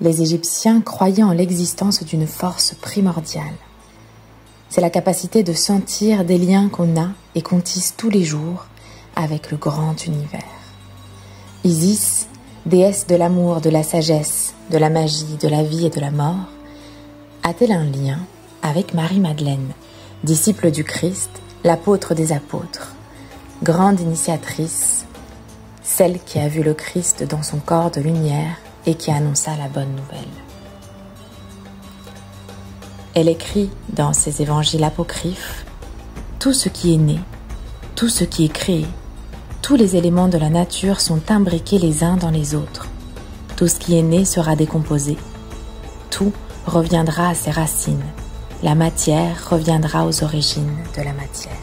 les Égyptiens croyaient en l'existence d'une force primordiale. C'est la capacité de sentir des liens qu'on a et qu'on tisse tous les jours avec le grand univers. Isis, déesse de l'amour, de la sagesse, de la magie, de la vie et de la mort, a-t-elle un lien avec Marie-Madeleine, disciple du Christ, l'apôtre des apôtres, grande initiatrice, celle qui a vu le Christ dans son corps de lumière et qui annonça la bonne nouvelle. Elle écrit dans ses évangiles apocryphes « Tout ce qui est né, tout ce qui est créé, tous les éléments de la nature sont imbriqués les uns dans les autres. Tout ce qui est né sera décomposé. Tout reviendra à ses racines. La matière reviendra aux origines de la matière. »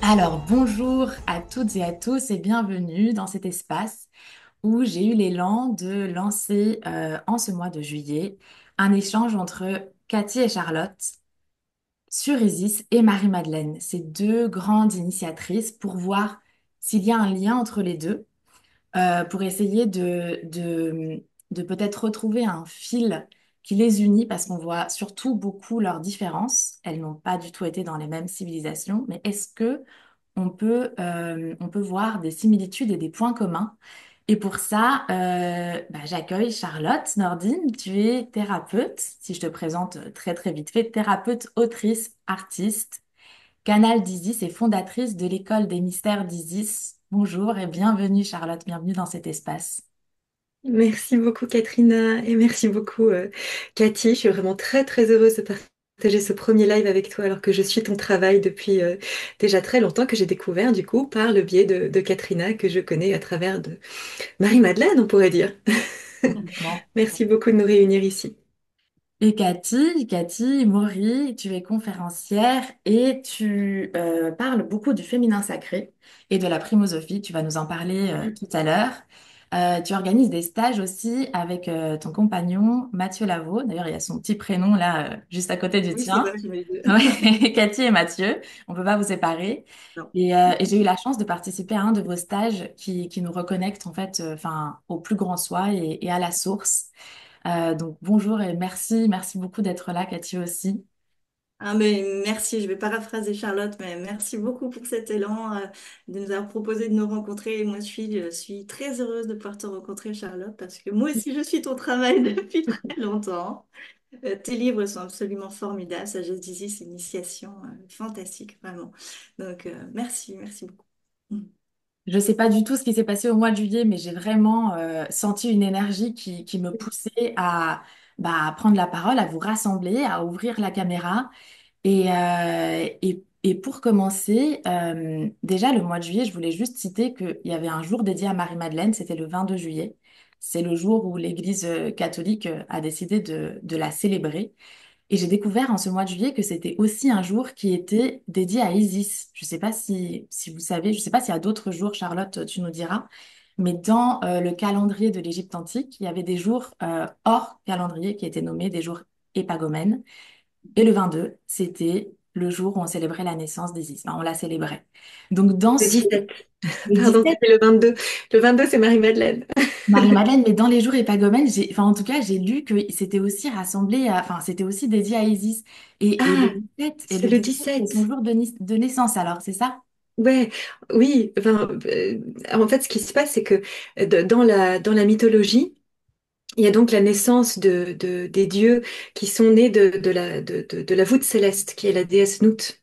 Alors, bonjour à toutes et à tous et bienvenue dans cet espace où j'ai eu l'élan de lancer en ce mois de juillet un échange entre Cathy et Charlotte sur Isis et Marie-Madeleine, ces deux grandes initiatrices, pour voir s'il y a un lien entre les deux, pour essayer de peut-être retrouver un fil qui les unit, parce qu'on voit surtout beaucoup leurs différences. Elles n'ont pas du tout été dans les mêmes civilisations, mais est-ce que on peut voir des similitudes et des points communs? Et pour ça, j'accueille Charlotte Nordine. Tu es thérapeute, si je te présente très très vite fait, thérapeute, autrice, artiste, canal d'Isis et fondatrice de l'école des mystères d'Isis. Bonjour et bienvenue Charlotte, bienvenue dans cet espace. Merci beaucoup Katrina et merci beaucoup Cathy. Je suis vraiment très très heureuse de partager ce premier live avec toi alors que je suis ton travail depuis déjà très longtemps que j'ai découvert du coup par le biais de Katrina que je connais à travers de Marie-Madeleine on pourrait dire. Complètement. Merci beaucoup de nous réunir ici. Et Cathy Maury, tu es conférencière et tu parles beaucoup du féminin sacré et de la primosophie. Tu vas nous en parler tout à l'heure. Tu organises des stages aussi avec ton compagnon Mathieu Lavaux. D'ailleurs, il y a son petit prénom là, juste à côté du Oui, c'est tien. vrai, je me disais. Ouais, Cathy et Mathieu, on peut pas vous séparer. Non. Et j'ai eu la chance de participer à un de vos stages qui nous reconnecte en fait, enfin, au plus grand soi et à la source. Donc bonjour et merci beaucoup d'être là, Cathy aussi. Ah mais merci, je vais paraphraser Charlotte, mais merci beaucoup pour cet élan de nous avoir proposé de nous rencontrer. Et moi, je suis très heureuse de pouvoir te rencontrer, Charlotte, parce que moi aussi, je suis ton travail depuis très longtemps. Tes livres sont absolument formidables. Sagesse d'Isis, initiation fantastique, vraiment. Donc, merci beaucoup. Mm. Je sais pas du tout ce qui s'est passé au mois de juillet, mais j'ai vraiment senti une énergie qui me poussait à prendre la parole, à vous rassembler, à ouvrir la caméra. Et pour commencer, déjà le mois de juillet, je voulais juste citer qu'il y avait un jour dédié à Marie-Madeleine, c'était le 22 juillet. C'est le jour où l'Église catholique a décidé de la célébrer. Et j'ai découvert en ce mois de juillet que c'était aussi un jour qui était dédié à Isis. Je ne sais pas si vous savez, je ne sais pas s'il y a d'autres jours, Charlotte, tu nous diras, mais dans le calendrier de l'Égypte antique, il y avait des jours hors calendrier qui étaient nommés des jours épagomènes. Et le 22, c'était le jour où on célébrait la naissance d'Isis. Enfin, on la célébrait. Donc dans Le ce... 17. Le Pardon, 17, c'était le 22. Le 22, c'est Marie-Madeleine. Marie-Madeleine, mais dans les jours épagomènes, enfin, en tout cas, j'ai lu que c'était aussi rassemblé, enfin, c'était aussi dédié à Isis. Et le Ah, 17, et c'est le le 17, c'est son 17. jour de naissance, alors, c'est ça? Ouais, oui. Enfin, en fait, ce qui se passe, c'est que dans la mythologie, il y a donc la naissance des dieux qui sont nés de la voûte céleste, qui est la déesse Nout,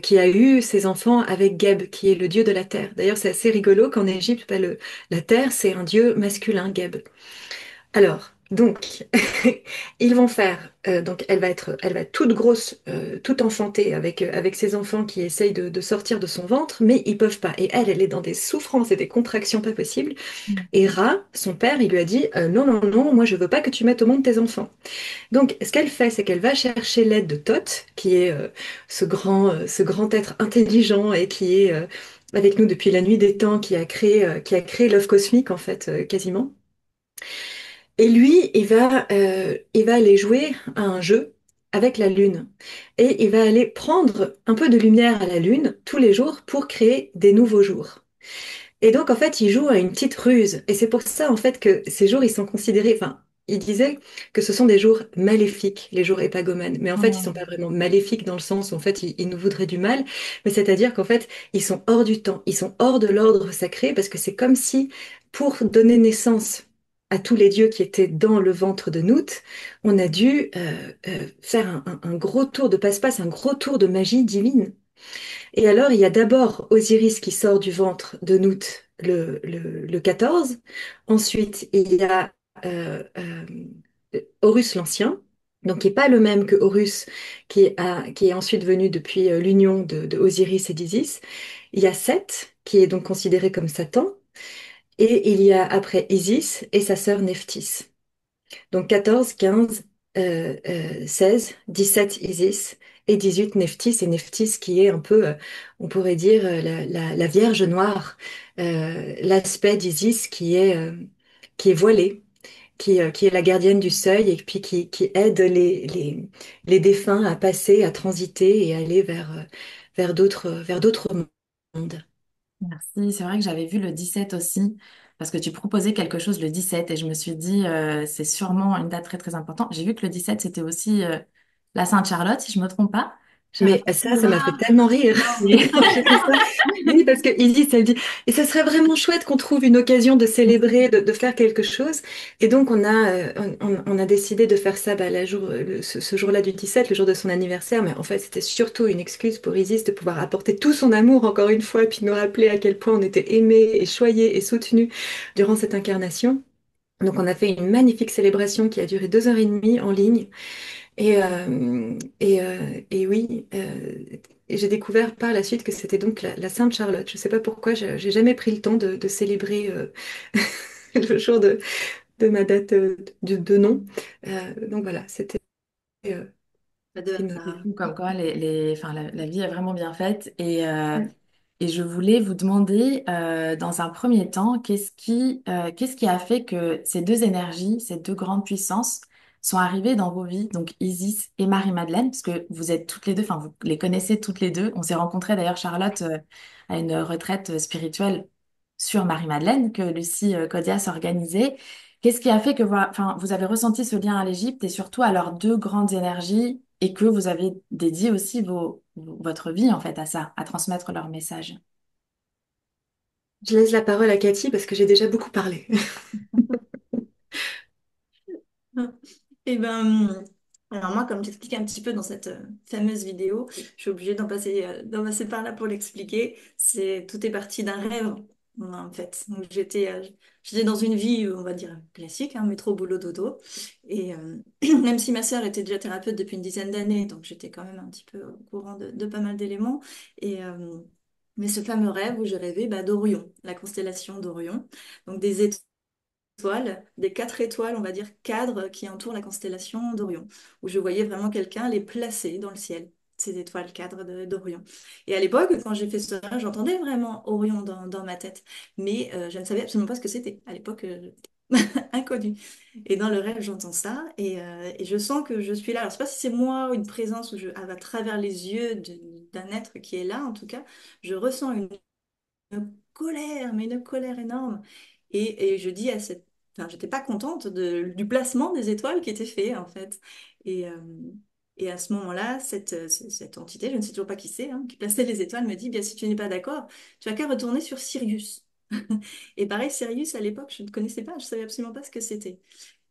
qui a eu ses enfants avec Geb, qui est le dieu de la terre. D'ailleurs, c'est assez rigolo qu'en Égypte, la terre, c'est un dieu masculin, Geb. Alors, donc, ils vont faire. Donc, elle va être toute grosse, toute enfantée avec ses enfants qui essayent de sortir de son ventre, mais ils peuvent pas. Et elle est dans des souffrances et des contractions pas possibles. Mm. Et Ra, son père, il lui a dit non, non, non, moi je veux pas que tu mettes au monde tes enfants. Donc, ce qu'elle fait, c'est qu'elle va chercher l'aide de Thoth, qui est ce grand être intelligent et qui est avec nous depuis la nuit des temps, qui a créé l'œuf cosmique en fait, quasiment. Et lui, il va aller jouer à un jeu avec la Lune. Et il va aller prendre un peu de lumière à la Lune tous les jours pour créer des nouveaux jours. Et donc, en fait, il joue à une petite ruse. Et c'est pour ça, en fait, que ces jours, ils sont considérés, enfin, il disait que ce sont des jours maléfiques, les jours épagomanes. Mais en fait, ils sont pas Hmm. vraiment maléfiques dans le sens où, en fait, ils nous voudraient du mal. Mais c'est-à-dire qu'en fait, ils sont hors du temps. Ils sont hors de l'ordre sacré parce que c'est comme si, pour donner naissance à tous les dieux qui étaient dans le ventre de Nout, on a dû faire un gros tour de passe-passe, un gros tour de magie divine. Et alors, il y a d'abord Osiris qui sort du ventre de Nout le 14. Ensuite, il y a Horus l'Ancien, donc qui n'est pas le même que Horus, qui est ensuite venu depuis l'union de Osiris et d'Isis. Il y a Seth, qui est donc considéré comme Satan. Et il y a après Isis et sa sœur Nephthys. Donc 14, 15, 16, 17 Isis et 18 Nephthys. Et Nephthys qui est un peu, on pourrait dire, la Vierge noire, l'aspect d'Isis qui est voilée, qui est la gardienne du seuil et puis qui aide les défunts à passer, à transiter et à aller vers d'autres mondes. Merci. C'est vrai que j'avais vu le 17 aussi, parce que tu proposais quelque chose le 17 et je me suis dit, c'est sûrement une date très très importante. J'ai vu que le 17 c'était aussi la Sainte-Charlotte, si je me trompe pas. Charlotte Mais ça m'a fait Soula. tellement rire Oui. quand j'ai fait ça. Oui, parce que Isis, elle dit, et ça serait vraiment chouette qu'on trouve une occasion de célébrer, de faire quelque chose. Et donc, on a décidé de faire ça ce jour-là du 17, le jour de son anniversaire. Mais en fait, c'était surtout une excuse pour Isis de pouvoir apporter tout son amour, encore une fois, et puis nous rappeler à quel point on était aimés et choyés et soutenus durant cette incarnation. Donc, on a fait une magnifique célébration qui a duré 2 heures et demie en ligne. Et oui, et j'ai découvert par la suite que c'était donc la Sainte Charlotte. Je ne sais pas pourquoi, j'ai jamais pris le temps de célébrer le jour de ma date de nom. Donc voilà, c'était euh, Ça doit une... être C'est ça. fou comme quoi enfin, la vie est vraiment bien faite. Ouais. Et je voulais vous demander, dans un premier temps, qu'est-ce qui a fait que ces deux énergies, ces deux grandes puissances, sont arrivées dans vos vies, donc Isis et Marie-Madeleine, parce que vous êtes toutes les deux, enfin, vous les connaissez toutes les deux. On s'est rencontrés d'ailleurs, Charlotte, à une retraite spirituelle sur Marie-Madeleine que Lucie Codias organisait. Qu'est-ce qui a fait que enfin, vous avez ressenti ce lien à l'Égypte et surtout à leurs deux grandes énergies et que vous avez dédié aussi votre vie en fait à ça, à transmettre leur message? Je laisse la parole à Cathy parce que j'ai déjà beaucoup parlé. Et ben, alors moi, comme j'explique un petit peu dans cette fameuse vidéo, je suis obligée d'en passer par là pour l'expliquer. Tout est parti d'un rêve, en fait. Donc, j'étais dans une vie, on va dire, classique, hein, métro, boulot, dodo. Et même si ma sœur était déjà thérapeute depuis une dizaine d'années, donc j'étais quand même un petit peu au courant de pas mal d'éléments. Et, mais ce fameux rêve où je rêvais bah, d'Orion, la constellation d'Orion. Donc des étoiles, des 4 étoiles, on va dire cadres qui entourent la constellation d'Orion, où je voyais vraiment quelqu'un les placer dans le ciel, ces étoiles cadres d'Orion. Et à l'époque, quand j'ai fait ce rêve, j'entendais vraiment Orion dans ma tête, mais je ne savais absolument pas ce que c'était. À l'époque, inconnu. Et dans le rêve, j'entends ça et je sens que je suis là. Alors, je sais pas si c'est moi ou une présence où à travers les yeux d'un être qui est là, en tout cas, je ressens une colère, mais une colère énorme. Et je dis à cette... Enfin, j'étais pas contente du placement des étoiles qui était fait, en fait. Et, euh, et à ce moment-là, cette entité, je ne sais toujours pas qui c'est, hein, qui plaçait les étoiles, me dit, bien, si tu n'es pas d'accord, tu as qu'à retourner sur Sirius. Et pareil, Sirius, à l'époque, je ne connaissais pas, je savais absolument pas ce que c'était.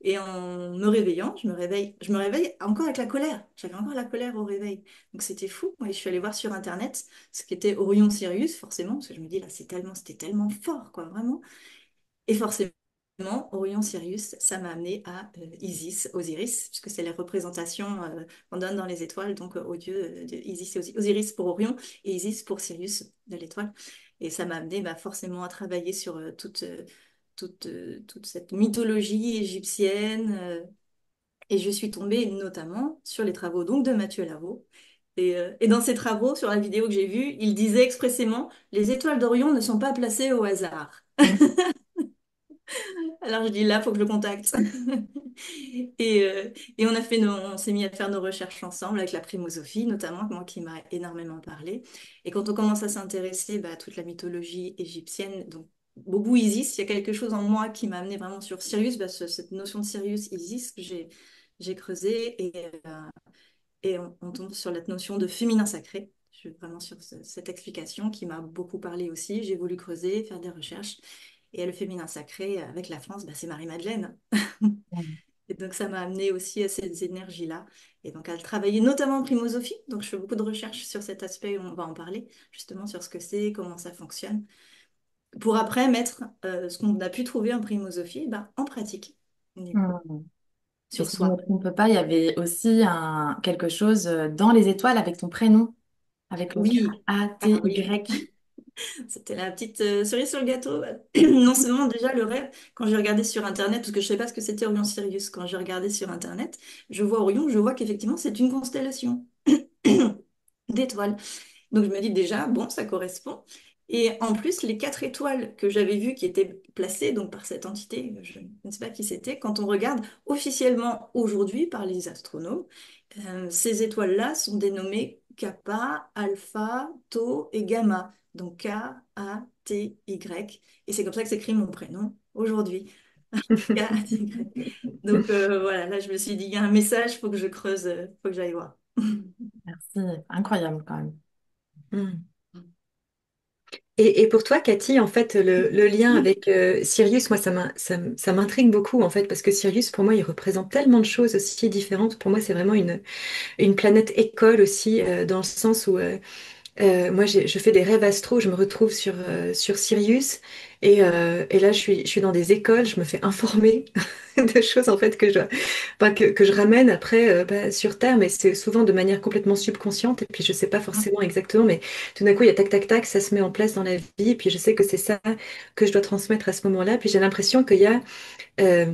Et en me réveillant, je me réveille encore avec la colère. J'avais encore la colère au réveil. Donc c'était fou. Et je suis allée voir sur Internet ce qu'était Orion Sirius, forcément, parce que je me dis là, c'était tellement fort, quoi, vraiment. Et forcément, Orion Sirius, ça m'a amené à Isis, Osiris, puisque c'est les représentations qu'on donne dans les étoiles, donc aux dieux de Isis et Osiris pour Orion et Isis pour Sirius de l'étoile. Et ça m'a amené bah, forcément à travailler sur toute cette mythologie égyptienne. Et je suis tombée notamment sur les travaux donc de Mathieu Lavaux. Et dans ses travaux, sur la vidéo que j'ai vue, il disait expressément, les étoiles d'Orion ne sont pas placées au hasard. Alors je dis là, faut que je le contacte. Et on s'est mis à faire nos recherches ensemble avec la primosophie, notamment, moi qui m'a énormément parlé. Et quand on commence à s'intéresser bah, à toute la mythologie égyptienne, donc beaucoup Isis. Il y a quelque chose en moi qui m'a amené vraiment sur Sirius, bah, cette notion de Sirius, Isis que j'ai creusé et on tombe sur la notion de féminin sacré. Je suis vraiment sur cette explication qui m'a beaucoup parlé aussi. J'ai voulu creuser, faire des recherches. Et le féminin sacré avec la France, bah, c'est Marie-Madeleine. Et donc ça m'a amené aussi à ces énergies-là. Et donc à travailler notamment en primosophie. Donc je fais beaucoup de recherches sur cet aspect, on va en parler, justement sur ce que c'est, comment ça fonctionne, pour après mettre ce qu'on a pu trouver en primosophie ben, en pratique, du coup, Hmm. Et sur si je ne me soi. trompe pas, il y avait aussi quelque chose dans les étoiles avec ton prénom, avec le Oui, ah oui. K-A-T-Y. C'était la petite cerise sur le gâteau. Non seulement déjà le rêve, quand j'ai regardé sur Internet, parce que je ne savais pas ce que c'était Orion Sirius, quand j'ai regardé sur Internet, je vois Orion, je vois qu'effectivement c'est une constellation d'étoiles. Donc je me dis déjà, bon, ça correspond. Et en plus, les 4 étoiles que j'avais vues qui étaient placées donc par cette entité, je ne sais pas qui c'était, quand on regarde officiellement aujourd'hui par les astronomes, ces étoiles-là sont dénommées Kappa, Alpha, Tau et Gamma. Donc K-A-T-Y. Et c'est comme ça que s'écrit mon prénom aujourd'hui. K-A-T-Y. Donc voilà, là je me suis dit, il y a un message, il faut que je creuse, faut que j'aille voir. Merci, incroyable quand même. Hmm. Et pour toi, Cathy, en fait, le lien avec Sirius, moi, ça m'intrigue beaucoup, en fait, parce que Sirius, pour moi, il représente tellement de choses aussi différentes. Pour moi, c'est vraiment une planète école aussi, dans le sens où moi, je fais des rêves astro, je me retrouve sur Sirius, et là, je suis dans des écoles, je me fais informer de choses, en fait, enfin, que je ramène après bah, sur Terre, mais c'est souvent de manière complètement subconsciente, et puis je sais pas forcément exactement, mais tout d'un coup, il y a tac, tac, tac, ça se met en place dans la vie, et puis je sais que c'est ça que je dois transmettre à ce moment-là, puis j'ai l'impression euh,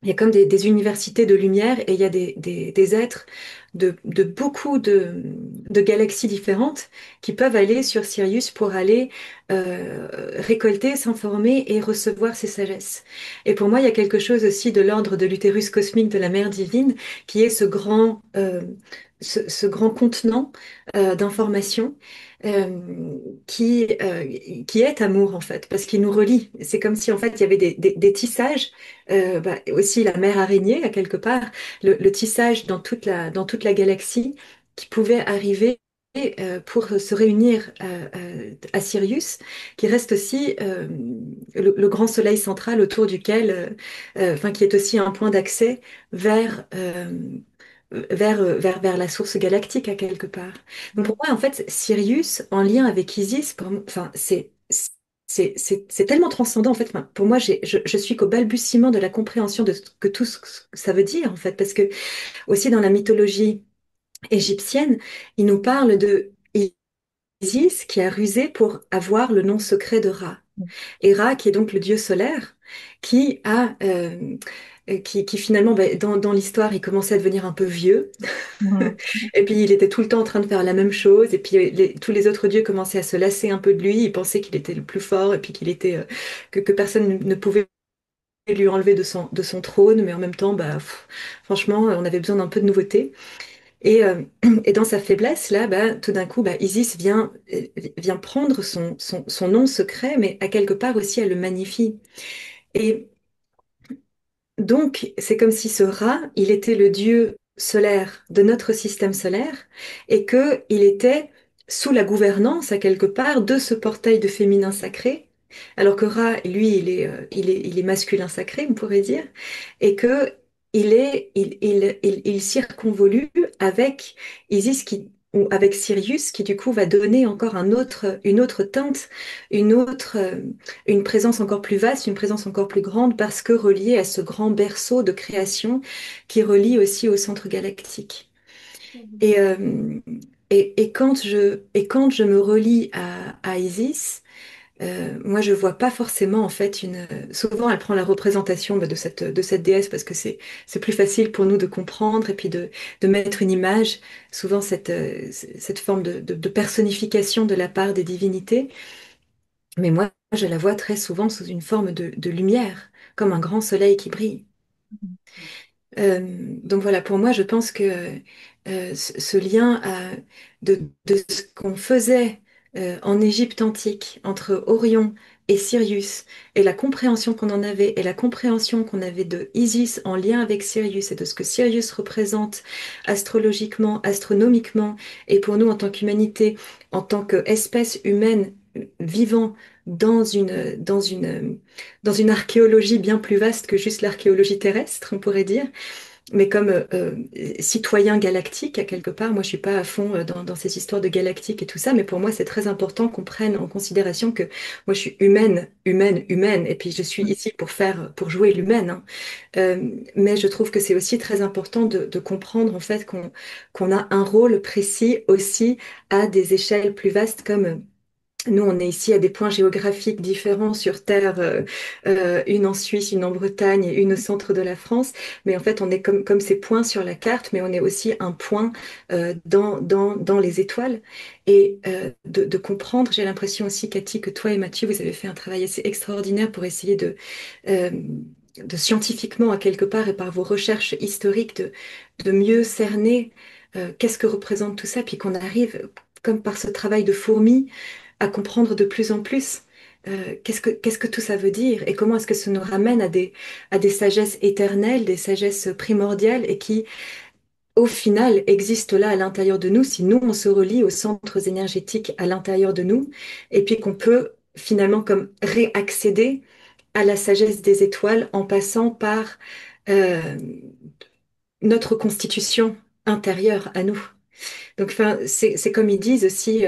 il y a comme des universités de lumière et il y a des êtres de beaucoup de galaxies différentes qui peuvent aller sur Sirius pour aller récolter, s'informer et recevoir ces sagesses. Et pour moi, il y a quelque chose aussi de l'ordre de l'utérus cosmique de la mère divine qui est ce grand contenant d'informations euh, qui est amour en fait, parce qu'il nous relie. C'est comme si en fait il y avait des tissages bah, aussi la mère araignée, à quelque part, le tissage dans toute la galaxie qui pouvait arriver pour se réunir à Sirius, qui reste aussi le grand soleil central autour duquel, enfin, qui est aussi un point d'accès vers, vers la source galactique, à quelque part. Donc pour moi, en fait, Sirius, en lien avec Isis, enfin, c'est tellement transcendant en fait. Enfin, pour moi, je suis qu'au balbutiement de la compréhension de tout ce que ça veut dire en fait, parce que aussi dans la mythologie égyptienne, il nous parle de Isis qui a rusé pour avoir le nom secret de Ra. Et Ra, qui est donc le dieu solaire, qui a qui finalement, ben, dans l'histoire, il commençait à devenir un peu vieux. Mhm. Et puis il était tout le temps en train de faire la même chose. Et puis tous les autres dieux commençaient à se lasser un peu de lui. Ils pensaient qu'il était le plus fort et puis que personne ne pouvait lui enlever de son trône. Mais en même temps, bah, franchement, on avait besoin d'un peu de nouveauté. Et, et dans sa faiblesse, là, bah, tout d'un coup, bah, Isis vient prendre son nom secret, mais à quelque part aussi, elle le magnifie. Et donc, c'est comme si ce rat, il était le dieu solaire de notre système solaire et que il était sous la gouvernance, à quelque part, de ce portail de féminin sacré, alors que Ra, lui, il est masculin sacré, on pourrait dire, et que il circonvolue avec Isis ou avec Sirius, qui du coup va donner encore une autre teinte, une autre, une présence encore plus vaste, une présence encore plus grande, parce que reliée à ce grand berceau de création qui relie aussi au centre galactique. Et, euh, et quand je me relie à Isis, moi je vois pas forcément en fait Souvent elle prend la représentation bah, de cette déesse parce que c'est plus facile pour nous de comprendre et puis de mettre une image. Souvent cette forme de personnification de la part des divinités. Mais moi, je la vois très souvent sous une forme de lumière, comme un grand soleil qui brille. Donc voilà, pour moi, je pense que ce lien de ce qu'on faisait en Égypte antique entre Orion et Sirius, et la compréhension qu'on en avait, et la compréhension qu'on avait de Isis en lien avec Sirius, et de ce que Sirius représente astrologiquement, astronomiquement, et pour nous en tant qu'humanité, en tant qu'espèce humaine vivant dans une archéologie bien plus vaste que juste l'archéologie terrestre, on pourrait dire, mais comme citoyen galactique, à quelque part. Moi, je suis pas à fond dans ces histoires de galactique et tout ça, mais pour moi, c'est très important qu'on prenne en considération que moi, je suis humaine, humaine, humaine, et puis je suis ici pour jouer l'humaine, hein. Mais je trouve que c'est aussi très important de comprendre en fait qu'on a un rôle précis aussi à des échelles plus vastes comme nous, on est ici à des points géographiques différents sur Terre, une en Suisse, une en Bretagne et une au centre de la France. Mais en fait, on est comme ces points sur la carte, mais on est aussi un point dans les étoiles. Et de comprendre, j'ai l'impression aussi, Cathy, que toi et Mathieu, vous avez fait un travail assez extraordinaire pour essayer euh, de scientifiquement, à quelque part, et par vos recherches historiques, de mieux cerner qu'est-ce que représente tout ça, puis qu'on arrive, comme par ce travail de fourmi, à comprendre de plus en plus qu'est-ce que tout ça veut dire et comment est-ce que ça nous ramène à des sagesses éternelles, des sagesses primordiales et qui, au final, existent là à l'intérieur de nous si nous, on se relie aux centres énergétiques à l'intérieur de nous et puis qu'on peut finalement comme réaccéder à la sagesse des étoiles en passant par euh, notre constitution intérieure à nous. Donc, enfin, c'est comme ils disent aussi.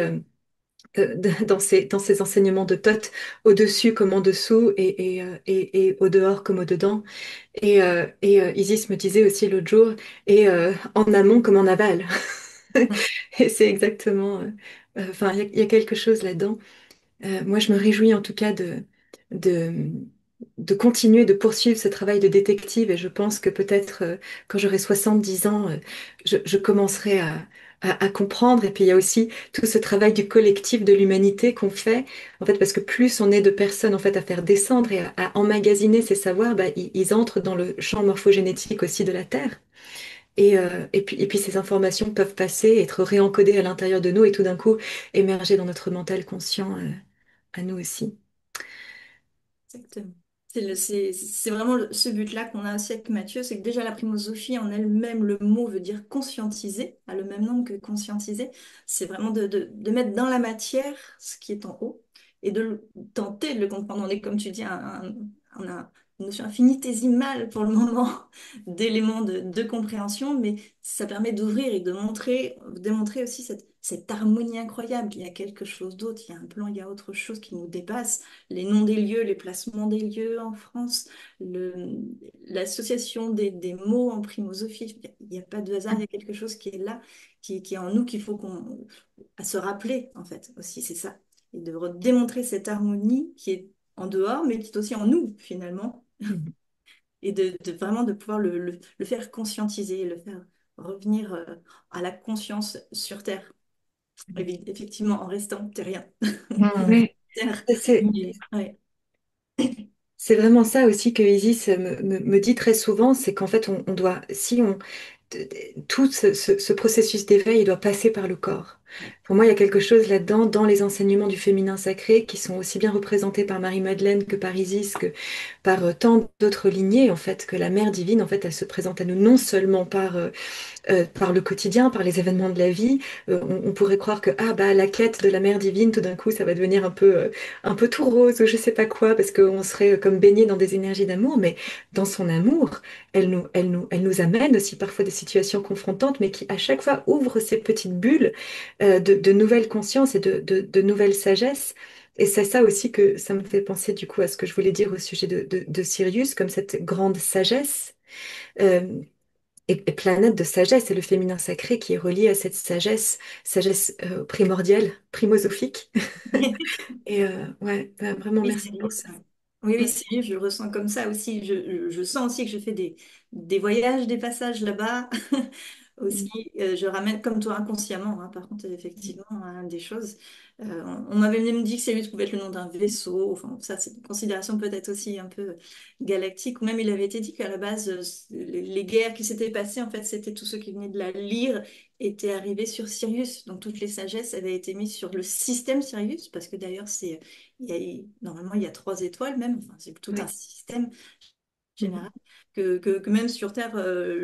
Dans ces enseignements de Thoth, au-dessus comme en dessous et au dehors comme au dedans. Isis me disait aussi l'autre jour, en amont comme en aval. Et c'est exactement, enfin, il y a quelque chose là-dedans. Moi, je me réjouis en tout cas de, de continuer de poursuivre ce travail de détective et je pense que peut-être quand j'aurai 70 ans, je commencerai à comprendre. Et puis il y a aussi tout ce travail du collectif de l'humanité qu'on fait, en fait, parce que plus on est de personnes en fait à faire descendre et à emmagasiner ces savoirs, bah, ils entrent dans le champ morphogénétique aussi de la Terre. Et puis ces informations peuvent passer, être réencodées à l'intérieur de nous et tout d'un coup émerger dans notre mental conscient à nous aussi. Exactement. C'est vraiment ce but-là qu'on a aussi avec Mathieu, c'est que déjà la primosophie en elle-même, le mot veut dire conscientiser, a le même nom que conscientiser. C'est vraiment de mettre dans la matière ce qui est en haut et tenter de le comprendre. On est, comme tu dis, on a une notion infinitésimale pour le moment d'éléments de compréhension, mais ça permet d'ouvrir et démontrer aussi cette harmonie incroyable. Il y a quelque chose d'autre, il y a un plan, il y a autre chose qui nous dépasse les noms des lieux, les placements des lieux en France, l'association des mots en primosophie. Il n'y a pas de hasard, il y a quelque chose qui est là, qui est en nous, qu'il faut à se rappeler, en fait, aussi, c'est ça. Et de démontrer cette harmonie qui est en dehors, mais qui est aussi en nous, finalement. Mhm. Et vraiment de pouvoir le faire conscientiser, le faire revenir à la conscience sur Terre. Effectivement, en restant terrien. Hmm. Ouais, Terre. c'est Ouais. c'est vraiment ça aussi que Isis me dit très souvent, c'est qu'en fait on doit, si on tout ce processus d'éveil, il doit passer par le corps. Pour moi, il y a quelque chose là-dedans, dans les enseignements du féminin sacré, qui sont aussi bien représentés par Marie-Madeleine que par Isis, que par tant d'autres lignées, en fait, que la mère divine, en fait, elle se présente à nous non seulement par le quotidien, par les événements de la vie. On pourrait croire que ah bah la quête de la mère divine, tout d'un coup, ça va devenir un peu tout rose ou je sais pas quoi, parce qu'on serait comme baigné dans des énergies d'amour. Mais dans son amour, elle nous amène aussi parfois des situations confrontantes, mais qui à chaque fois ouvrent ces petites bulles de nouvelles consciences et de nouvelles sagesses. Et c'est ça aussi que ça me fait penser du coup à ce que je voulais dire au sujet de Sirius, comme cette grande sagesse. Euh, et planète de sagesse, et le féminin sacré qui est relié à cette sagesse, sagesse primordiale, primosophique. Et ouais, vraiment Oui, merci pour sérieux. ça. Ouais. Oui, oui, Ouais. sérieux, je le ressens comme ça aussi. Je sens aussi que je fais des voyages, des passages là-bas, aussi, je ramène comme toi inconsciemment, hein, par contre, effectivement, hein, des choses. On m'avait même dit que Sirius pouvait être le nom d'un vaisseau. Enfin, ça, c'est une considération peut-être aussi un peu galactique. Ou même, il avait été dit qu'à la base, les guerres qui s'étaient passées, en fait, c'était tous ceux qui venaient de la Lyre étaient arrivés sur Sirius. Donc, toutes les sagesses avaient été mises sur le système Sirius, parce que d'ailleurs, normalement, il y a 3 étoiles même. Enfin, c'est tout un Ouais. système Mhm. général, que même sur Terre,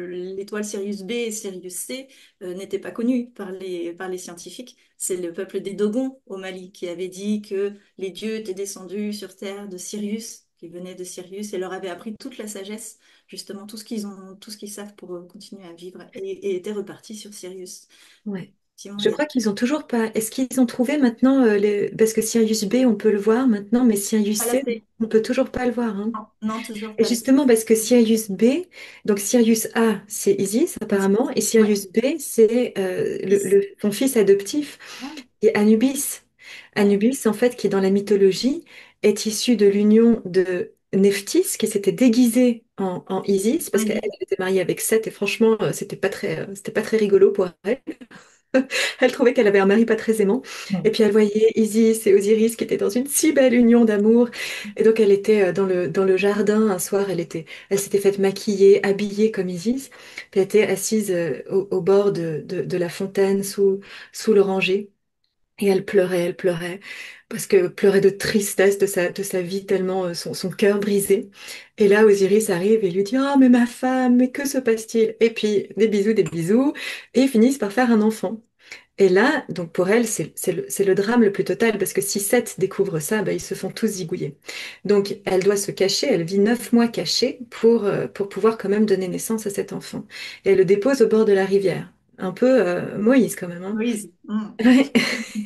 l'étoile Sirius B et Sirius C n'étaient pas connues par les scientifiques. C'est le peuple des Dogons au Mali qui avait dit que les dieux étaient descendus sur Terre de Sirius, qui venaient de Sirius, et leur avaient appris toute la sagesse, justement tout ce qu'ils savent pour continuer à vivre, et étaient repartis sur Sirius. Ouais. Effectivement, Je il y a... crois qu'ils ont toujours pas. Est-ce qu'ils ont trouvé maintenant parce que Sirius B, on peut le voir maintenant, mais Sirius Ah là, C, on peut toujours pas le voir, hein. non, non, toujours Et pas. justement, parce que Sirius B, donc Sirius A, c'est Isis apparemment, et Ouais. Sirius B, c'est son fils adoptif, Ah, et Anubis. ouais. Anubis, en fait, qui dans la mythologie est issu de l'union de Nephthys, qui s'était déguisée en Isis, parce qu'elle Oui, était mariée avec Seth, et franchement, c'était pas très rigolo pour elle. Elle trouvait qu'elle avait un mari pas très aimant. Et puis elle voyait Isis et Osiris qui étaient dans une si belle union d'amour. Et donc elle était dans le jardin un soir, elle s'était faite maquiller, habillée comme Isis. Puis elle était assise au bord de la fontaine sous l'oranger. Et elle pleurait, parce que pleurait de tristesse de sa vie, tellement son cœur brisé. Et là, Osiris arrive et lui dit, «Ah, mais ma femme, mais que se passe-t-il?» Et puis des bisous, et ils finissent par faire un enfant. Et là, donc pour elle, c'est le drame le plus total, parce que si Seth découvre ça, bah, ils se font tous zigouiller. Donc elle doit se cacher, elle vit 9 mois cachée pour pouvoir quand même donner naissance à cet enfant. Et elle le dépose au bord de la rivière. Un peu Moïse quand même, hein. Louise. Mm. Ouais.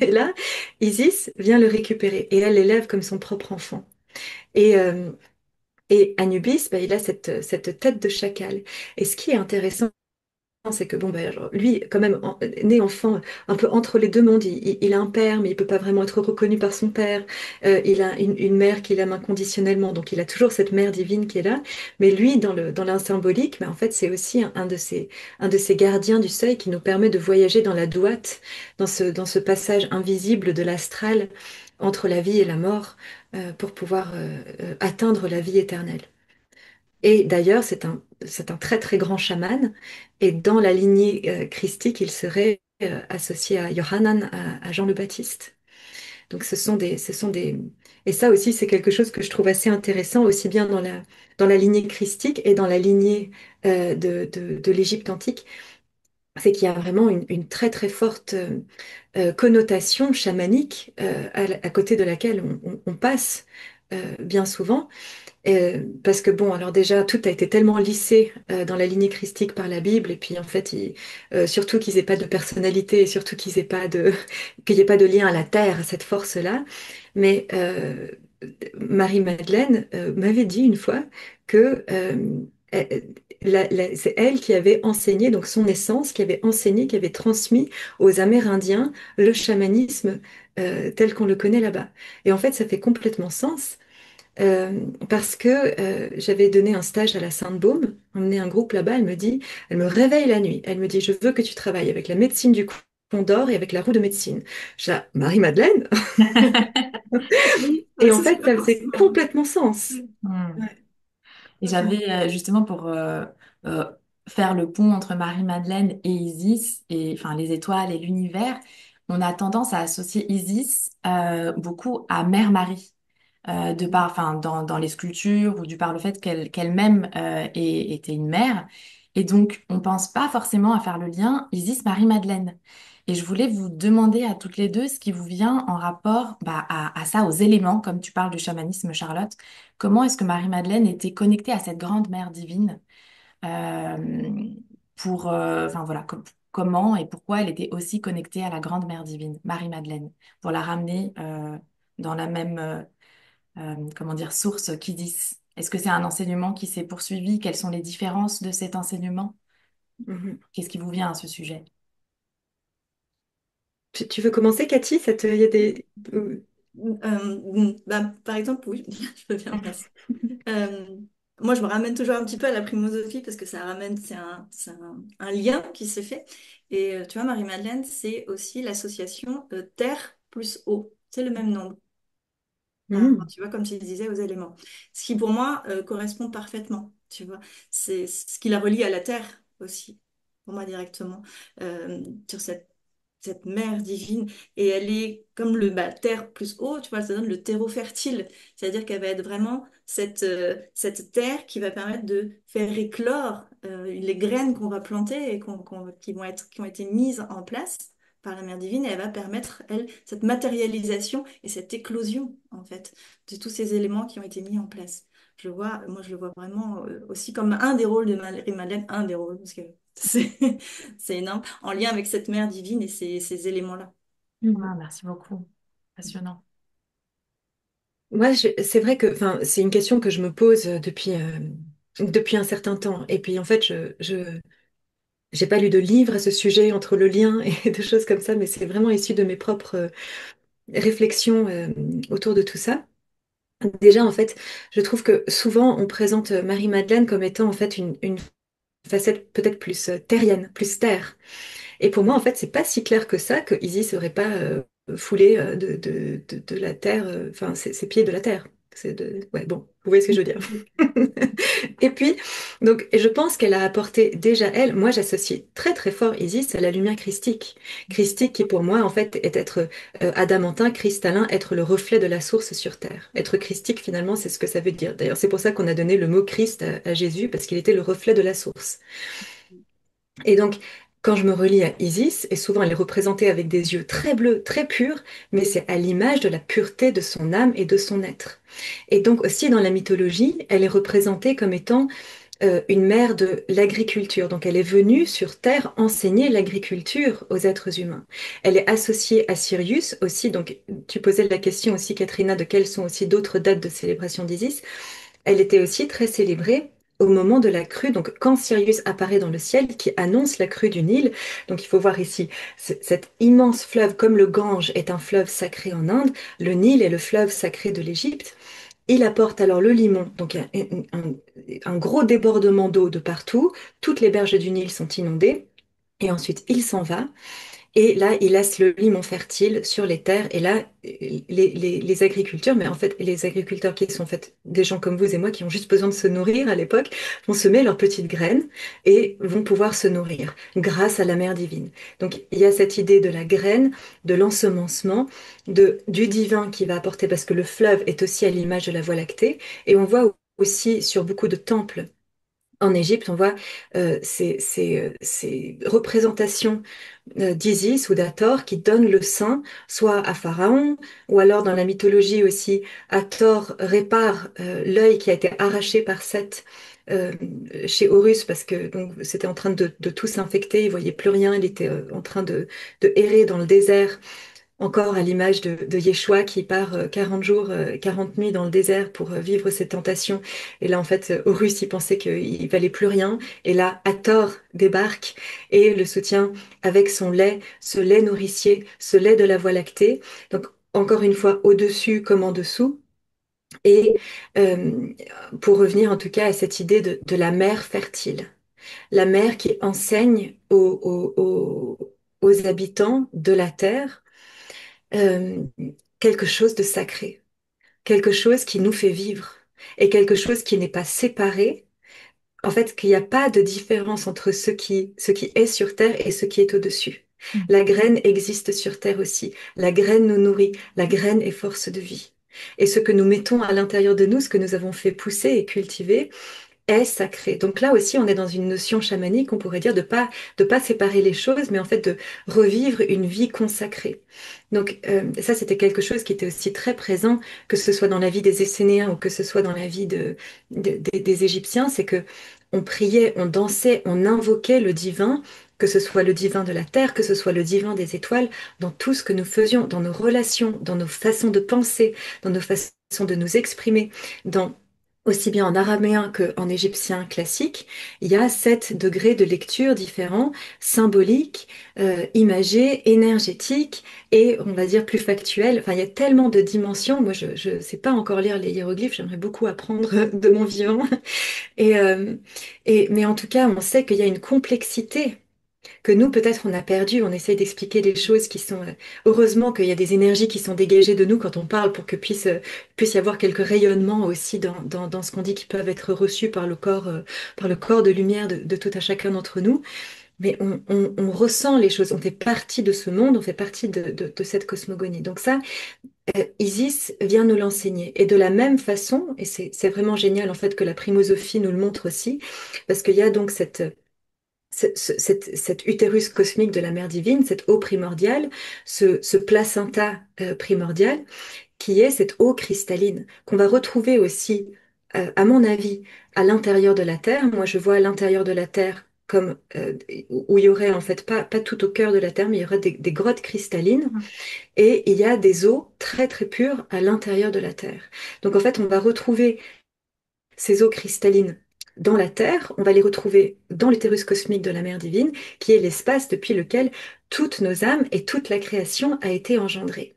Et là, Isis vient le récupérer et elle l'élève comme son propre enfant. Et, euh, et Anubis, bah, il a cette tête de chacal. Et ce qui est intéressant, c'est que bon, ben, genre, lui, quand même, né enfant, un peu entre les deux mondes, il a un père, mais il peut pas vraiment être reconnu par son père. Il a une mère qu'il aime inconditionnellement, donc il a toujours cette mère divine qui est là. Mais lui, dans l'un symbolique, ben, en fait, c'est aussi un de ces gardiens du seuil qui nous permet de voyager dans la douate, dans ce passage invisible de l'astral entre la vie et la mort, pour pouvoir atteindre la vie éternelle. Et d'ailleurs, c'est un très très grand chaman. Et dans la lignée christique, il serait associé à Yohanan, à Jean le Baptiste. Donc ce sont des... Et ça aussi, c'est quelque chose que je trouve assez intéressant, aussi bien dans la lignée christique et dans la lignée de l'Égypte antique. C'est qu'il y a vraiment une très très forte connotation chamanique à côté de laquelle on passe bien souvent. Parce que bon, alors déjà, tout a été tellement lissé dans la lignée christique par la Bible, et puis en fait, surtout qu'ils aient pas de personnalité, et surtout qu'ils aient pas de, qu'il n'y ait pas de lien à la terre, à cette force-là. Mais Marie-Madeleine m'avait dit une fois que elle- c'est elle qui avait enseigné, donc son essence, qui avait enseigné, qui avait transmis aux Amérindiens le chamanisme tel qu'on le connaît là-bas. Et en fait, ça fait complètement sens euh, parce que j'avais donné un stage à la Sainte-Baume, emmené un groupe là-bas, elle me réveille la nuit, elle me dit, je veux que tu travailles avec la médecine du Condor et avec la roue de médecine. Je dis, ah, Marie-Madeleine? Oui, Et ouais, en c'est fait, pas ça faisait forcément. complètement sens. Hmm. Ouais, Et complètement. j'avais justement pour euh, faire le pont entre Marie-Madeleine et Isis, et enfin les étoiles et l'univers, on a tendance à associer Isis beaucoup à Mère Marie, de par, enfin dans les sculptures ou du par le fait qu'elle-même était une mère. Et donc on pense pas forcément à faire le lien Isis-Marie-Madeleine. Et je voulais vous demander à toutes les deux ce qui vous vient en rapport bah, à ça, aux éléments, comme tu parles du chamanisme, Charlotte. Comment est-ce que Marie-Madeleine était connectée à cette grande mère divine euh, enfin voilà, comment et pourquoi elle était aussi connectée à la grande mère divine, Marie-Madeleine, pour la ramener dans la même, comment dire, source qu'Isis. Est-ce que c'est un enseignement qui s'est poursuivi? Quelles sont les différences de cet enseignement? Mhm. Qu'est-ce qui vous vient à ce sujet? Tu veux commencer, Cathy? Il y a des... Bah, par exemple, oui, je peux bien passer. Euh, moi, je me ramène toujours un petit peu à la primosophie parce que ça ramène, un lien qui se fait. Et tu vois, Marie-Madeleine, c'est aussi l'association terre plus eau. C'est le même nombre. Par rapport, Hmm. tu vois, comme tu disais, aux éléments. Ce qui, pour moi, correspond parfaitement, tu vois. C'est ce qui la relie à la terre aussi, pour moi, directement, sur cette mère divine. Et elle est comme terre plus eau, tu vois, ça donne le terreau fertile. C'est-à-dire qu'elle va être vraiment cette terre qui va permettre de faire éclore les graines qu'on va planter et qui ont été mises en place par la mère divine, et elle va permettre, elle, cette matérialisation et cette éclosion, en fait, de tous ces éléments qui ont été mis en place. Moi, je le vois vraiment aussi comme un des rôles de Marie-Madeleine, un des rôles, parce que c'est c'est énorme, en lien avec cette mère divine et ces éléments-là. Ah, merci beaucoup. Passionnant. Moi, c'est vrai que, enfin, c'est une question que je me pose depuis un certain temps. Et puis, en fait, j'ai pas lu de livre à ce sujet entre le lien et des choses comme ça, mais c'est vraiment issu de mes propres réflexions autour de tout ça. Déjà, en fait, je trouve que souvent, on présente Marie-Madeleine comme étant, en fait, une facette peut-être plus terrienne, plus terre. Et pour moi, en fait, c'est pas si clair que ça que Isis serait pas foulée de la terre, enfin, ses pieds de la terre. Ouais, bon, vous voyez ce que je veux dire. Et puis, donc, je pense qu'elle a apporté déjà elle, moi j'associe très très fort Isis à la lumière christique. Christique qui pour moi en fait est être adamantin, cristallin, être le reflet de la source sur terre. Être christique finalement c'est ce que ça veut dire. D'ailleurs c'est pour ça qu'on a donné le mot Christ à Jésus parce qu'il était le reflet de la source. Et donc, quand je me relie à Isis, et souvent elle est représentée avec des yeux très bleus, très purs, mais c'est à l'image de la pureté de son âme et de son être. Et donc aussi dans la mythologie, elle est représentée comme étant une mère de l'agriculture. Donc elle est venue sur Terre enseigner l'agriculture aux êtres humains. Elle est associée à Sirius aussi. Donc tu posais la question aussi, Katrina, de quelles sont aussi d'autres dates de célébration d'Isis. Elle était aussi très célébrée au moment de la crue, donc quand Sirius apparaît dans le ciel, qui annonce la crue du Nil. Donc il faut voir ici, cet immense fleuve, comme le Gange est un fleuve sacré en Inde, le Nil est le fleuve sacré de l'Égypte. Il apporte alors le limon, donc un gros débordement d'eau de partout. Toutes les berges du Nil sont inondées. Et ensuite, il s'en va. Et là, il laisse le limon fertile sur les terres. Et là, les agriculteurs, mais en fait, les agriculteurs qui sont en fait des gens comme vous et moi qui ont juste besoin de se nourrir à l'époque, vont semer leurs petites graines et vont pouvoir se nourrir grâce à la mère divine. Donc, il y a cette idée de la graine, de l'ensemencement, du divin qui va apporter, parce que le fleuve est aussi à l'image de la Voie lactée. Et on voit aussi sur beaucoup de temples en Égypte, on voit ces représentations d'Isis ou d'Hathor qui donnent le sein soit à Pharaon, ou alors dans la mythologie aussi, Hathor répare l'œil qui a été arraché par Seth euh, chez Horus parce que donc c'était en train de tout s'infecter, il voyait plus rien, il était en train de errer dans le désert. Encore à l'image de Yeshua qui part 40 jours, 40 nuits dans le désert pour vivre ses tentations. Et là, en fait, Horus, il pensait qu'il valait plus rien. Et là, Hathor débarque et le soutient avec son lait, ce lait nourricier, ce lait de la Voie lactée. Donc, encore une fois, au-dessus comme en dessous. Et euh, pour revenir en tout cas à cette idée de la mère fertile, la mère qui enseigne aux habitants de la terre euh, quelque chose de sacré, quelque chose qui nous fait vivre et quelque chose qui n'est pas séparé. En fait, qu'il n'y a pas de différence entre ce qui est sur Terre et ce qui est au-dessus. La graine existe sur Terre aussi. La graine nous nourrit. La graine est force de vie. Et ce que nous mettons à l'intérieur de nous, ce que nous avons fait pousser et cultiver, est sacré. Donc là aussi, on est dans une notion chamanique, on pourrait dire de pas séparer les choses, mais en fait de revivre une vie consacrée. Donc ça, c'était quelque chose qui était aussi très présent, que ce soit dans la vie des Essénéens ou que ce soit dans la vie des Égyptiens, c'est que on priait, on dansait, on invoquait le divin, que ce soit le divin de la terre, que ce soit le divin des étoiles, dans tout ce que nous faisions, dans nos relations, dans nos façons de penser, dans nos façons de nous exprimer, dans aussi bien en araméen qu'en égyptien classique, il y a 7 degrés de lecture différents, symboliques, imagés, énergétiques et on va dire plus factuels. Enfin, il y a tellement de dimensions. Moi, je ne sais pas encore lire les hiéroglyphes, j'aimerais beaucoup apprendre de mon vivant. Et, euh, mais en tout cas, on sait qu'il y a une complexité que nous, peut-être, on a perdu. On essaye d'expliquer des choses qui sont... heureusement qu'il y a des énergies qui sont dégagées de nous quand on parle pour que puisse y avoir quelques rayonnements aussi dans ce qu'on dit qui peuvent être reçus par le corps de lumière de tout à chacun d'entre nous. Mais on ressent les choses. On fait partie de ce monde, on fait partie de cette cosmogonie. Donc ça, Isis vient nous l'enseigner. Et de la même façon, et c'est vraiment génial en fait que la primosophie nous le montre aussi, parce qu'il y a donc cet utérus cosmique de la mère divine, cette eau primordiale, ce placenta primordial, qui est cette eau cristalline, qu'on va retrouver aussi, à mon avis, à l'intérieur de la Terre. Moi, je vois l'intérieur de la Terre comme où il y aurait en fait pas tout au cœur de la Terre, mais il y aurait des grottes cristallines et il y a des eaux très très pures à l'intérieur de la Terre. Donc en fait, on va retrouver ces eaux cristallines dans la Terre, on va les retrouver dans l'utérus cosmique de la Mère divine, qui est l'espace depuis lequel toutes nos âmes et toute la création a été engendrée.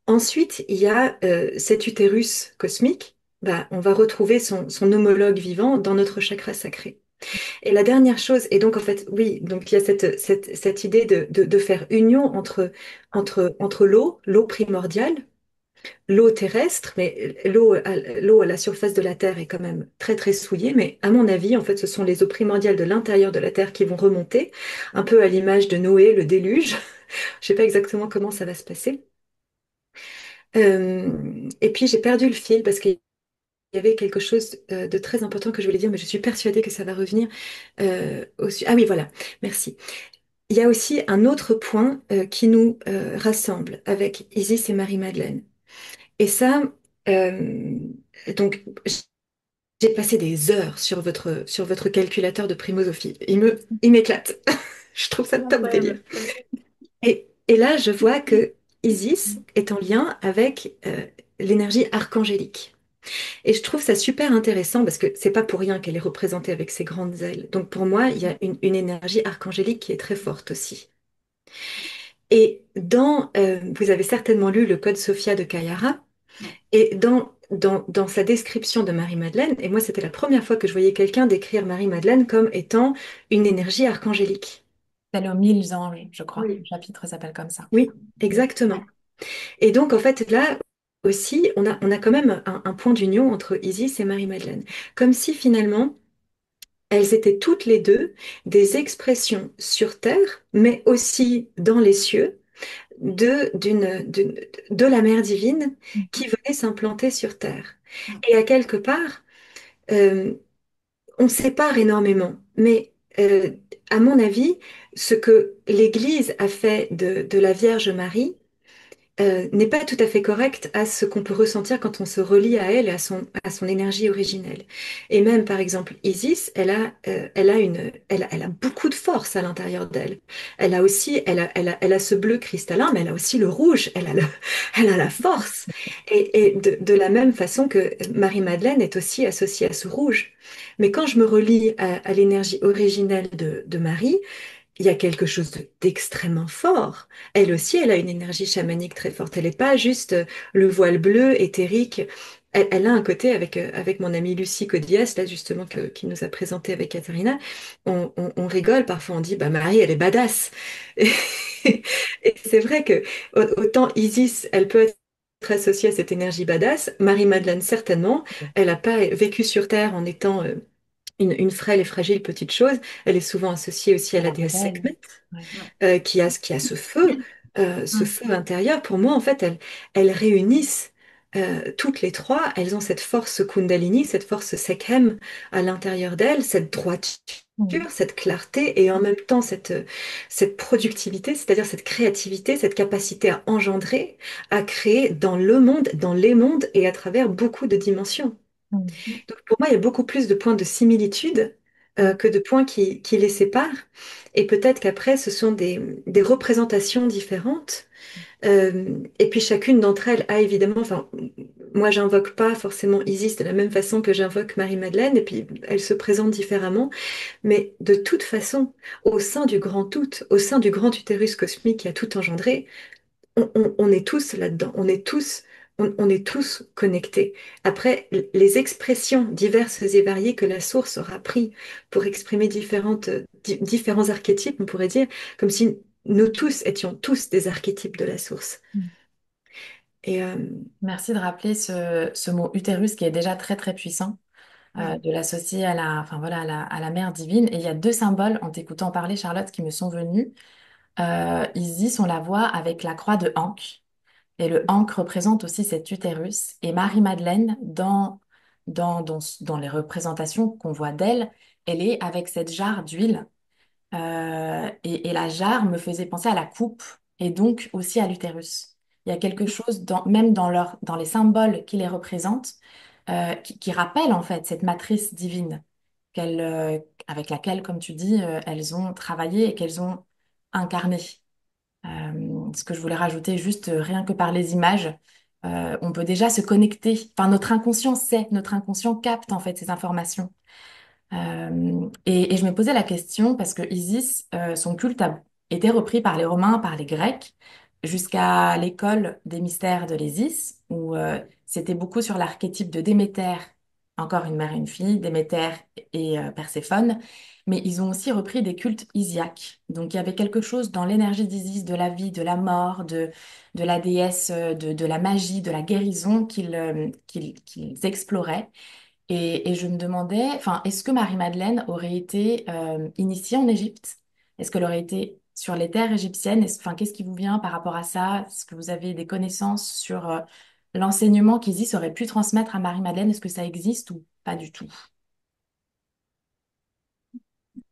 Ensuite, il y a cet utérus cosmique, bah, on va retrouver son homologue vivant dans notre chakra sacré. Et la dernière chose, et donc en fait, oui, donc il y a cette idée de faire union entre l'eau primordiale, l'eau terrestre, mais l'eau à la surface de la Terre est quand même très très souillée, mais à mon avis, en fait, ce sont les eaux primordiales de l'intérieur de la Terre qui vont remonter, un peu à l'image de Noé, le déluge. Je sais pas exactement comment ça va se passer. Et puis j'ai perdu le fil parce qu'il y avait quelque chose de très important que je voulais dire, mais je suis persuadée que ça va revenir Ah oui, voilà, merci. Il y a aussi un autre point qui nous rassemble avec Isis et Marie-Madeleine. Et ça, euh, donc, j'ai passé des heures sur votre calculateur de primosophie. Il m'éclate. Je trouve ça top délire. Incroyable. Ouais. Et là, je vois que Isis est en lien avec l'énergie archangélique. Et je trouve ça super intéressant parce que c'est pas pour rien qu'elle est représentée avec ses grandes ailes. Donc pour moi, il y a une énergie archangélique qui est très forte aussi. Et vous avez certainement lu le Code Sophia de Kayara. Et dans sa description de Marie-Madeleine, et moi c'était la première fois que je voyais quelqu'un décrire Marie-Madeleine comme étant une énergie archangélique. C'est le 1000 ans, oui, je crois. Le Oui. chapitre s'appelle comme ça. Oui, Ouais. exactement. Et donc en fait là aussi, on a quand même un point d'union entre Isis et Marie-Madeleine. Comme si finalement, elles étaient toutes les deux des expressions sur Terre, mais aussi dans les cieux, de la mère divine qui venait s'implanter sur Terre. Et à quelque part, euh, on sépare énormément, mais à mon avis, ce que l'Église a fait de la Vierge Marie n'est pas tout à fait correct à ce qu'on peut ressentir quand on se relie à elle et à son énergie originelle. Et même, par exemple, Isis, elle a beaucoup de force à l'intérieur d'elle. Elle a aussi, elle a ce bleu cristallin, mais elle a aussi le rouge. Elle a la force. Et de la même façon que Marie-Madeleine est aussi associée à ce rouge. Mais quand je me relie à l'énergie originelle de Marie, il y a quelque chose d'extrêmement fort. Elle aussi, elle a une énergie chamanique très forte. Elle n'est pas juste le voile bleu, éthérique. Elle a un côté avec mon amie Lucie Codias, là justement, qui nous a présenté avec Katharina. On rigole, parfois on dit, bah Marie, elle est badass. Et, et c'est vrai que autant Isis, elle peut être associée à cette énergie badass, Marie-Madeleine, certainement. Elle n'a pas vécu sur Terre en étant une frêle et fragile petite chose. Elle est souvent associée aussi à C'est la la déesse rebelle. Sekhmet, Ouais. qui a ce Mm. feu intérieur. Pour moi, en fait, elles réunissent toutes les trois. Elles ont cette force Kundalini, cette force Sekhem à l'intérieur d'elles, cette droiture, Mm. cette clarté et en même temps cette productivité, c'est-à-dire cette créativité, cette capacité à engendrer, à créer dans le monde, dans les mondes et à travers beaucoup de dimensions. Mm. Donc pour moi, il y a beaucoup plus de points de similitude que de points qui les séparent. Et peut-être qu'après, ce sont des représentations différentes. Et puis chacune d'entre elles a évidemment, enfin, moi j'invoque pas forcément Isis de la même façon que j'invoque Marie-Madeleine, et puis elles se présentent différemment, mais de toute façon, au sein du grand tout, au sein du grand utérus cosmique qui a tout engendré, on est tous là-dedans, on est tous connectés. Après, les expressions diverses et variées que la source aura pris pour exprimer différents archétypes, on pourrait dire, comme si nous tous étions tous des archétypes de la source. Et Merci de rappeler ce mot utérus qui est déjà très très puissant, ouais. de l'associer à enfin, voilà, à la mère divine. Et il y a deux symboles, en t'écoutant parler, Charlotte, qui me sont venus. Isis, on la voit avec la croix de Ankh. Et le ankh représente aussi cet utérus. Et Marie-Madeleine, dans les représentations qu'on voit d'elle, elle est avec cette jarre d'huile. Et la jarre me faisait penser à la coupe et donc aussi à l'utérus. Il y a quelque chose, même dans les symboles qui les représentent, qui rappelle en fait cette matrice divine avec laquelle, comme tu dis, elles ont travaillé et qu'elles ont incarné. Ce que je voulais rajouter, juste rien que par les images, on peut déjà se connecter. Enfin, notre inconscient sait, notre inconscient capte en fait ces informations. Et je me posais la question parce que Isis, son culte a été repris par les Romains, par les Grecs, jusqu'à l'école des mystères de l'Isis, où c'était beaucoup sur l'archétype de Déméter, encore une mère et une fille, Déméter et Perséphone, mais ils ont aussi repris des cultes isiaques. Donc il y avait quelque chose dans l'énergie d'Isis, de la vie, de la mort, de la déesse, de la magie, de la guérison qu'ils exploraient. Et je me demandais, enfin, est-ce que Marie-Madeleine aurait été initiée en Égypte? Est-ce qu'elle aurait été sur les terres égyptiennes? Enfin, qu'est-ce qui vous vient par rapport à ça? Est-ce que vous avez des connaissances sur l'enseignement qu'Isis aurait pu transmettre à Marie-Madeleine? Est-ce que ça existe ou pas du tout?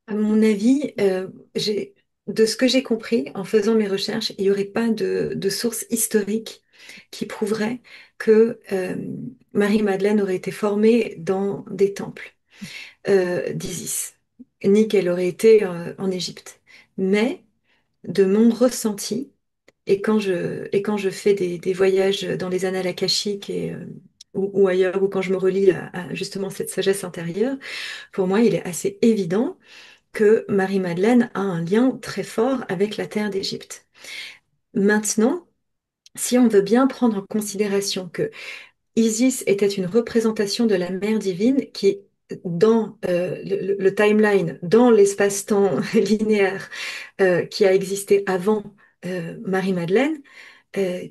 À mon avis, de ce que j'ai compris en faisant mes recherches, il n'y aurait pas de source historique qui prouverait que Marie-Madeleine aurait été formée dans des temples d'Isis, ni qu'elle aurait été en Égypte. Mais de mon ressenti, et quand je fais des voyages dans les annales akashiques ou ailleurs, ou quand je me relie à justement cette sagesse intérieure, pour moi, il est assez évident que Marie-Madeleine a un lien très fort avec la terre d'Égypte. Maintenant, si on veut bien prendre en considération que Isis était une représentation de la mère divine qui, dans le timeline, dans l'espace-temps linéaire qui a existé avant Marie-Madeleine, euh,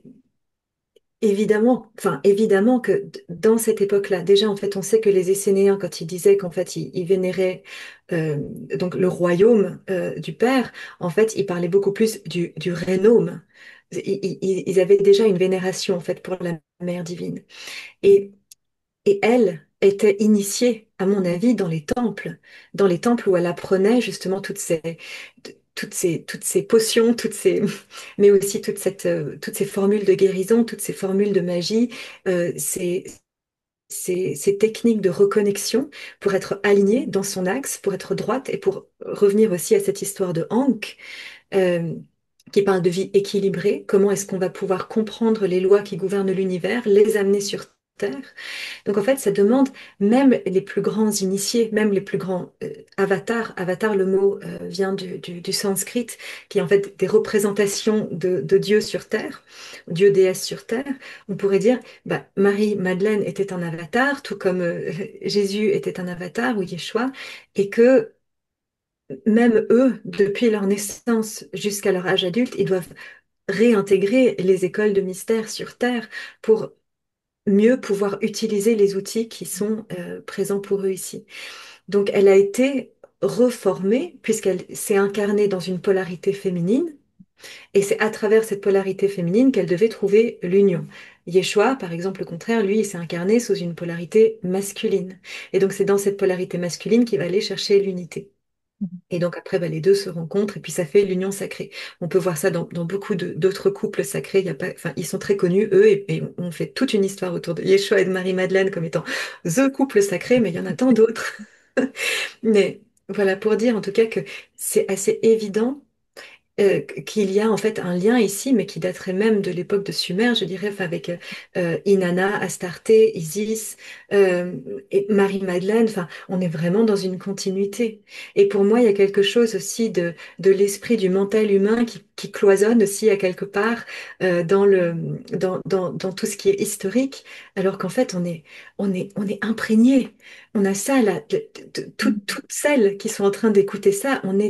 évidemment que dans cette époque-là, déjà en fait, on sait que les Essénéens, quand ils disaient qu'en fait ils vénéraient euh, donc le royaume du Père, en fait, ils parlaient beaucoup plus du rénome. Ils avaient déjà une vénération en fait pour la Mère divine. Et et elle était initiée, à mon avis, dans les temples où elle apprenait justement toutes ces potions, mais aussi toutes ces formules de guérison, toutes ces formules de magie, ces techniques de reconnexion pour être alignée dans son axe, pour être droite et pour revenir aussi à cette histoire de Ankh, euh, qui parle de vie équilibrée. Comment est-ce qu'on va pouvoir comprendre les lois qui gouvernent l'univers, les amener sur Terre? Donc en fait, ça demande même les plus grands initiés, même les plus grands avatars. Avatar, le mot vient du sanskrit, qui est en fait des représentations de Dieu sur Terre, Dieu déesse sur Terre. On pourrait dire, bah, Marie-Madeleine était un avatar, tout comme Jésus était un avatar ou Yeshua, et que même eux, depuis leur naissance jusqu'à leur âge adulte, ils doivent réintégrer les écoles de mystère sur Terre pour mieux pouvoir utiliser les outils qui sont présents pour eux ici. Donc elle a été reformée puisqu'elle s'est incarnée dans une polarité féminine et c'est à travers cette polarité féminine qu'elle devait trouver l'union. Yeshua, par exemple, le contraire, lui, il s'est incarné sous une polarité masculine. Et donc c'est dans cette polarité masculine qu'il va aller chercher l'unité. Et donc après, bah, les deux se rencontrent et puis ça fait l'union sacrée. On peut voir ça dans beaucoup d'autres couples sacrés. Il y a pas, enfin, ils sont très connus, eux, et on fait toute une histoire autour de Yeshua et de Marie-Madeleine comme étant the couple sacré, mais il y en a tant d'autres. Mais voilà, pour dire en tout cas que c'est assez évident qu'il y a en fait un lien ici, mais qui daterait même de l'époque de Sumer, je dirais, enfin, avec Inanna, Astarté, Isis euh, et Marie-Madeleine. Enfin, on est vraiment dans une continuité. Et pour moi, il y a quelque chose aussi de l'esprit du mental humain qui cloisonne aussi à quelque part dans tout ce qui est historique, alors qu'en fait, on est imprégné. On a ça là, toutes celles qui sont en train d'écouter ça, on est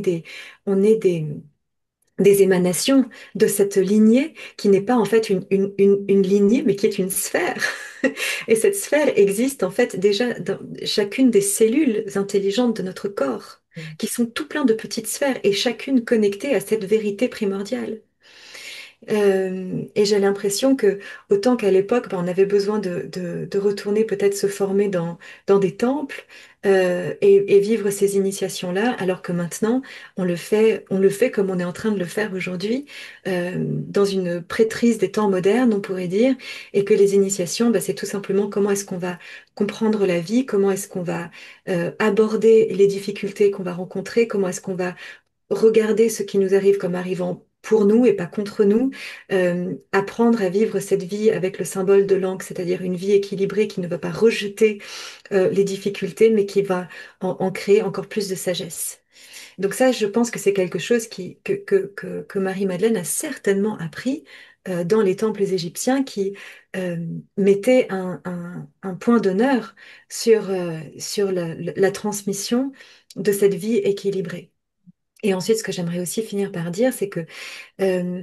des émanations de cette lignée qui n'est pas en fait une lignée, mais qui est une sphère. Et cette sphère existe en fait déjà dans chacune des cellules intelligentes de notre corps, qui sont tout plein de petites sphères et chacune connectée à cette vérité primordiale. Et j'ai l'impression que, autant qu'à l'époque, ben, on avait besoin de retourner peut-être se former dans des temples et vivre ces initiations-là, alors que maintenant, on le fait comme on est en train de le faire aujourd'hui, dans une prêtrise des temps modernes, on pourrait dire, et que les initiations, ben, c'est tout simplement comment est-ce qu'on va comprendre la vie, comment est-ce qu'on va aborder les difficultés qu'on va rencontrer, comment est-ce qu'on va regarder ce qui nous arrive comme arrivant pour nous et pas contre nous, apprendre à vivre cette vie avec le symbole de l'encre, c'est-à-dire une vie équilibrée qui ne va pas rejeter les difficultés, mais qui va en créer encore plus de sagesse. Donc ça, je pense que c'est quelque chose que Marie-Madeleine a certainement appris dans les temples égyptiens qui euh, mettaient un point d'honneur sur la transmission de cette vie équilibrée. Et ensuite, ce que j'aimerais aussi finir par dire, c'est que euh,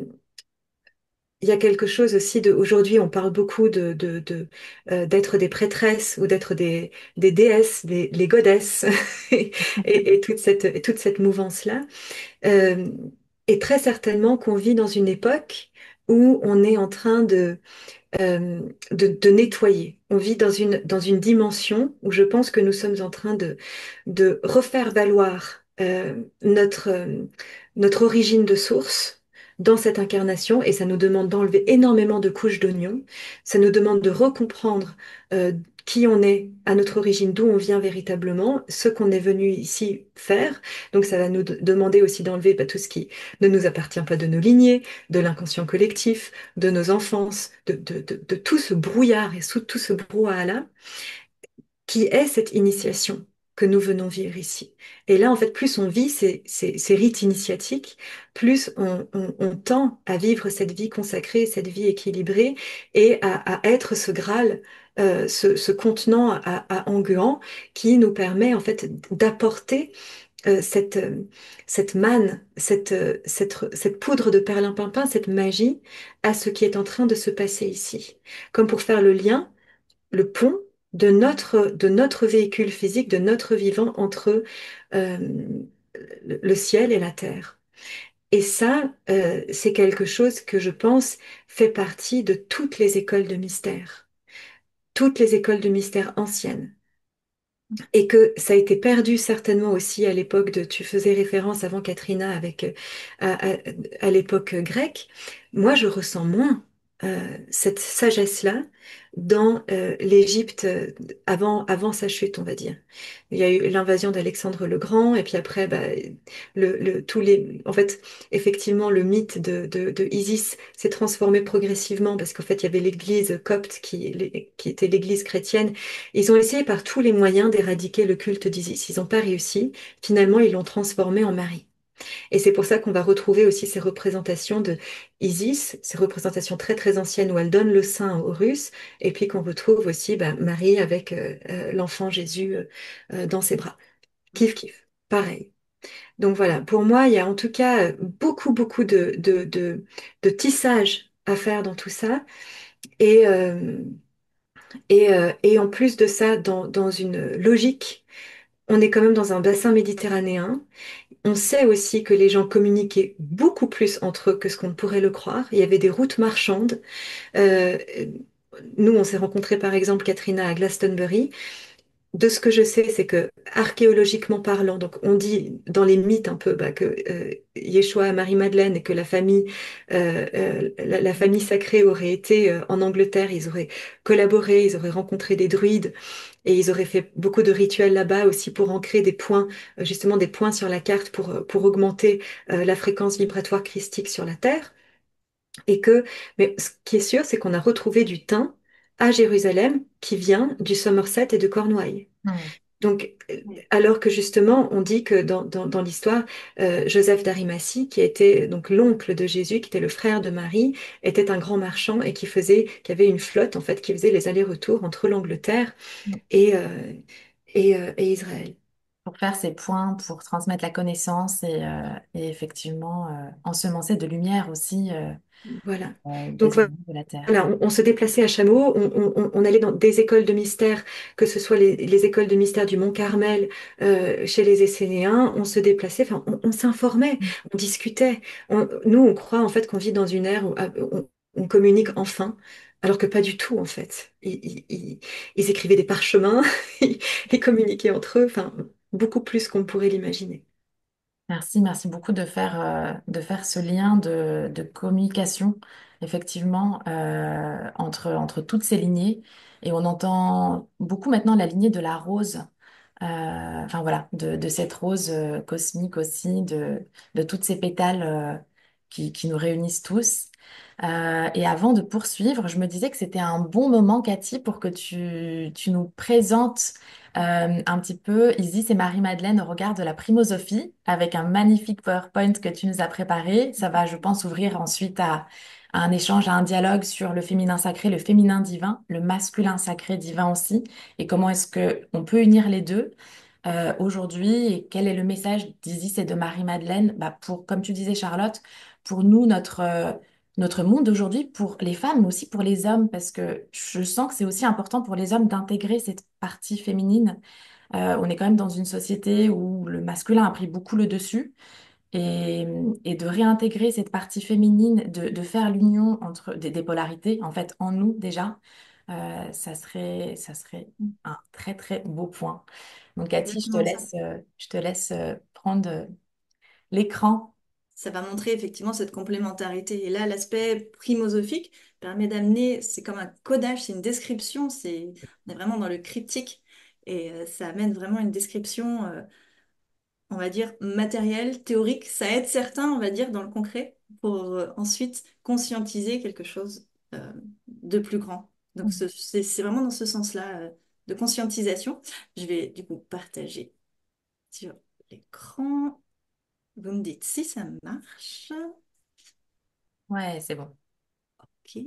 il y a quelque chose aussi de. Aujourd'hui, on parle beaucoup d'être des prêtresses ou d'être des déesses, les godesses, et toute cette mouvance-là. Euh, et très certainement qu'on vit dans une époque où on est en train de nettoyer. On vit dans une dimension où je pense que nous sommes en train de refaire valoir notre origine de source dans cette incarnation et ça nous demande d'enlever énormément de couches d'oignons. Ça nous demande de recomprendre qui on est à notre origine, d'où on vient véritablement, ce qu'on est venu ici faire. Donc ça va nous demander aussi d'enlever tout ce qui ne nous appartient pas de nos lignées, de l'inconscient collectif, de nos enfances, de tout ce brouillard et sous tout ce brouhaha-là, qui est cette initiation que nous venons vivre ici. Et là, en fait, plus on vit ces rites initiatiques, plus on tend à vivre cette vie consacrée, cette vie équilibrée, et à être ce Graal, ce contenant à onguent qui nous permet, en fait, d'apporter cette manne, cette poudre de perlimpinpin, cette magie à ce qui est en train de se passer ici. Comme pour faire le lien, le pont de notre véhicule physique, de notre vivant entre le ciel et la terre. Et ça, c'est quelque chose que je pense fait partie de toutes les écoles de mystère, toutes les écoles de mystère anciennes. Et que ça a été perdu certainement aussi à l'époque de, tu faisais référence avant Katrina avec à l'époque grecque. Moi, je ressens moins cette sagesse-là dans l'Égypte avant sa chute, on va dire. Il y a eu l'invasion d'Alexandre le Grand, et puis après, bah, tous les, en fait, effectivement, le mythe de Isis s'est transformé progressivement parce qu'en fait, il y avait l'Église copte qui était l'Église chrétienne. Ils ont essayé par tous les moyens d'éradiquer le culte d'Isis. Ils n'ont pas réussi. Finalement, ils l'ont transformé en Marie. Et c'est pour ça qu'on va retrouver aussi ces représentations de Isis, ces représentations très très anciennes où elle donne le sein aux Russes, et puis qu'on retrouve aussi bah, Marie avec l'enfant Jésus dans ses bras. Kiff kiff. Pareil. Donc voilà, pour moi, il y a en tout cas beaucoup de tissage à faire dans tout ça. Et, et en plus de ça, dans une logique, on est quand même dans un bassin méditerranéen. On sait aussi que les gens communiquaient beaucoup plus entre eux que ce qu'on pourrait le croire. Il y avait des routes marchandes. Euh, Nous, on s'est rencontrés par exemple, Katrina, à Glastonbury. de ce que je sais, c'est que archéologiquement parlant, donc on dit dans les mythes un peu que Yeshua et Marie-Madeleine et que la famille sacrée aurait été en Angleterre, ils auraient collaboré, ils auraient rencontré des druides et ils auraient fait beaucoup de rituels là-bas aussi pour ancrer des points, justement des points sur la carte pour augmenter la fréquence vibratoire christique sur la Terre. Et que, mais ce qui est sûr, c'est qu'on a retrouvé du thym à Jérusalem qui vient du Somerset et de Cornouailles. Hmm. Donc, alors que justement, on dit que dans l'histoire, Joseph d'Arimathie, qui était donc l'oncle de Jésus, qui était le frère de Marie, était un grand marchand et qui avait une flotte en fait, qui faisait les allers-retours entre l'Angleterre et, euh, et Israël. Pour faire ces points, pour transmettre la connaissance et effectivement ensemencer de lumière aussi Voilà. Donc des humains de la Terre. voilà, on se déplaçait à chameau, on allait dans des écoles de mystère, que ce soit les écoles de mystère du Mont Carmel, chez les Essénéens, on se déplaçait, enfin, on s'informait, on discutait. Nous, on croit en fait qu'on vit dans une ère où on communique enfin, alors que pas du tout en fait. Ils écrivaient des parchemins, ils communiquaient entre eux, enfin, beaucoup plus qu'on pourrait l'imaginer. Merci, merci beaucoup de faire ce lien de communication, effectivement, entre toutes ces lignées. Et on entend beaucoup maintenant la lignée de la rose, enfin voilà, de cette rose cosmique aussi, de toutes ces pétales qui nous réunissent tous. Et avant de poursuivre, je me disais que c'était un bon moment, Cathy, pour que tu nous présentes un petit peu Isis et Marie-Madeleine au regard de la primosophie, avec un magnifique PowerPoint que tu nous as préparé. Ça va, je pense, ouvrir ensuite à un échange, à un dialogue sur le féminin sacré, le féminin divin, le masculin sacré divin aussi, et comment est-ce que on peut unir les deux aujourd'hui, et quel est le message d'Isis et de Marie-Madeleine, bah pour, comme tu disais, Charlotte, pour nous, notre monde d'aujourd'hui, pour les femmes, mais aussi pour les hommes, parce que je sens que c'est aussi important pour les hommes d'intégrer cette partie féminine. On est quand même dans une société où le masculin a pris beaucoup le dessus et, et de réintégrer cette partie féminine, de faire l'union entre des polarités, en fait, en nous déjà, ça serait un très, très beau point. Donc, C'est Cathy, exactement ça. je te laisse prendre l'écran. Ça va montrer effectivement cette complémentarité. Et là, l'aspect primosophique permet d'amener, c'est comme un codage, c'est une description, on est vraiment dans le cryptique. Et ça amène vraiment une description, on va dire, matérielle, théorique. Ça aide certains, on va dire, dans le concret, pour ensuite conscientiser quelque chose de plus grand. Donc, c'est vraiment dans ce sens-là, de conscientisation. Je vais du coup partager sur l'écran. Vous me dites si ça marche. Ouais, c'est bon. Ok.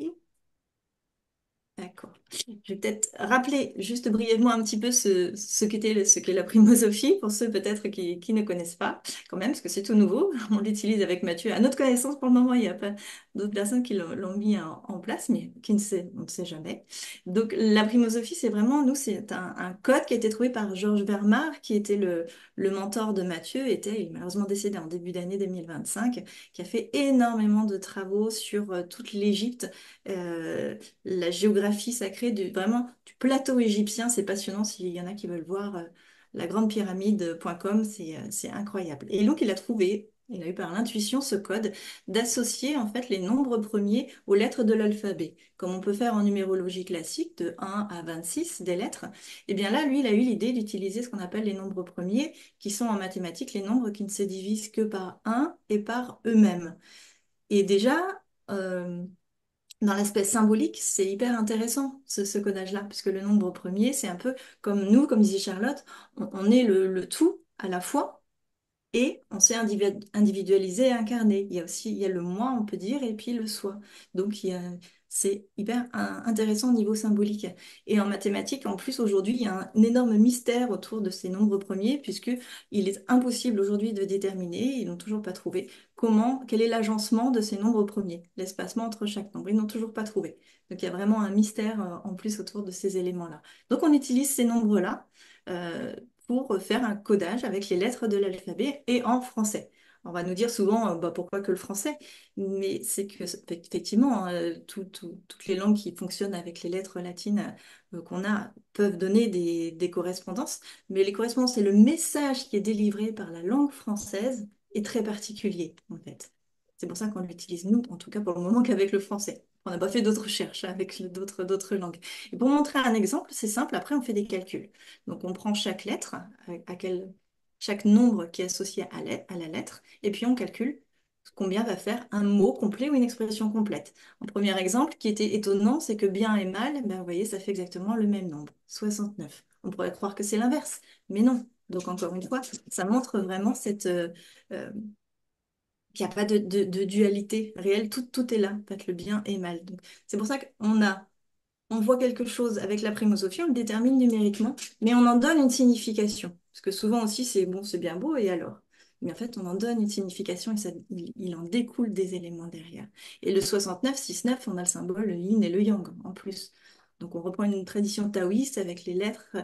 D'accord. Je vais peut-être rappeler juste brièvement un petit peu ce qu'est la primosophie, pour ceux peut-être qui ne connaissent pas, quand même, parce que c'est tout nouveau. On l'utilise avec Mathieu. À notre connaissance, pour le moment, il n'y a pas d'autres personnes qui l'ont mis en place, mais on ne sait jamais. Donc, la primosophie, c'est vraiment, nous, c'est un code qui a été trouvé par Georges Vermar, qui était le mentor de Mathieu, il est malheureusement décédé en début d'année 2025, qui a fait énormément de travaux sur toute l'Égypte. La géographie sacrée vraiment du plateau égyptien. C'est passionnant s'il y en a qui veulent voir la grande pyramide.com, c'est incroyable. Et donc il a trouvé, il a eu par l'intuition ce code d'associer en fait les nombres premiers aux lettres de l'alphabet. Comme on peut faire en numérologie classique de 1 à 26 des lettres, et bien là, lui, il a eu l'idée d'utiliser ce qu'on appelle les nombres premiers, qui sont en mathématiques les nombres qui ne se divisent que par 1 et par eux-mêmes. Et déjà, euh, dans l'aspect symbolique, c'est hyper intéressant ce codage-là, puisque le nombre premier, c'est un peu comme nous, comme disait Charlotte, on est le tout à la fois et on s'est individualisé et incarné. Il y a le moi, on peut dire, et puis le soi. Donc c'est hyper intéressant au niveau symbolique. Et en mathématiques, en plus, aujourd'hui, il y a un énorme mystère autour de ces nombres premiers, puisque il est impossible aujourd'hui de déterminer, ils n'ont toujours pas trouvé quel est l'agencement de ces nombres premiers, l'espacement entre chaque nombre. Ils n'ont toujours pas trouvé. Donc il y a vraiment un mystère en plus autour de ces éléments-là. Donc on utilise ces nombres-là. euh, pour faire un codage avec les lettres de l'alphabet et en français. On va nous dire souvent, bah, pourquoi que le français? Mais c'est que, effectivement, hein, toutes les langues qui fonctionnent avec les lettres latines qu'on a peuvent donner des correspondances, mais les correspondances et le message qui est délivré par la langue française est très particulier, en fait. C'est pour ça qu'on l'utilise, nous, en tout cas pour le moment, qu'avec le français. On n'a pas fait d'autres recherches avec d'autres langues. Et pour montrer un exemple, c'est simple, après on fait des calculs. Donc on prend chaque lettre, chaque nombre qui est associé à la lettre, et puis on calcule combien va faire un mot complet ou une expression complète. Un premier exemple qui était étonnant, c'est que bien et mal, ben, vous voyez, ça fait exactement le même nombre, 69. On pourrait croire que c'est l'inverse, mais non. Donc encore une fois, ça montre vraiment euh, qu'il n'y a pas de dualité réelle, tout est là, en fait, le bien et mal. Donc, c'est pour ça on voit quelque chose avec la primosophie, on le détermine numériquement, mais on en donne une signification. Parce que souvent aussi, c'est bon, c'est bien beau, et alors? Mais en fait, on en donne une signification et il en découle des éléments derrière. Et le 69, 6, 9, on a le symbole, le yin et le yang en plus. Donc on reprend une tradition taoïste avec les lettres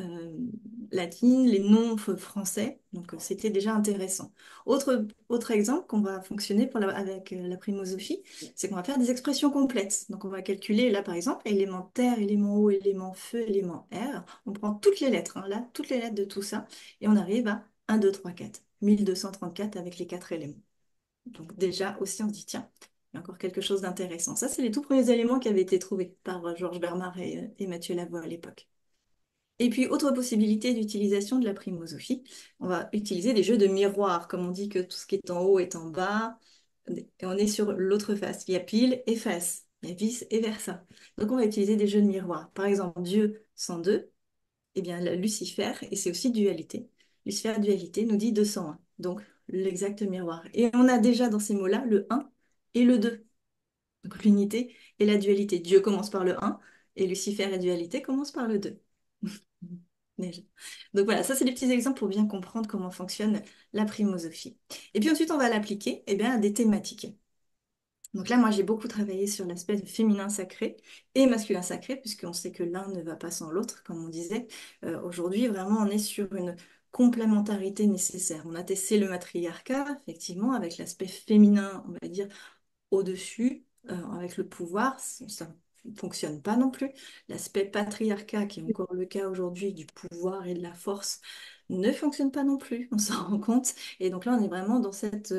euh, latines, les noms français. Donc c'était déjà intéressant. Autre exemple qu'on va fonctionner avec la primosophie, c'est qu'on va faire des expressions complètes. Donc on va calculer là par exemple élément terre, élément eau, élément feu, élément air. On prend toutes les lettres, hein, là, toutes les lettres de tout ça, et on arrive à 1, 2, 3, 4. 1234 avec les quatre éléments. Donc déjà aussi on se dit tiens, il y a encore quelque chose d'intéressant. Ça, c'est les tout premiers éléments qui avaient été trouvés par Georges Bernard et Mathieu Lavoie à l'époque. Et puis, autre possibilité d'utilisation de la primosophie, on va utiliser des jeux de miroir, comme on dit que tout ce qui est en haut est en bas, et on est sur l'autre face. Il y a pile et face, il y a vice et versa. Donc, on va utiliser des jeux de miroir. Par exemple, Dieu 102, eh bien, Lucifer, et c'est aussi dualité. Lucifer, dualité, nous dit 201. Donc, l'exact miroir. Et on a déjà dans ces mots-là le un et le 2. Donc, l'unité et la dualité. Dieu commence par le un et Lucifer et dualité commencent par le 2. Déjà. Donc voilà, ça c'est des petits exemples pour bien comprendre comment fonctionne la primosophie. Et puis ensuite, on va l'appliquer à des thématiques. Donc là, moi, j'ai beaucoup travaillé sur l'aspect de féminin sacré et masculin sacré, puisqu'on sait que l'un ne va pas sans l'autre, comme on disait. Aujourd'hui, vraiment, on est sur une complémentarité nécessaire. On a testé le matriarcat, effectivement, avec l'aspect féminin, on va dire, au-dessus, avec le pouvoir, ça ne fonctionne pas non plus. L'aspect patriarcat, qui est encore le cas aujourd'hui, du pouvoir et de la force, ne fonctionne pas non plus, on s'en rend compte. Et donc là, on est vraiment dans cette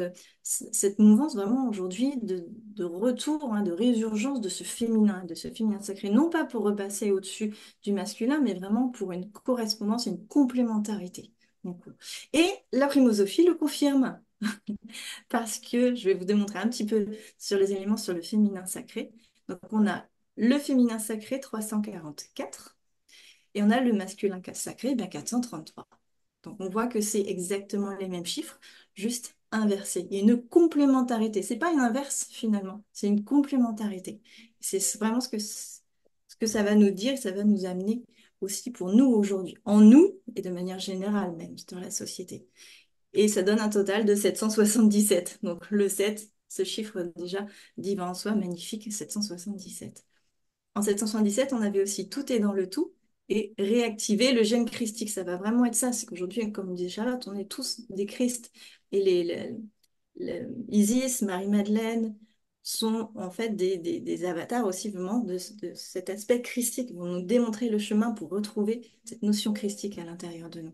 mouvance vraiment aujourd'hui de retour, hein, de résurgence de ce féminin sacré, non pas pour repasser au-dessus du masculin, mais vraiment pour une correspondance, une complémentarité. Donc, et la primosophie le confirme parce que je vais vous démontrer un petit peu sur les éléments sur le féminin sacré. Donc, on a le féminin sacré 344 et on a le masculin sacré 433. Donc, on voit que c'est exactement les mêmes chiffres, juste inversés. Il y a une complémentarité. C'est pas une inverse finalement, c'est une complémentarité. C'est vraiment ce que ça va nous dire, ça va nous amener aussi pour nous aujourd'hui, en nous et de manière générale même dans la société. Et ça donne un total de 777. Donc le 7, ce chiffre déjà divin en soi, magnifique, 777. En 777, on avait aussi tout est dans le tout et réactiver le gène christique. Ça va vraiment être ça. C'est qu'aujourd'hui, comme disait Charlotte, on est tous des Christ. Et Isis, Marie-Madeleine sont en fait des avatars aussi vraiment de cet aspect christique. Ils vont nous démontrer le chemin pour retrouver cette notion christique à l'intérieur de nous.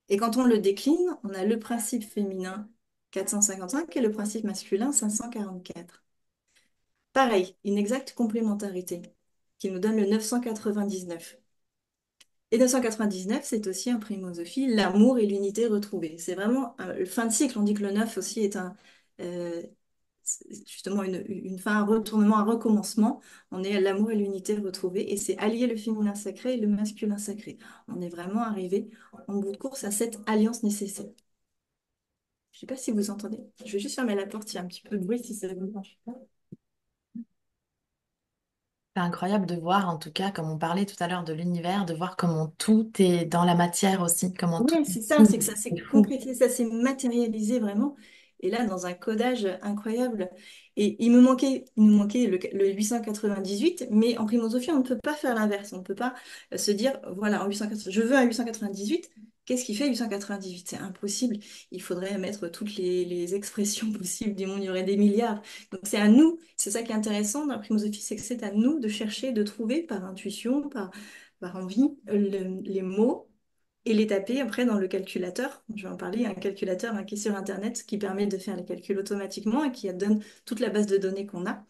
Et quand on le décline, on a le principe féminin 455 et le principe masculin 544. Pareil, une exacte complémentarité qui nous donne le 999. Et 999, c'est aussi en primosophie, l'amour et l'unité retrouvée. C'est vraiment le fin de cycle. On dit que le 9 aussi est euh, justement une fin, un retournement, un recommencement. On est à l'amour et l'unité retrouvée et c'est allier le féminin sacré et le masculin sacré. On est vraiment arrivé en bout de course à cette alliance nécessaire. Je ne sais pas si vous entendez. Je vais juste fermer la porte, il y a un petit peu de bruit si ça vous dérange pas. C'est incroyable de voir, en tout cas, comme on parlait tout à l'heure de l'univers, de voir comment tout est dans la matière aussi, comment tout Oui, est c'est ça, fou, c'est que ça s'est c'est fou. concrétisé, ça s'est matérialisé vraiment. Et là, dans un codage incroyable. Et il nous manquait le 898, mais en primosophie, on ne peut pas faire l'inverse. On ne peut pas se dire, voilà, en 880, je veux un 898, Qu'est-ce qui fait 898? C'est impossible. Il faudrait mettre toutes les expressions possibles du monde. Il y aurait des milliards. Donc c'est à nous, c'est ça qui est intéressant dans la primosophie, c'est que c'est à nous de chercher, de trouver par intuition, par envie, les mots et les taper après dans le calculateur. Je vais en parler, il y a un calculateur hein, qui est sur Internet qui permet de faire les calculs automatiquement et qui donne toute la base de données qu'on a.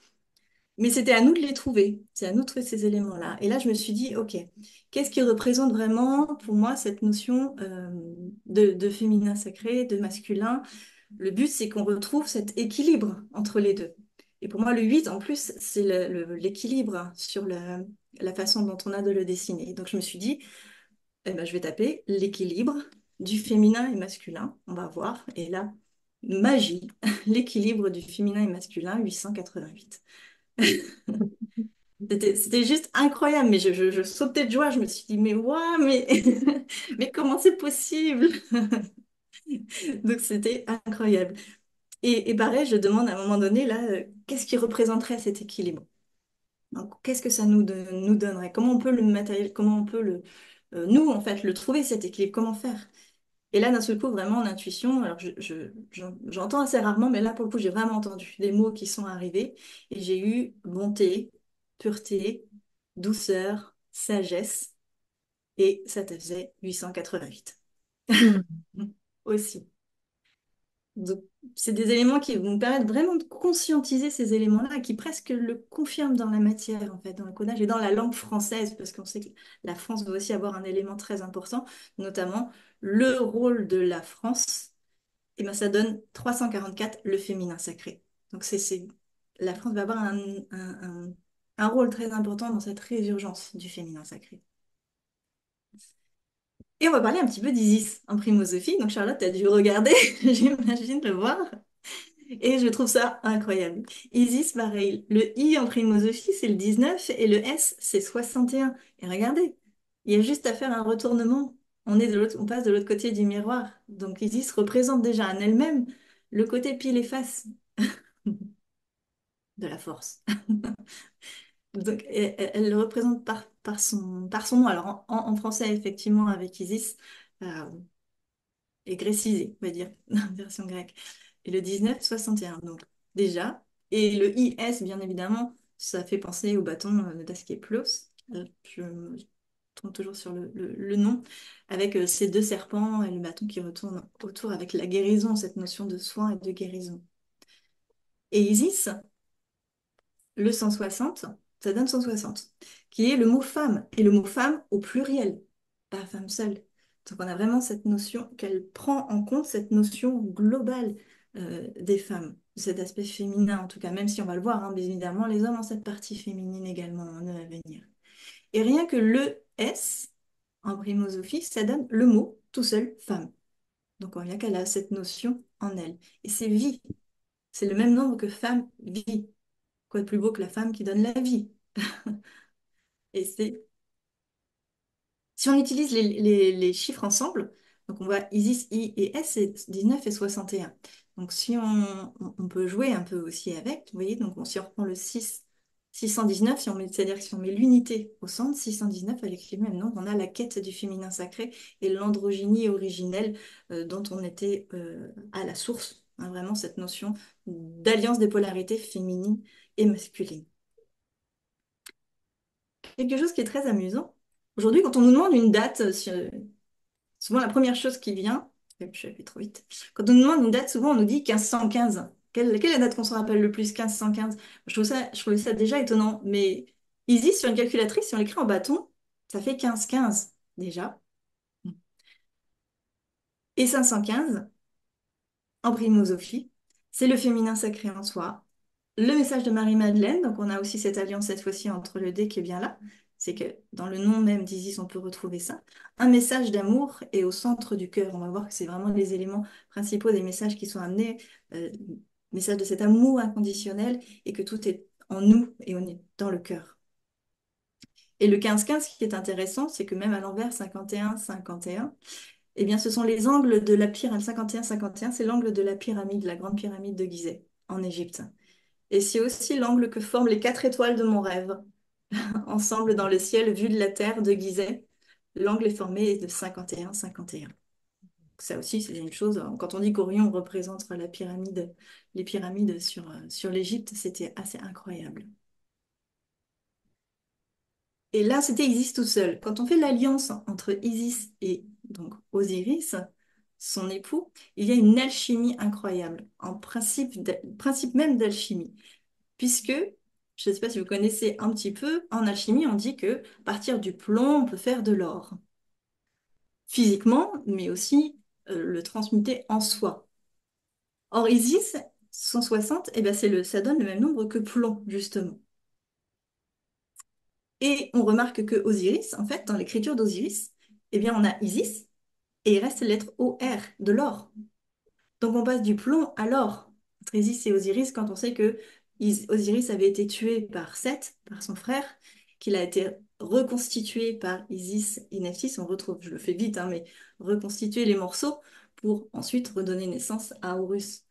Mais c'était à nous de les trouver. C'est à nous de trouver ces éléments-là. Et là, je me suis dit, OK, qu'est-ce qui représente vraiment pour moi cette notion de féminin sacré, de masculin? Le but, c'est qu'on retrouve cet équilibre entre les deux. Et pour moi, le 8, en plus, c'est l'équilibre sur la façon dont on a de le dessiner. Donc, je me suis dit, eh ben, je vais taper l'équilibre du féminin et masculin. On va voir. Et là, magie, l'équilibre du féminin et masculin, 888. C'était juste incroyable, mais je sautais de joie. Je me suis dit, mais waouh, mais, mais comment c'est possible? Donc c'était incroyable. Et pareil, je demande à un moment donné, là, qu'est-ce qui représenterait cet équilibre? Donc, qu'est-ce que ça nous donnerait? Comment on peut le matériel, comment on peut nous, en fait, le trouver, cet équilibre? Comment faire? Et là, d'un seul coup, vraiment, en intuition, alors j'entends assez rarement, mais là, pour le coup, j'ai vraiment entendu des mots qui sont arrivés. Et j'ai eu bonté, pureté, douceur, sagesse. Et ça te faisait 888 Hmm. aussi. Donc, c'est des éléments qui vont me permettre vraiment de conscientiser ces éléments-là, qui presque le confirment dans la matière, en fait, dans le codage et dans la langue française, parce qu'on sait que la France va aussi avoir un élément très important, notamment le rôle de la France. Et ben, ça donne 344, le féminin sacré. Donc, la France va avoir un rôle très important dans cette résurgence du féminin sacré. Et on va parler un petit peu d'Isis en primosophie. Donc, Charlotte, tu as dû regarder, j'imagine, le voir. Et je trouve ça incroyable. Isis, pareil. Le I en primosophie, c'est le 19 et le S, c'est 61. Et regardez, il y a juste à faire un retournement. On passe de l'autre côté du miroir. Donc Isis représente déjà en elle-même le côté pile et face de la force. Donc elle le représente par son nom. Alors en français, effectivement, avec Isis, euh, et grécisé, on va dire, version grecque. Et le 19, 61, donc déjà. Et le IS, bien évidemment, ça fait penser au bâton d'Asclepiolos. Je me trompe toujours sur le nom, avec ces deux serpents et le bâton qui retourne autour avec la guérison, cette notion de soin et de guérison. Et Isis, le 160, ça donne 160, qui est le mot femme, et le mot femme au pluriel, pas femme seule. Donc on a vraiment cette notion qu'elle prend en compte, cette notion globale des femmes, cet aspect féminin en tout cas, même si on va le voir, hein, bien évidemment, les hommes ont cette partie féminine également en eux à venir. Et rien que le S, en primosophie, ça donne le mot tout seul, femme. Donc on voit qu'elle a cette notion en elle. Et c'est vie, c'est le même nombre que femme, vie. Quoi de plus beau que la femme qui donne la vie? Et si on utilise les chiffres ensemble, donc on voit Isis, I et S, c'est 19 et 61. Donc si on peut jouer un peu aussi avec, vous voyez, donc si on reprend le 619, c'est-à-dire que si on met l'unité au centre, 619 avec les mêmes nombres, on a la quête du féminin sacré et l'androgynie originelle dont on était à la source. Hein, vraiment cette notion d'alliance des polarités féminines et masculines. Quelque chose qui est très amusant. Aujourd'hui, quand on nous demande une date, souvent la première chose qui vient, je suis allée trop vite, quand on nous demande une date, souvent on nous dit 1515. Quelle est la date qu'on se rappelle le plus? 1515. Je trouvais ça déjà étonnant, mais Isis, sur une calculatrice, si on l'écrit en bâton, ça fait 1515 déjà. Et 515, en primosophie, c'est le féminin sacré en soi. Le message de Marie-Madeleine, donc on a aussi cette alliance cette fois-ci entre le D qui est bien là, c'est que dans le nom même d'Isis, on peut retrouver ça. Un message d'amour est au centre du cœur. On va voir que c'est vraiment les éléments principaux des messages qui sont amenés, message de cet amour inconditionnel et que tout est en nous et on est dans le cœur. Et le 15-15, ce qui est intéressant, c'est que même à l'envers, 51-51, eh bien, ce sont les angles de la pyramide. 51-51, c'est l'angle de la pyramide, la grande pyramide de Gizeh, en Égypte. Et c'est aussi l'angle que forment les 4 étoiles de mon rêve, ensemble dans le ciel vu de la terre de Gizeh. L'angle est formé de 51-51. Ça aussi, c'est une chose. Quand on dit qu'Orion représente les pyramides sur l'Égypte, c'était assez incroyable. Et là, c'était Isis tout seul. Quand on fait l'alliance entre Isis et donc Osiris, son époux, il y a une alchimie incroyable, en principe même d'alchimie, puisque, je ne sais pas si vous connaissez un petit peu, en alchimie, on dit que à partir du plomb, on peut faire de l'or, physiquement, mais aussi le transmuter en soi. Or, Isis, 160, eh ben ça donne le même nombre que plomb, justement. Et on remarque que Osiris, en fait, dans l'écriture d'Osiris, eh bien, on a Isis et il reste la lettre OR de l'or. Donc on passe du plomb à l'or entre Isis et Osiris quand on sait que Osiris avait été tué par Seth, par son frère, qu'il a été reconstitué par Isis et Nephthys. On retrouve, je le fais vite, hein, mais reconstituer les morceaux pour ensuite redonner naissance à Horus.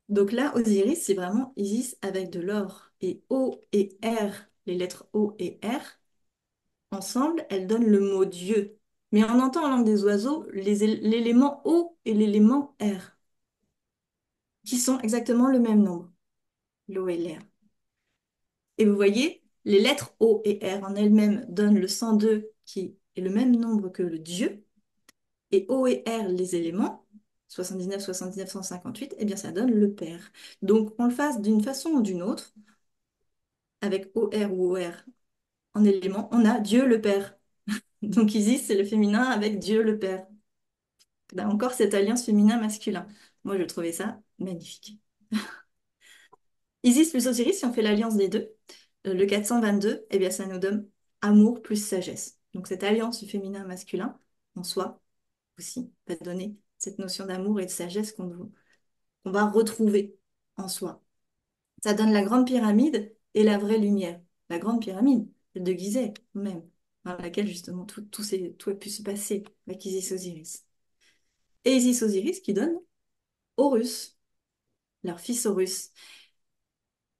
Donc là, Osiris, c'est vraiment Isis avec de l'or. Et O et R, les lettres O et R, ensemble, elles donnent le mot Dieu. Mais on entend en langue des oiseaux l'élément O et l'élément R, qui sont exactement le même nombre, l'O et l'R. Et vous voyez, les lettres O et R en elles-mêmes donnent le 102, qui est le même nombre que le Dieu, et O et R, les éléments, 79, 79, 158, eh bien ça donne le Père. Donc qu'on le fasse d'une façon ou d'une autre, avec OR ou OR en élément, on a Dieu le Père. Donc Isis, c'est le féminin avec Dieu le Père. Là encore, cette alliance féminin-masculin. Moi, je trouvais ça magnifique. Isis plus Osiris, si on fait l'alliance des deux, le 422, eh bien, ça nous donne amour plus sagesse. Donc cette alliance du féminin-masculin, en soi, aussi, va donner cette notion d'amour et de sagesse qu'on va retrouver en soi. Ça donne la grande pyramide et la vraie lumière. La grande pyramide, celle de Gizeh, même, dans laquelle justement tout a pu se passer avec Isis-Osiris. Et Isis-Osiris qui donne Horus, leur fils Horus.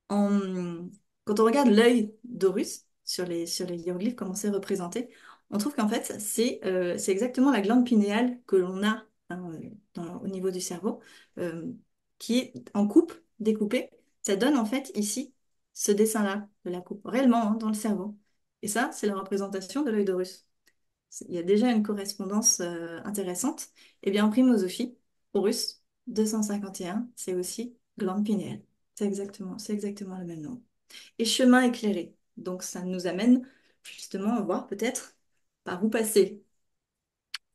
En- Quand on regarde l'œil d'Horus sur les hiéroglyphes, comment c'est représenté, on trouve qu'en fait, c'est exactement la glande pinéale que l'on a hein, au niveau du cerveau, euh, qui est en coupe, découpée. Ça donne en fait ici ce dessin-là de la coupe, réellement hein, dans le cerveau. Et ça, c'est la représentation de l'œil d'Horus. Il y a déjà une correspondance intéressante. Et bien, en primosophie, Horus 251, c'est aussi glande pinéale. C'est exactement le même nom. Et chemin éclairé. Donc, ça nous amène justement à voir peut-être par où passer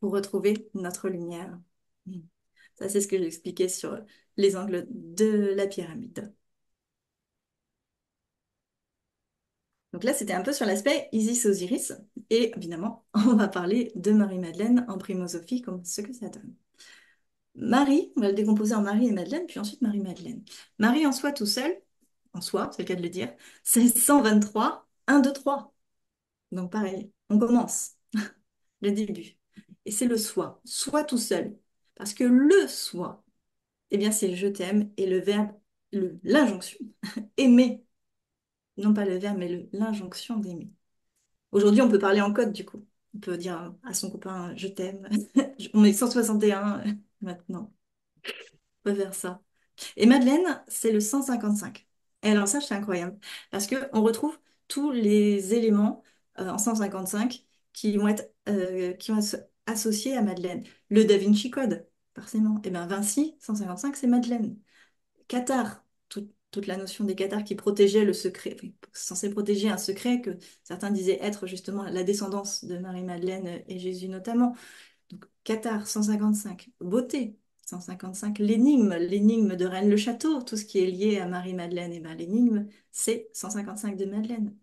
pour retrouver notre lumière. Mm. Ça, c'est ce que j'expliquais sur les angles de la pyramide. Donc là, c'était un peu sur l'aspect Isis-Osiris. Et évidemment, on va parler de Marie-Madeleine en primosophie, comme ce que ça donne. Marie, on va le décomposer en Marie et Madeleine, puis ensuite Marie-Madeleine. Marie en soi tout seul, en soi, c'est le cas de le dire, c'est 123, 1, 2, 3. Donc pareil, on commence le début. Et c'est le soi, soi tout seul. Parce que le soi, eh bien c'est je t'aime et le verbe, l'injonction, aimer. Non pas le verbe, mais l'injonction d'aimer. Aujourd'hui, on peut parler en code du coup. On peut dire à son copain je t'aime. On est 161 maintenant. On peut faire ça. Et Madeleine, c'est le 155. Et alors ça, c'est incroyable. Parce qu'on retrouve tous les éléments en 155 qui vont être associés à Madeleine. Le Da Vinci Code, forcément. Et bien Vinci, 155, c'est Madeleine. Qatar, toute la notion des Qatars qui protégeaient le secret, enfin, censé protéger un secret que certains disaient être justement la descendance de Marie-Madeleine et Jésus notamment. Donc, Qatar, 155. Beauté, 155. L'énigme de Rennes-le-Château, tout ce qui est lié à Marie-Madeleine, et ben l'énigme, c'est 155 de Madeleine.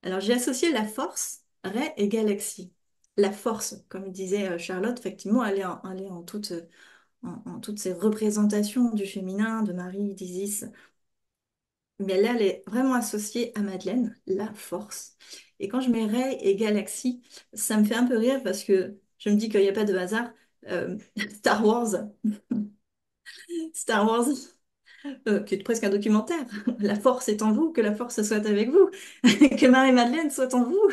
Alors, j'ai associé la force, Ray et galaxie. La force, comme disait Charlotte, effectivement, elle est en toutes ces représentations du féminin, de Marie, d'Isis. Mais là, elle est vraiment associée à Madeleine, la force. Et quand je mets Ray et galaxie, ça me fait un peu rire parce que je me dis qu'il n'y a pas de hasard. Euh, Star Wars, Star Wars, qui est presque un documentaire. La force est en vous, que la force soit avec vous, que Marie-Madeleine soit en vous.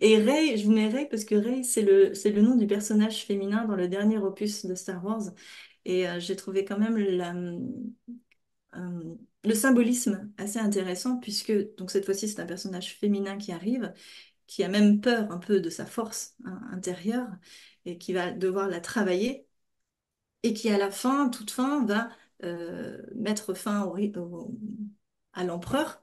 Et Rey, je vous mets Rey parce que Rey, c'est le nom du personnage féminin dans le dernier opus de Star Wars. Et j'ai trouvé quand même le symbolisme assez intéressant puisque donc cette fois-ci c'est un personnage féminin qui arrive, qui a même peur un peu de sa force hein, intérieure et qui va devoir la travailler et qui à la fin, toute fin, va mettre fin à l'empereur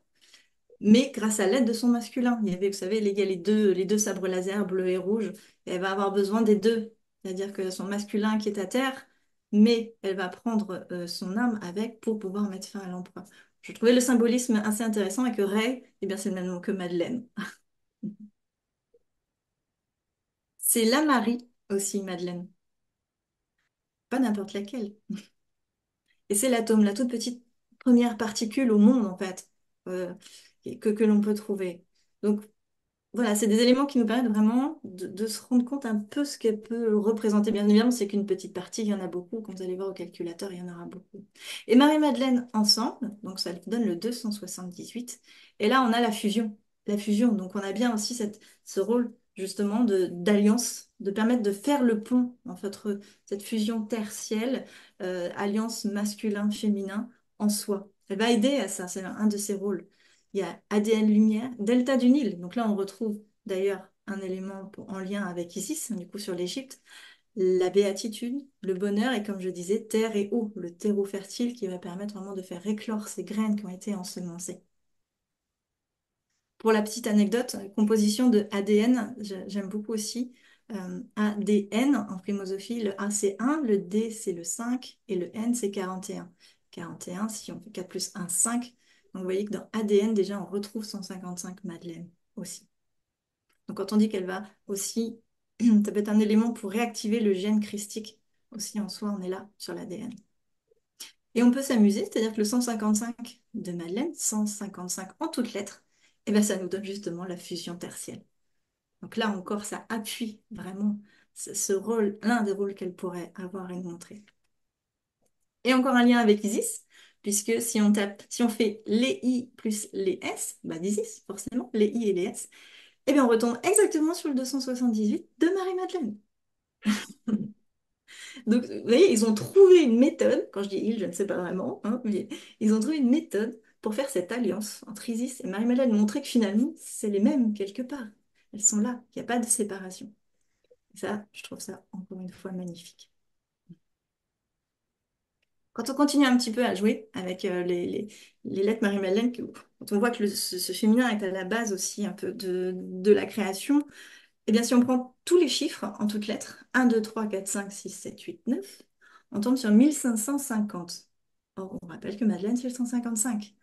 mais grâce à l'aide de son masculin. Il y avait, vous savez, il y a les deux sabres laser, bleu et rouge, et elle va avoir besoin des deux. C'est-à-dire que son masculin qui est à terre, mais elle va prendre son âme avec pour pouvoir mettre fin à l'empereur. Je trouvais le symbolisme assez intéressant et que Rey, eh bien, c'est le même nom que Madeleine. C'est la Marie aussi, Madeleine. Pas n'importe laquelle. Et c'est l'atome, la toute petite première particule au monde, en fait, euh, que l'on peut trouver. Donc, voilà, c'est des éléments qui nous permettent vraiment de se rendre compte un peu ce qu'elle peut représenter. Bien évidemment, c'est qu'une petite partie, il y en a beaucoup. Quand vous allez voir au calculateur, il y en aura beaucoup. Et Marie-Madeleine ensemble, donc ça donne le 278. Et là, on a la fusion. La fusion, donc on a bien aussi ce rôle justement d'alliance, de permettre de faire le pont entre cette fusion terre-ciel, alliance masculin-féminin en soi. Elle va aider à ça, c'est un de ses rôles. Il y a ADN lumière, delta du Nil. Donc là, on retrouve d'ailleurs un élément en lien avec Isis, du coup sur l'Égypte, la béatitude, le bonheur et comme je disais, terre et eau, le terreau fertile qui va permettre vraiment de faire éclore ces graines qui ont été ensemencées. Pour la petite anecdote, composition de ADN, j'aime beaucoup aussi. ADN en primosophie, le A c'est 1, le D c'est le 5 et le N c'est 41. 41, si on fait 4 plus 1, 5. Donc vous voyez que dans ADN, déjà, on retrouve 155 Madeleine aussi. Donc quand on dit qu'elle va aussi, ça peut être un élément pour réactiver le gène christique aussi en soi, on est là sur l'ADN. Et on peut s'amuser, c'est-à-dire que le 155 de Madeleine, 155 en toutes lettres, et bien ça nous donne justement la fusion tertielle. Donc là encore, ça appuie vraiment ce rôle, l'un des rôles qu'elle pourrait avoir et nous montrer. Et encore un lien avec Isis, puisque si on fait les I plus les S, bah d'Isis, forcément, les I et les S, eh bien on retombe exactement sur le 278 de Marie-Madeleine. Donc, vous voyez, ils ont trouvé une méthode, quand je dis ils, je ne sais pas vraiment, hein, mais ils ont trouvé une méthode pour faire cette alliance entre Isis et Marie-Madeleine, montrer que finalement, c'est les mêmes quelque part. Elles sont là, il n'y a pas de séparation. Et ça, je trouve ça encore une fois magnifique. Quand on continue un petit peu à jouer avec les lettres Marie-Madeleine, quand on voit que ce féminin est à la base aussi un peu de la création, eh bien, si on prend tous les chiffres en toutes lettres, 1, 2, 3, 4, 5, 6, 7, 8, 9, on tombe sur 1550. Or, on rappelle que Madeleine, c'est le 155.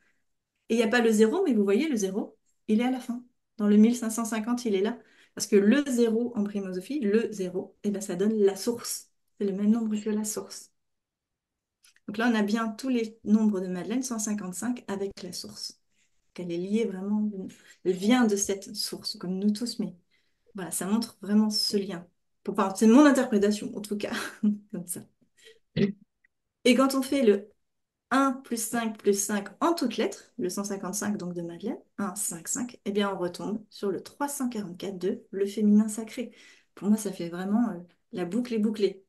Et il n'y a pas le zéro, mais vous voyez, le zéro, il est à la fin. Dans le 1550, il est là. Parce que le zéro en primosophie, le zéro, eh bien, ça donne la source. C'est le même nombre que la source. Donc là, on a bien tous les nombres de Madeleine, 155, avec la source. Qu'elle est liée vraiment, elle vient de cette source, comme nous tous, mais voilà, ça montre vraiment ce lien. Enfin, c'est mon interprétation, en tout cas, comme ça. Et quand on fait le 1 plus 5 en toutes lettres, le 155 donc de Madeleine, 1, 5, 5, eh bien on retombe sur le 344 de le féminin sacré. Pour moi, ça fait vraiment la boucle est bouclée.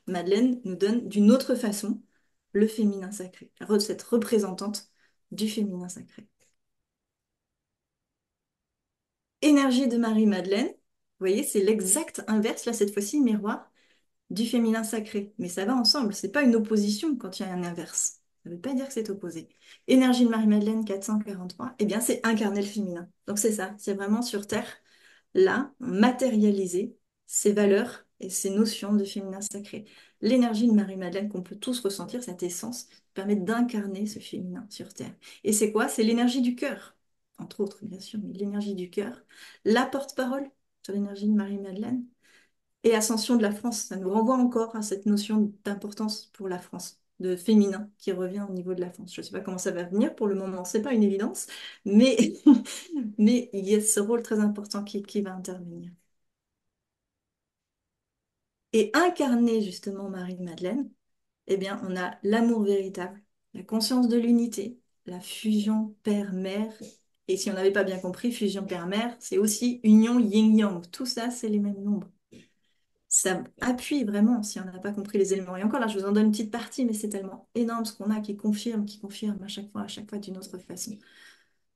Madeleine nous donne d'une autre façon le féminin sacré, cette représentante du féminin sacré. Énergie de Marie-Madeleine, vous voyez, c'est l'exact inverse, là cette fois-ci miroir, du féminin sacré. Mais ça va ensemble, c'est pas une opposition quand il y a un inverse. Ça ne veut pas dire que c'est opposé. Énergie de Marie-Madeleine 443, eh bien c'est incarner le féminin. Donc c'est ça, c'est vraiment sur Terre, là, matérialiser ces valeurs et ces notions de féminin sacré. L'énergie de Marie-Madeleine qu'on peut tous ressentir, cette essence, permet d'incarner ce féminin sur Terre. Et c'est quoi? C'est l'énergie du cœur, entre autres bien sûr, mais l'énergie du cœur. La porte-parole sur l'énergie de Marie-Madeleine, et ascension de la France. Ça nous renvoie encore à cette notion d'importance pour la France, de féminin qui revient au niveau de la France. Je ne sais pas comment ça va venir pour le moment, c'est pas une évidence, mais, mais il y a ce rôle très important qui va intervenir. Et incarner justement Marie-Madeleine, eh bien, on a l'amour véritable, la conscience de l'unité, la fusion père-mère Et si on n'avait pas bien compris, fusion père-mère, c'est aussi union yin-yang. Tout ça, c'est les mêmes nombres. Ça appuie vraiment si on n'a pas compris les éléments. Et encore là, je vous en donne une petite partie, mais c'est tellement énorme ce qu'on a qui confirme à chaque fois d'une autre façon.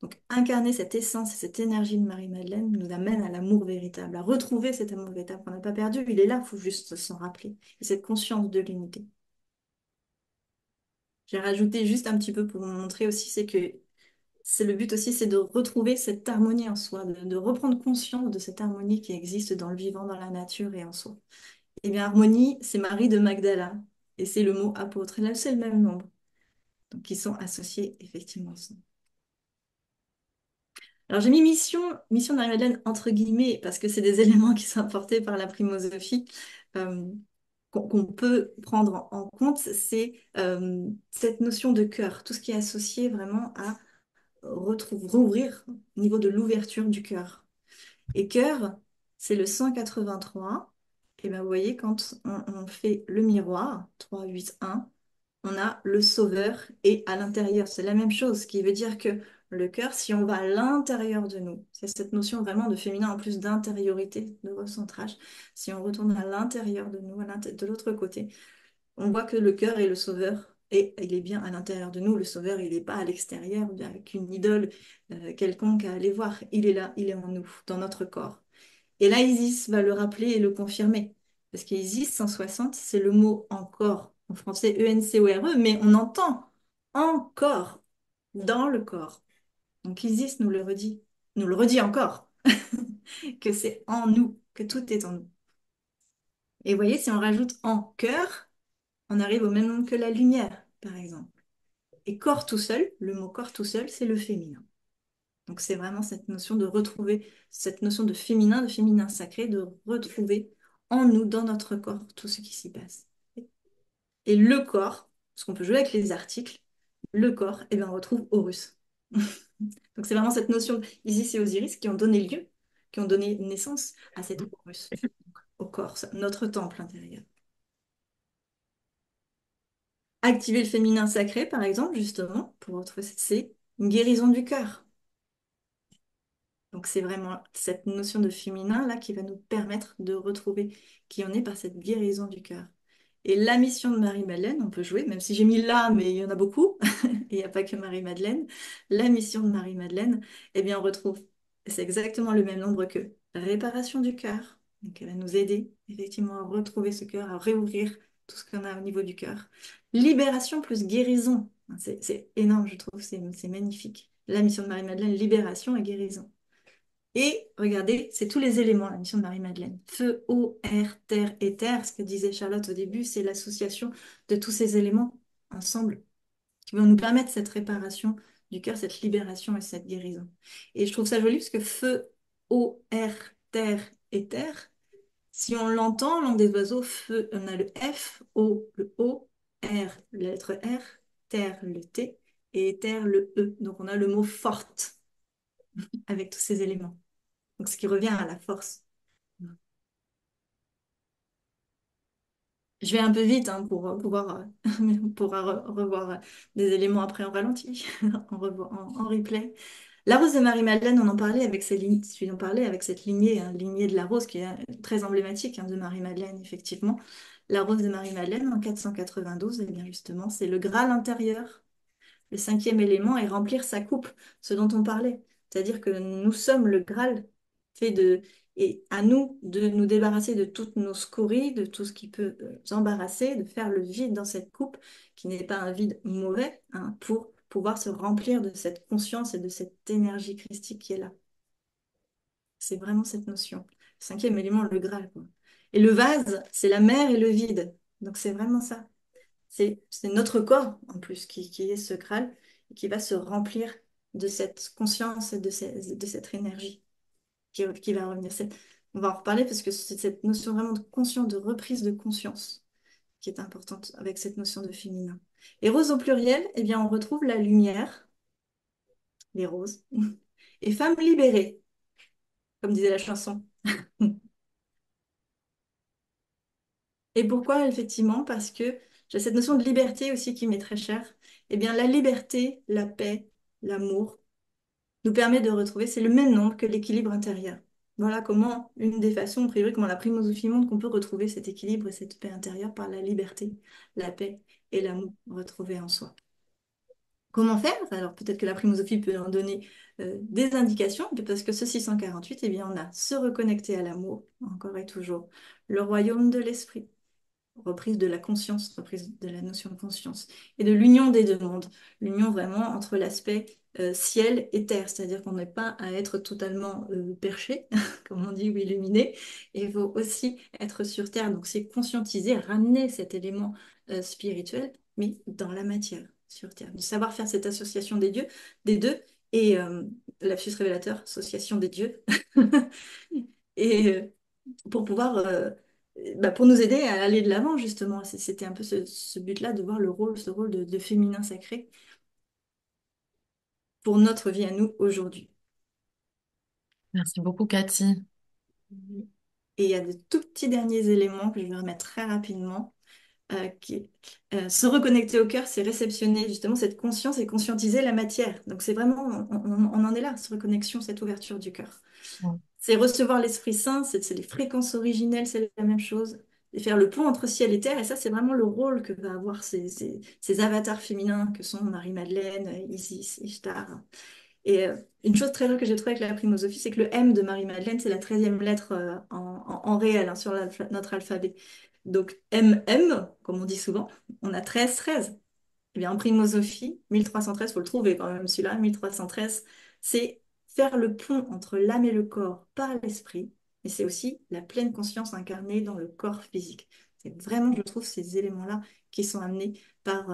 Donc, incarner cette essence et cette énergie de Marie-Madeleine nous amène à l'amour véritable, à retrouver cet amour véritable qu'on n'a pas perdu. Il est là, il faut juste s'en rappeler. Et cette conscience de l'unité. J'ai rajouté juste un petit peu pour vous montrer aussi, c'est que c'est le but aussi, c'est de retrouver cette harmonie en soi, de reprendre conscience de cette harmonie qui existe dans le vivant, dans la nature et en soi. Eh bien, harmonie, c'est Marie de Magdala. Et c'est le mot apôtre. Et là, c'est le même nombre. Donc, ils sont associés effectivement ensemble. Alors, j'ai mis mission de Marie-Madeleine entre guillemets, parce que c'est des éléments qui sont apportés par la primosophie, euh, qu'on peut prendre en compte. C'est cette notion de cœur, tout ce qui est associé vraiment à rouvrir au niveau de l'ouverture du cœur. Et cœur, c'est le 183. Et bien, vous voyez, quand on fait le miroir, 3, 8, 1, on a le sauveur et à l'intérieur. C'est la même chose, ce qui veut dire que le cœur, si on va à l'intérieur de nous, c'est cette notion vraiment de féminin en plus d'intériorité, de recentrage. Si on retourne à l'intérieur de nous, de l'autre côté, on voit que le cœur est le sauveur et il est bien à l'intérieur de nous. Le sauveur, il n'est pas à l'extérieur avec une idole quelconque à aller voir. Il est là, il est en nous, dans notre corps. Et là, Isis va le rappeler et le confirmer. Parce qu'Isis 160, c'est le mot encore, en français ENCORE, mais on entend encore dans le corps. Donc Isis nous le redit encore, que c'est en nous, que tout est en nous. Et vous voyez, si on rajoute en cœur, on arrive au même nombre que la lumière, par exemple. Et corps tout seul, le mot corps tout seul, c'est le féminin. Donc c'est vraiment cette notion de retrouver, cette notion de féminin sacré, de retrouver en nous, dans notre corps, tout ce qui s'y passe. Et le corps, parce qu'on peut jouer avec les articles, le corps, et bien on retrouve Horus. Donc c'est vraiment cette notion Isis et Osiris qui ont donné lieu, qui ont donné naissance à cet Horus, au corps, notre temple intérieur. Activer le féminin sacré, par exemple, justement, pour retrouver, c'est une guérison du cœur. Donc c'est vraiment cette notion de féminin là qui va nous permettre de retrouver qui on est par cette guérison du cœur. Et la mission de Marie-Madeleine, on peut jouer, même si j'ai mis là, mais il y en a beaucoup, et il n'y a pas que Marie-Madeleine. La mission de Marie-Madeleine, eh bien on retrouve, c'est exactement le même nombre que réparation du cœur. Donc elle va nous aider effectivement à retrouver ce cœur, à réouvrir tout ce qu'on a au niveau du cœur. Libération plus guérison. C'est énorme, je trouve, c'est magnifique. La mission de Marie-Madeleine, libération et guérison. Et regardez, c'est tous les éléments, la mission de Marie-Madeleine. Feu, eau, air, terre, éther. Ce que disait Charlotte au début, c'est l'association de tous ces éléments ensemble qui vont nous permettre cette réparation du cœur, cette libération et cette guérison. Et je trouve ça joli parce que feu, eau, air, terre, éther, si on l'entend, langue des oiseaux, feu, on a le F, eau, le O, air, la lettre R, terre, le T, et éther, le E. Donc on a le mot forte avec tous ces éléments. Donc, ce qui revient à la force. Je vais un peu vite hein, pour pouvoir pour revoir des éléments après en ralenti, en replay. La rose de Marie-Madeleine, on en parlait avec ces lignes, on parlait avec cette lignée, hein, lignée de la rose qui est très emblématique hein, de Marie-Madeleine, effectivement. La rose de Marie-Madeleine en 492, eh bien justement, c'est le Graal intérieur. Le cinquième élément est remplir sa coupe, ce dont on parlait. C'est-à-dire que nous sommes le Graal fait de... Et à nous de nous débarrasser de toutes nos scories, de tout ce qui peut nous embarrasser, de faire le vide dans cette coupe, qui n'est pas un vide mauvais, hein, pour pouvoir se remplir de cette conscience et de cette énergie christique qui est là. C'est vraiment cette notion. Cinquième élément, le Graal, quoi. Et le vase, c'est la mer et le vide. Donc c'est vraiment ça. C'est notre corps, en plus, qui est ce Graal et qui va se remplir de cette conscience et de cette énergie qui va revenir. On va en reparler parce que c'est cette notion vraiment de conscience, de reprise de conscience qui est importante avec cette notion de féminin. Et rose au pluriel, eh bien, on retrouve la lumière, les roses, et femme libérée, comme disait la chanson. Et pourquoi, effectivement? Parce que j'ai cette notion de liberté aussi qui m'est très chère. Eh bien, la liberté, la paix, l'amour, nous permet de retrouver, c'est le même nombre que l'équilibre intérieur. Voilà comment, une des façons, a priori, comment la primosophie montre qu'on peut retrouver cet équilibre et cette paix intérieure par la liberté, la paix et l'amour retrouvés en soi. Comment faire? Alors peut-être que la primosophie peut en donner des indications, parce que ce 648, eh bien, on a se reconnecter à l'amour, encore et toujours, le royaume de l'esprit, reprise de la conscience, reprise de la notion de conscience, et de l'union des deux mondes, l'union vraiment entre l'aspect ciel et terre, c'est-à-dire qu'on n'est pas à être totalement perché, comme on dit, ou illuminé, et il faut aussi être sur terre, donc c'est conscientiser, ramener cet élément spirituel, mais dans la matière, sur terre, de savoir faire cette association des deux, et lapsus révélateur, association des dieux, et pour pouvoir pour nous aider à aller de l'avant, justement. C'était un peu ce but-là de voir le rôle, ce rôle de féminin sacré pour notre vie à nous aujourd'hui. Merci beaucoup, Cathy. Et il y a de tout petits derniers éléments que je vais remettre très rapidement. Qui, se reconnecter au cœur, c'est réceptionner justement cette conscience et conscientiser la matière. Donc c'est vraiment, on en est là, cette reconnexion, cette ouverture du cœur. C'est recevoir l'Esprit Saint, c'est les fréquences originelles, c'est la même chose. Et faire le pont entre ciel et terre, et ça, c'est vraiment le rôle que va avoir ces avatars féminins que sont Marie-Madeleine, Isis, Ishtar. Et une chose très drôle que j'ai trouvée avec la primosophie, c'est que le M de Marie-Madeleine, c'est la 13e lettre en réel hein, sur notre alphabet. Donc MM, comme on dit souvent, on a 13. Eh bien, en primosophie, 1313, il faut le trouver quand même celui-là, 1313, c'est faire le pont entre l'âme et le corps par l'esprit, et c'est aussi la pleine conscience incarnée dans le corps physique. C'est vraiment, je trouve, ces éléments-là qui sont amenés par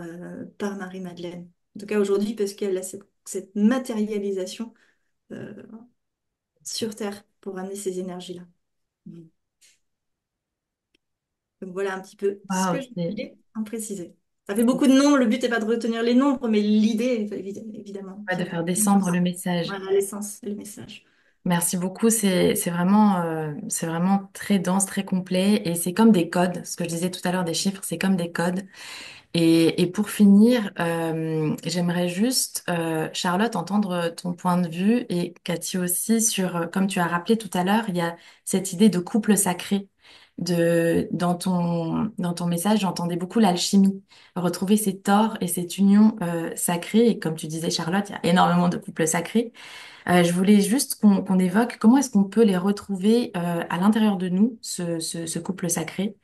Marie-Madeleine. En tout cas aujourd'hui, parce qu'elle a cette matérialisation euh, sur Terre pour amener ces énergies-là. Donc voilà un petit peu ce que Waouh, je voulais en préciser. Ça fait beaucoup de nombres, le but n'est pas de retenir les nombres, mais l'idée, évidemment, de qu'il y a faire descendre le message. voilà, l'essence et le message. Merci beaucoup. C'est vraiment très dense, très complet et c'est comme des codes. Ce que je disais tout à l'heure des chiffres, c'est comme des codes. Et pour finir, j'aimerais juste, Charlotte, entendre ton point de vue et Cathy aussi sur, comme tu as rappelé tout à l'heure, il y a cette idée de couple sacré. Dans ton message, j'entendais beaucoup l'alchimie, retrouver cet or et cette union sacrée. Et comme tu disais, Charlotte, il y a énormément de couples sacrés. Je voulais juste qu'on évoque comment est-ce qu'on peut les retrouver à l'intérieur de nous, ce couple sacré.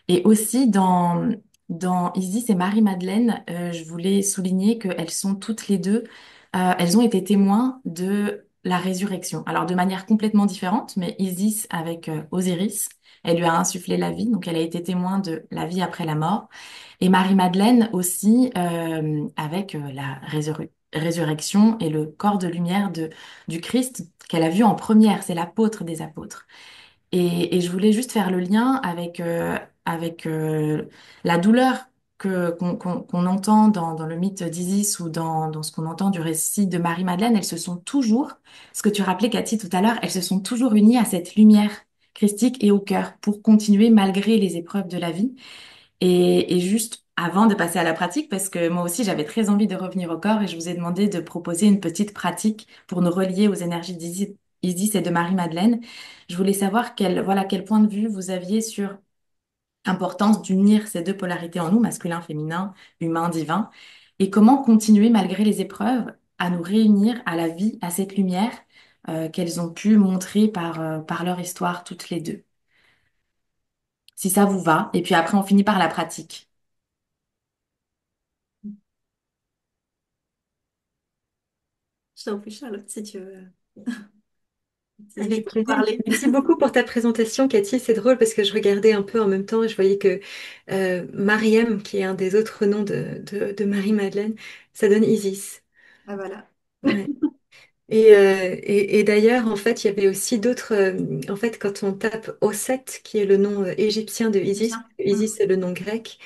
Et aussi dans Isis et Marie-Madeleine, je voulais souligner qu'elles sont toutes les deux, elles ont été témoins de la résurrection. Alors de manière complètement différente, mais Isis avec Osiris, elle lui a insufflé la vie, donc elle a été témoin de la vie après la mort. Et Marie-Madeleine aussi avec la résurrection et le corps de lumière du Christ qu'elle a vu en première, c'est l'apôtre des apôtres. Et je voulais juste faire le lien avec la douleur qu'on entend dans le mythe d'Isis ou dans ce qu'on entend du récit de Marie-Madeleine. Elles se sont toujours, ce que tu rappelais, Cathy, tout à l'heure, elles se sont toujours unies à cette lumière christique et au cœur pour continuer malgré les épreuves de la vie. Et juste avant de passer à la pratique, parce que moi aussi j'avais très envie de revenir au corps et je vous ai demandé de proposer une petite pratique pour nous relier aux énergies d'Isis et de Marie-Madeleine. Je voulais savoir voilà, quel point de vue vous aviez sur l'importance d'unir ces deux polarités en nous, masculin, féminin, humain, divin, et comment continuer malgré les épreuves à nous réunir à la vie, à cette lumière qu'elles ont pu montrer par leur histoire toutes les deux. Si ça vous va, et puis après on finit par la pratique. Je t'en prie, Charlotte, si tu veux, si tu Avec veux plaisir. parler. Merci beaucoup pour ta présentation, Cathy. C'est drôle parce que je regardais un peu en même temps et je voyais que Mariam, qui est un des autres noms de Marie-Madeleine, ça donne Isis. Ah voilà. Ouais. Et d'ailleurs, en fait, il y avait aussi d'autres. En fait, quand on tape Osset, qui est le nom égyptien de Isis, Bien. Isis c'est le nom grec,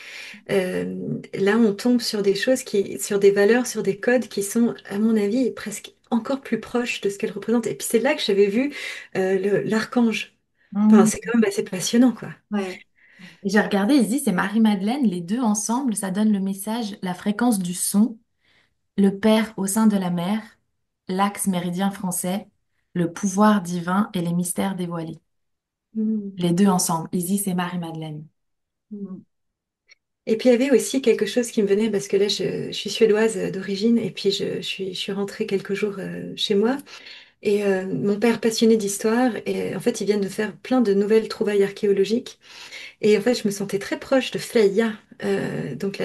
là, on tombe sur des choses sur des valeurs, sur des codes qui sont, à mon avis, presque encore plus proches de ce qu'elles représentent. Et puis c'est là que j'avais vu l'archange. Enfin, Mhm. c'est quand même assez passionnant, quoi. Ouais. Et j'ai regardé Isis et Marie-Madeleine, les deux ensemble, ça donne le message, la fréquence du son, le père au sein de la mère, l'axe méridien français, le pouvoir divin et les mystères dévoilés. Mm. Les deux ensemble, Isis et Marie-Madeleine. Mm. Et puis il y avait aussi quelque chose qui me venait parce que là je suis suédoise d'origine et puis je suis rentrée quelques jours chez moi et mon père passionné d'histoire et en fait ils viennent de faire plein de nouvelles trouvailles archéologiques et en fait je me sentais très proche de Freya, donc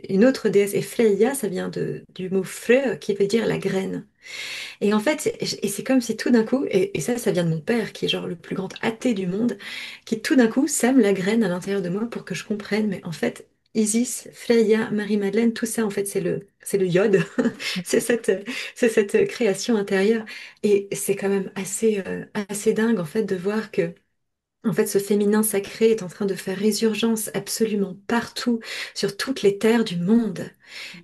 une autre déesse et Freya ça vient du mot frö qui veut dire la graine. Et en fait, et c'est comme si tout d'un coup, et ça vient de mon père, qui est genre le plus grand athée du monde, qui tout d'un coup sème la graine à l'intérieur de moi pour que je comprenne, mais en fait, Isis, Freya, Marie-Madeleine, tout ça, en fait, c'est le iode, c'est c'est cette création intérieure. Et c'est quand même assez dingue, en fait, de voir que en fait, ce féminin sacré est en train de faire résurgence absolument partout, sur toutes les terres du monde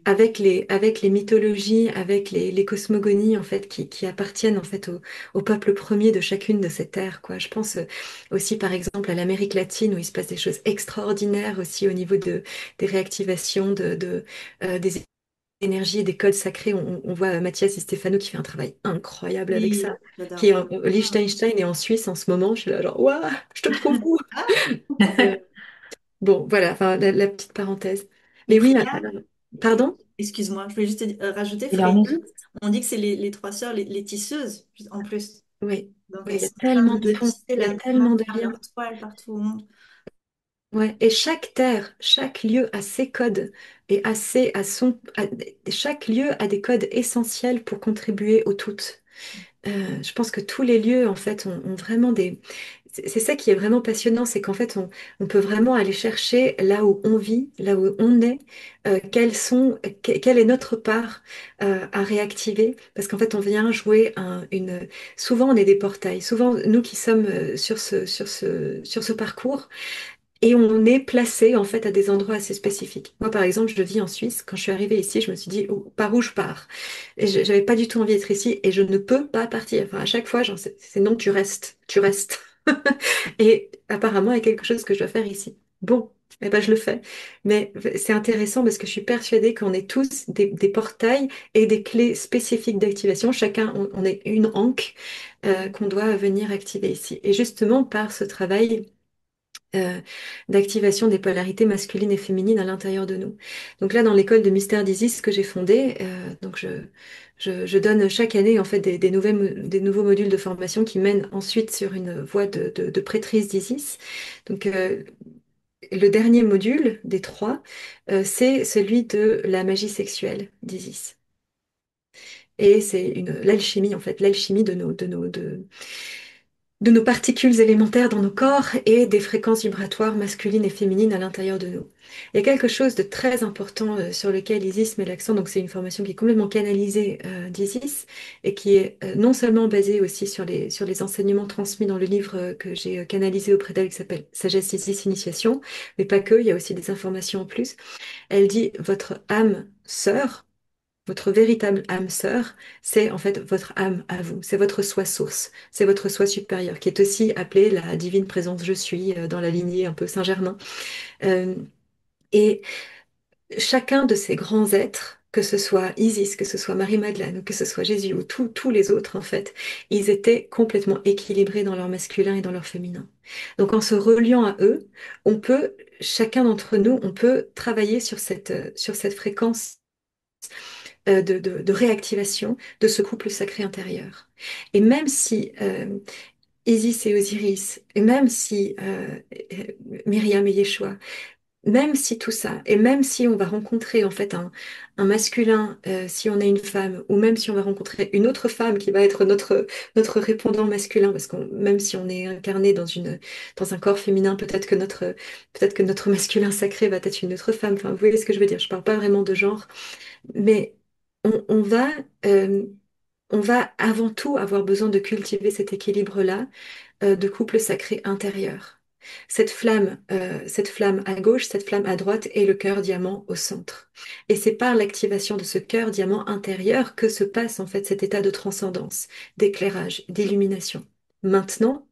avec les mythologies, avec les cosmogonies en fait qui appartiennent en fait au peuple premier de chacune de ces terres, quoi. Je pense aussi par exemple à l'Amérique latine où il se passe des choses extraordinaires aussi au niveau des réactivations des énergies et des codes sacrés. On voit Mathias et Stéphano qui fait un travail incroyable avec ça, Oui, qui j'adore. est en Liechtenstein et en Suisse en ce moment. Je suis là genre, waouh, je te trouve où? C'est- Bon, voilà, enfin la petite parenthèse. Et Mais oui, Freya, pardon? excuse-moi, je voulais juste rajouter, Et leur Freya, musique. on dit que c'est les trois sœurs, les tisseuses, en plus. Oui, Donc oui, elles il y a sont en train tellement de de ponts, tisser il y a la tellement de matière, liens. leur toile partout au monde. Ouais. Et chaque terre, chaque lieu a ses codes et chaque lieu a des codes essentiels pour contribuer au tout. Je pense que tous les lieux, en fait, ont vraiment des... C'est ça qui est vraiment passionnant, c'est qu'en fait, on peut vraiment aller chercher là où on vit, là où on est, quelle est notre part à réactiver, parce qu'en fait, on vient jouer Souvent, on est des portails. Souvent, nous qui sommes sur ce parcours, et on est placé en fait à des endroits assez spécifiques. Moi, par exemple, je vis en Suisse. Quand je suis arrivée ici, je me suis dit, par où je pars? Et j'avais pas du tout envie d'être ici et je ne peux pas partir. Enfin, à chaque fois, c'est non, tu restes. Et apparemment, il y a quelque chose que je dois faire ici. Bon, eh ben, je le fais. Mais c'est intéressant parce que je suis persuadée qu'on est tous des portails et des clés spécifiques d'activation. Chacun, on est une ancre qu'on doit venir activer ici. Et justement, par ce travail euh, d'activation des polarités masculines et féminines à l'intérieur de nous. Donc là, dans l'école de mystère d'Isis que j'ai fondée, je donne chaque année en fait des nouveaux modules de formation qui mènent ensuite sur une voie de prêtrise d'Isis. Donc le dernier module des trois, c'est celui de la magie sexuelle d'Isis. Et c'est l'alchimie en fait, l'alchimie de nos particules élémentaires dans nos corps et des fréquences vibratoires masculines et féminines à l'intérieur de nous. Il y a quelque chose de très important sur lequel Isis met l'accent, donc c'est une formation qui est complètement canalisée d'Isis et qui est non seulement basée aussi sur les enseignements transmis dans le livre que j'ai canalisé auprès d'elle qui s'appelle Sagesse Isis Initiation, mais pas que, il y a aussi des informations en plus. Elle dit votre âme sœur. Votre véritable âme sœur, c'est en fait votre âme à vous, c'est votre soi source, c'est votre soi supérieur, qui est aussi appelée la divine présence je suis dans la lignée un peu Saint-Germain. Euh, et chacun de ces grands êtres, que ce soit Isis, que ce soit Marie-Madeleine, ou que ce soit Jésus, ou tous les autres en fait, ils étaient complètement équilibrés dans leur masculin et dans leur féminin. Donc en se reliant à eux, chacun d'entre nous, on peut travailler sur cette fréquence de réactivation de ce couple sacré intérieur. Et même si Isis et Osiris, et même si Myriam et Yeshua, même si tout ça, et même si on va rencontrer en fait un masculin, si on est une femme, ou même si on va rencontrer une autre femme qui va être notre répondant masculin, parce que même si on est incarné dans un corps féminin, peut-être que notre masculin sacré va être une autre femme. Enfin, vous voyez ce que je veux dire? Je parle pas vraiment de genre, mais on euh, on va avant tout avoir besoin de cultiver cet équilibre-là de couple sacré intérieur. Cette flamme à gauche, cette flamme à droite et le cœur diamant au centre. Et c'est par l'activation de ce cœur diamant intérieur que se passe en fait cet état de transcendance, d'éclairage, d'illumination. Maintenant,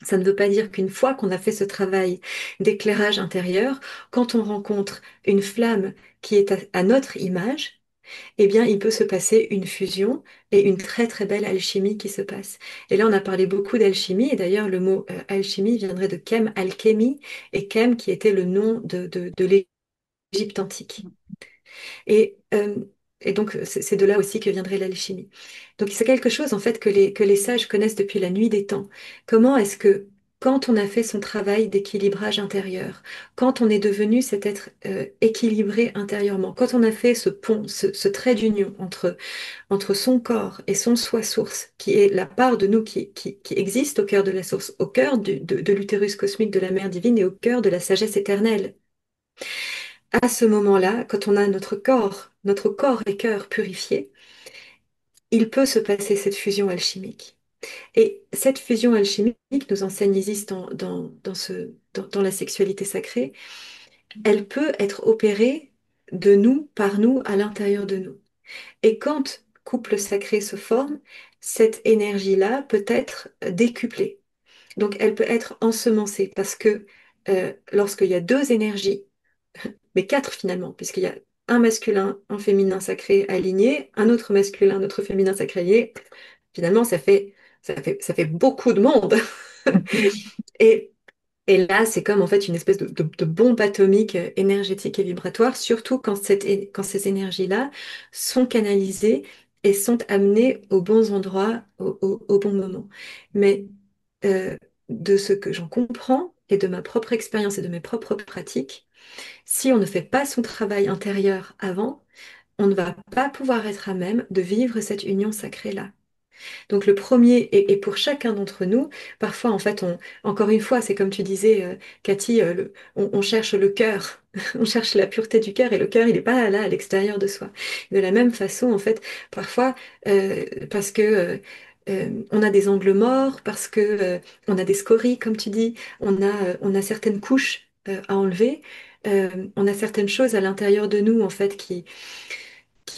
ça ne veut pas dire qu'une fois qu'on a fait ce travail d'éclairage intérieur, quand on rencontre une flamme qui est à notre image, eh bien, il peut se passer une fusion et une très très belle alchimie qui se passe. Et là, on a parlé beaucoup d'alchimie, et d'ailleurs, le mot alchimie viendrait de chem, alchemy, et chem qui était le nom de l'Égypte antique. Et, euh, et donc, c'est de là aussi que viendrait l'alchimie. Donc, c'est quelque chose, en fait, que les sages connaissent depuis la nuit des temps. Comment est-ce que, quand on a fait son travail d'équilibrage intérieur, quand on est devenu cet être équilibré intérieurement, quand on a fait ce pont, ce trait d'union entre son corps et son soi source, qui est la part de nous qui existe au cœur de la source, au cœur de l'utérus cosmique de la mère divine et au cœur de la sagesse éternelle, à ce moment-là, quand on a notre corps et cœur purifiés, il peut se passer cette fusion alchimique. Et cette fusion alchimique, nous enseigne Isis dans la sexualité sacrée, elle peut être opérée de nous, par nous, à l'intérieur de nous. Et quand couple sacré se forme, cette énergie-là peut être décuplée. Donc elle peut être ensemencée parce que lorsqu'il y a deux énergies, mais quatre finalement, puisqu'il y a un masculin, un féminin sacré aligné, un autre masculin, un autre féminin sacré aligné. Finalement, ça fait beaucoup de monde. Et, et là, c'est comme en fait une espèce de bombe atomique énergétique et vibratoire, surtout quand ces énergies-là sont canalisées et sont amenées aux bons endroits, au bon moment. Mais euh, de ce que j'en comprends et de ma propre expérience et de mes propres pratiques, si on ne fait pas son travail intérieur avant, on ne va pas pouvoir être à même de vivre cette union sacrée-là. Donc le premier, et pour chacun d'entre nous, parfois en fait, encore une fois, c'est comme tu disais, Cathy, on cherche le cœur, on cherche la pureté du cœur, et le cœur, il n'est pas là à l'extérieur de soi. De la même façon, en fait, parfois, parce que on a des angles morts, parce que on a des scories, comme tu dis, on a certaines couches à enlever. On a certaines choses à l'intérieur de nous, en fait, qui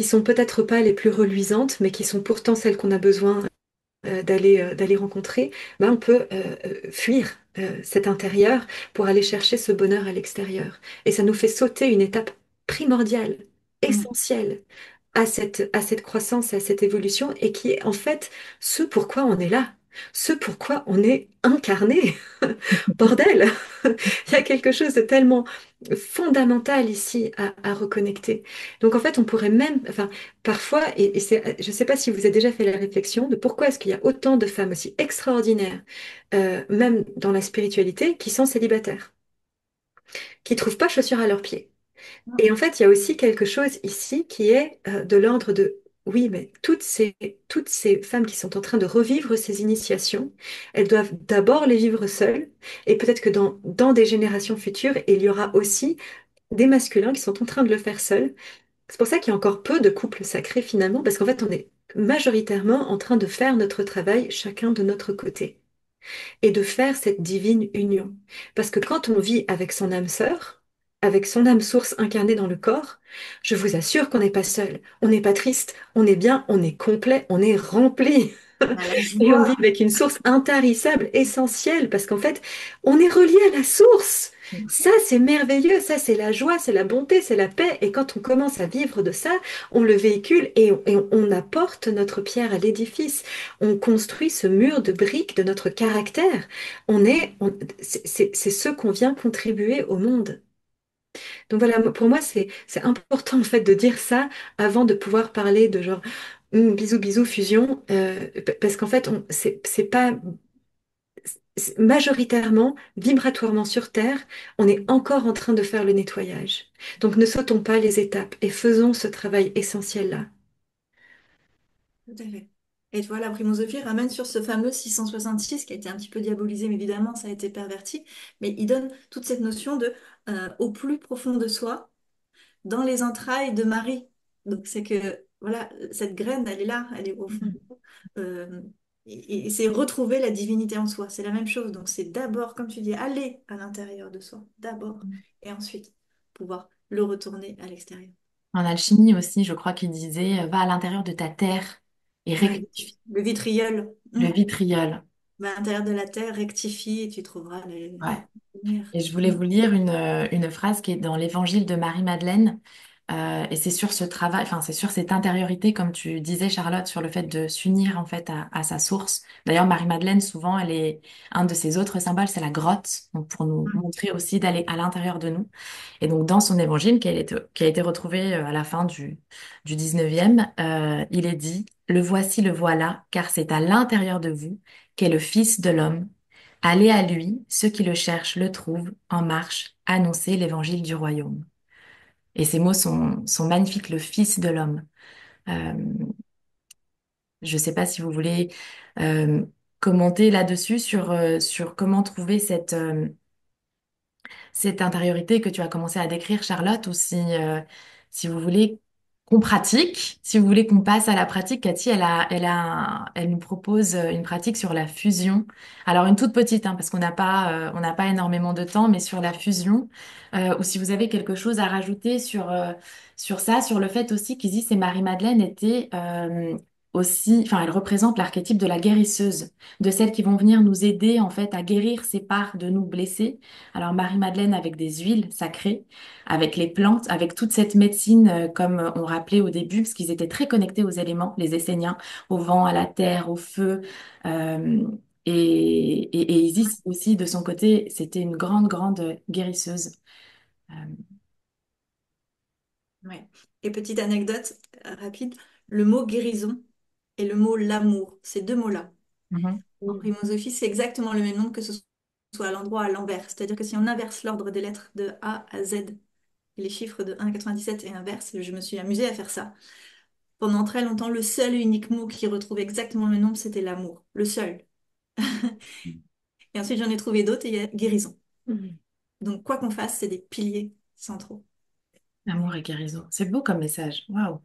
sont peut-être pas les plus reluisantes, mais qui sont pourtant celles qu'on a besoin d'aller rencontrer, ben, on peut fuir cet intérieur pour aller chercher ce bonheur à l'extérieur. Et ça nous fait sauter une étape primordiale, essentielle à cette croissance et à cette évolution, et qui est en fait ce pourquoi on est là, ce pourquoi on est incarné. Bordel! Il y a quelque chose de tellement fondamental ici à reconnecter. Donc en fait, on pourrait même, enfin, parfois, je ne sais pas si vous avez déjà fait la réflexion de pourquoi est-ce qu'il y a autant de femmes aussi extraordinaires, même dans la spiritualité, qui sont célibataires, qui trouvent pas chaussures à leurs pieds. Et en fait, il y a aussi quelque chose ici qui est de l'ordre de, oui, mais toutes ces femmes qui sont en train de revivre ces initiations, elles doivent d'abord les vivre seules, et peut-être que dans des générations futures, il y aura aussi des masculins qui sont en train de le faire seuls. C'est pour ça qu'il y a encore peu de couples sacrés finalement, parce qu'en fait, on est majoritairement en train de faire notre travail chacun de notre côté et de faire cette divine union. Parce que quand on vit avec son âme sœur, avec son âme source incarnée dans le corps, je vous assure qu'on n'est pas seul, on n'est pas triste, on est bien, on est complet, on est rempli. À la Et on vit joie. avec une source intarissable, essentielle, parce qu'en fait, on est relié à la source. Ça, c'est merveilleux, ça, c'est la joie, c'est la bonté, c'est la paix. Et quand on commence à vivre de ça, on le véhicule et on apporte notre pierre à l'édifice. On construit ce mur de briques de notre caractère. C'est ce qu'on vient contribuer au monde. Donc voilà, pour moi, c'est important en fait de dire ça avant de pouvoir parler de genre bisous bisous fusion, parce qu'en fait, c'est pas majoritairement, vibratoirement sur Terre, on est encore en train de faire le nettoyage. Donc ne sautons pas les étapes et faisons ce travail essentiel-là. Tout à fait. Et tu vois, la primosophie ramène sur ce fameux 666 qui a été un petit peu diabolisé, mais évidemment, ça a été perverti. Mais il donne toute cette notion de au plus profond de soi, dans les entrailles de Marie. Donc, c'est que, voilà, cette graine, elle est là, elle est au fond de nous. Euh, et c'est retrouver la divinité en soi. C'est la même chose. Donc, c'est d'abord, comme tu dis, aller à l'intérieur de soi, d'abord, et ensuite pouvoir le retourner à l'extérieur. En alchimie aussi, je crois qu'il disait, va à l'intérieur de ta terre et Ouais, rectifie le vitriol. le vitriol. Va à l'intérieur de la terre, rectifie et tu trouveras Ouais. les lumières. Et je voulais vous lire une phrase qui est dans l'Évangile de Marie-Madeleine, Et c'est sur ce travail, enfin, c'est sur cette intériorité, comme tu disais, Charlotte, sur le fait de s'unir en fait à sa source. D'ailleurs, Marie-Madeleine, souvent, elle est un de ses autres symboles, c'est la grotte, donc pour nous montrer aussi d'aller à l'intérieur de nous. Et donc, dans son évangile, qui a été retrouvé à la fin du 19e, il est dit, le voici, le voilà, car c'est à l'intérieur de vous qu'est le Fils de l'homme. Allez à lui, ceux qui le cherchent le trouvent, en marche, annoncez l'évangile du royaume. Et ces mots sont magnifiques, le Fils de l'homme. Euh, je ne sais pas si vous voulez euh, commenter là-dessus sur comment trouver cette intériorité que tu as commencé à décrire, Charlotte, ou si vous voulez qu'on pratique, si vous voulez qu'on passe à la pratique. Cathy, elle nous propose une pratique sur la fusion. Alors, une toute petite, hein, parce on n'a pas énormément de temps, mais sur la fusion, ou si vous avez quelque chose à rajouter sur ça, sur le fait aussi qu'Isis et Marie-Madeleine étaient aussi, enfin, elles représentent l'archétype de la guérisseuse, de celles qui vont venir nous aider, en fait, à guérir ces parts de nous blessés. Alors Marie-Madeleine avec des huiles sacrées, avec les plantes, avec toute cette médecine, comme on rappelait au début, parce qu'ils étaient très connectés aux éléments, les Esséniens, au vent, à la terre, au feu. euh, et Isis aussi, de son côté, c'était une grande, grande guérisseuse. Euh, Ouais. Et petite anecdote rapide, le mot guérison et le mot l'amour, ces deux mots-là, mhm, en primosophie, c'est exactement le même nombre que ce soit à l'endroit à l'envers. C'est-à-dire que si on inverse l'ordre des lettres de A à Z, et les chiffres de 1 à 97 et inverse, je me suis amusée à faire ça. Pendant très longtemps, le seul et unique mot qui retrouve exactement le nombre, c'était l'amour. Le seul. Et ensuite, j'en ai trouvé d'autres et il y a guérison. Mhm. Donc, quoi qu'on fasse, c'est des piliers centraux. amour et guérison. C'est beau comme message. Waouh.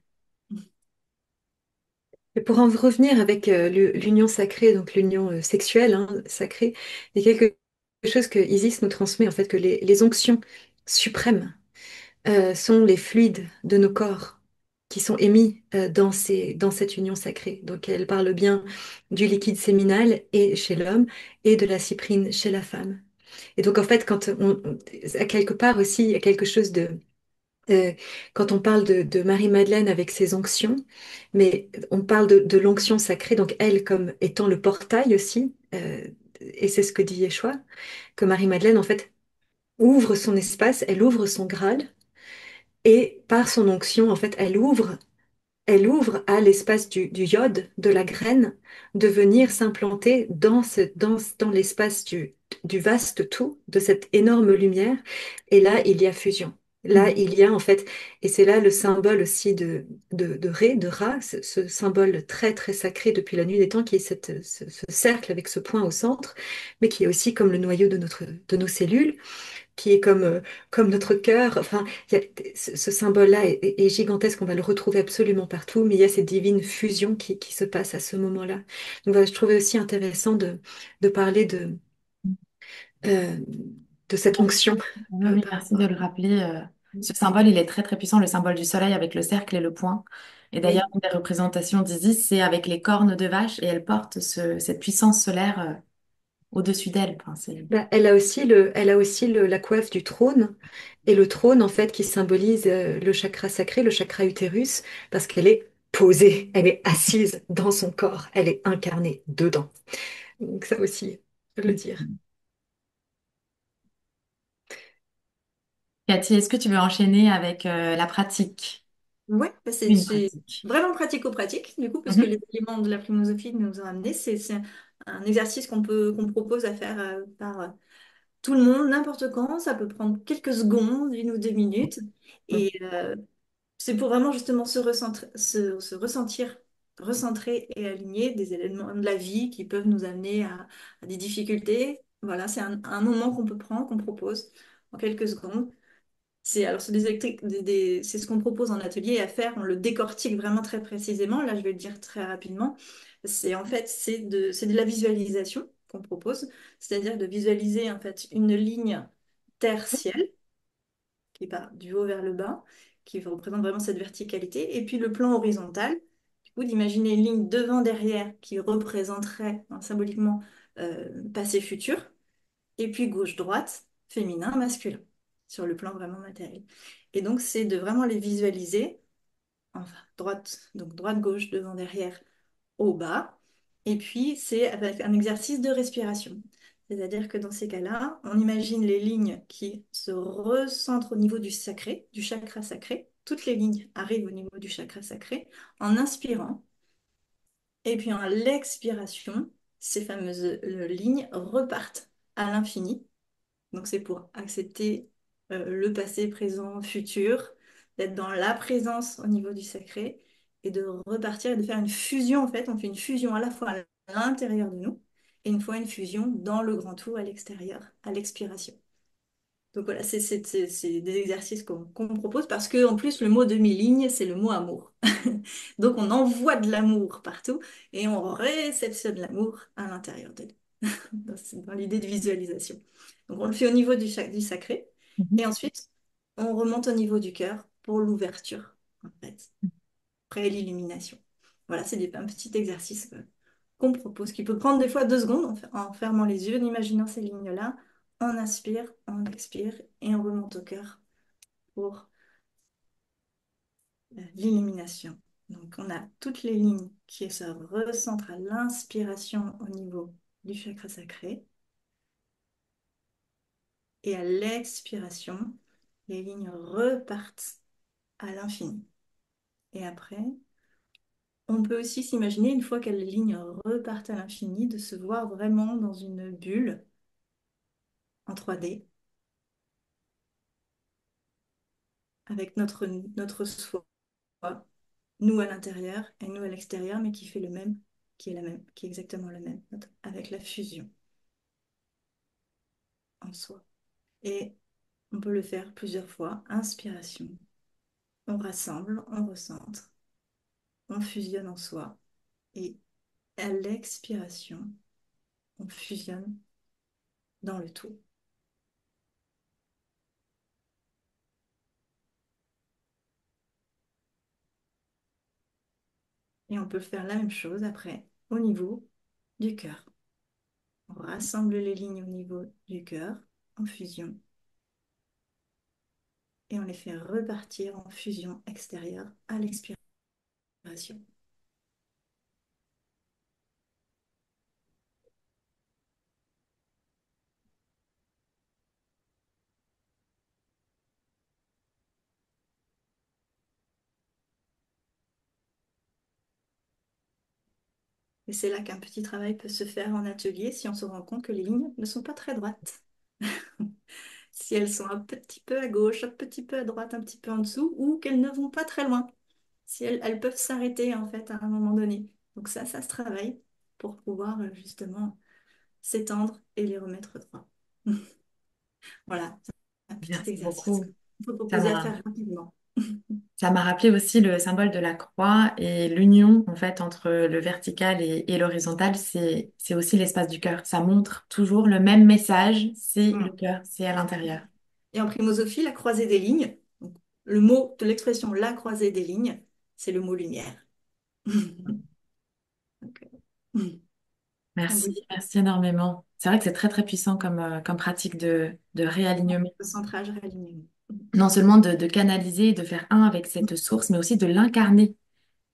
Et pour en revenir avec l'union sacrée, donc l'union sexuelle hein, sacrée, il y a quelque chose que Isis nous transmet, en fait, que les onctions suprêmes sont les fluides de nos corps qui sont émis dans cette union sacrée. Donc elle parle bien du liquide séminal et chez l'homme et de la cyprine chez la femme. Et donc en fait, à quelque part aussi, il y a quelque chose euh, quand on parle de Marie-Madeleine avec ses onctions, mais on parle de l'onction sacrée, donc elle comme étant le portail aussi, et c'est ce que dit Yeshua, que Marie-Madeleine en fait ouvre son espace, elle ouvre son Graal, et par son onction, en fait, elle ouvre à l'espace du iode, de la graine, de venir s'implanter dans l'espace du vaste tout, de cette énorme lumière. Et là, il y a fusion. Là, il y a en fait, et c'est là le symbole aussi de Ré, de Ra, ce symbole très très sacré depuis la nuit des temps, qui est ce cercle avec ce point au centre, mais qui est aussi comme le noyau de nos cellules qui est comme notre cœur. Enfin, ce symbole-là est gigantesque, on va le retrouver absolument partout, mais il y a cette divine fusion qui se passe à ce moment-là. Donc voilà, je trouvais aussi intéressant de parler euh, de cette onction Oui, oui, par merci rapport de à... le rappeler. Ce symbole, il est très très puissant, le symbole du soleil avec le cercle et le point. Et d'ailleurs, Oui. une des représentations d'Isis, c'est avec les cornes de vache et elle porte cette puissance solaire au-dessus d'elle. Enfin, Bah, elle a aussi la coiffe du trône, et le trône, en fait, qui symbolise le chakra sacré, le chakra utérus, parce qu'elle est posée, elle est assise dans son corps, elle est incarnée dedans. Donc ça aussi, faut le dire. Cathy, est-ce que tu veux enchaîner avec la pratique? Ouais, bah Une c'est pratique. vraiment pratico-pratique, du coup, parce que Mhm. les éléments de la primosophie que nous ont amenés, c'est un exercice qu'on propose à faire par tout le monde, n'importe quand. Ça peut prendre quelques secondes, 1 ou 2 minutes. Et c'est pour vraiment justement se ressentir, recentrer et aligner des éléments de la vie qui peuvent nous amener à des difficultés. Voilà, c'est un moment qu'on peut prendre, qu'on propose en quelques secondes. C'est c'est ce qu'on propose en atelier à faire, on le décortique vraiment très précisément. Là, je vais le dire très rapidement. C'est de la visualisation qu'on propose, c'est-à-dire de visualiser en fait une ligne terre-ciel qui part du haut vers le bas, qui représente vraiment cette verticalité, et puis le plan horizontal, du coup d'imaginer une ligne devant-derrière qui représenterait hein, symboliquement passé-futur, et puis gauche-droite, féminin, masculin, sur le plan vraiment matériel. Et donc, c'est de vraiment les visualiser, enfin, droite, donc droite, gauche, devant, derrière, au bas. Et puis, c'est avec un exercice de respiration. C'est-à-dire que dans ces cas-là, on imagine les lignes qui se recentrent au niveau du sacré, du chakra sacré. Toutes les lignes arrivent au niveau du chakra sacré en inspirant. Et puis en l'expiration, ces fameuses lignes repartent à l'infini. Donc c'est pour accepter le passé, présent, futur, d'être dans la présence au niveau du sacré et de repartir et de faire une fusion en fait. On fait une fusion à la fois à l'intérieur de nous et une fois une fusion dans le grand tout à l'extérieur, à l'expiration. Donc voilà, c'est des exercices qu'on propose parce que en plus le mot demi-ligne, c'est le mot amour. Donc on envoie de l'amour partout et on réceptionne l'amour à l'intérieur de nous, dans l'idée de visualisation. Donc on le fait au niveau du sacré Mhm. et ensuite on remonte au niveau du cœur pour l'ouverture, en fait, après l'illumination. Voilà, c'est un petit exercice qu'on propose, qui peut prendre des fois 2 secondes en fermant les yeux, en imaginant ces lignes-là. On inspire, on expire et on remonte au cœur pour l'illumination. Donc on a toutes les lignes qui se recentrent à l'inspiration au niveau du chakra sacré et à l'expiration, les lignes repartent à l'infini. Et après, on peut aussi s'imaginer, une fois que les lignes repartent à l'infini, de se voir vraiment dans une bulle en 3D avec notre soi, nous à l'intérieur et nous à l'extérieur, mais qui fait le même, qui est la même, qui est exactement le même, avec la fusion en soi. Et on peut le faire plusieurs fois. Inspiration, on rassemble, on recentre, on fusionne en soi. Et à l'expiration, on fusionne dans le tout. Et on peut faire la même chose après au niveau du cœur. On rassemble les lignes au niveau du cœur en fusion et on les fait repartir en fusion extérieure à l'expiration. Et c'est là qu'un petit travail peut se faire en atelier si on se rend compte que les lignes ne sont pas très droites. Si elles sont un petit peu à gauche, un petit peu à droite, un petit peu en dessous, ou qu'elles ne vont pas très loin. Si elles peuvent s'arrêter en fait à un moment donné. Donc ça se travaille pour pouvoir justement s'étendre et les remettre droits. Voilà, un petit Merci exercice beaucoup. qu'il faut Ça proposer à m'a, faire rapidement. ça m'a rappelé aussi le symbole de la croix et l'union en fait entre le vertical et l'horizontal, c'est aussi l'espace du cœur. Ça montre toujours le même message, c'est le Mm. cœur, c'est à l'intérieur. Et en primosophie, la croisée des lignes, donc, le mot de l'expression la croisée des lignes, c'est le mot lumière. Donc, un beau Merci, merci énormément. C'est vrai que c'est très très puissant comme pratique de réalignement. centrage réalignement. Non seulement de canaliser, de faire un avec cette source, mais aussi de l'incarner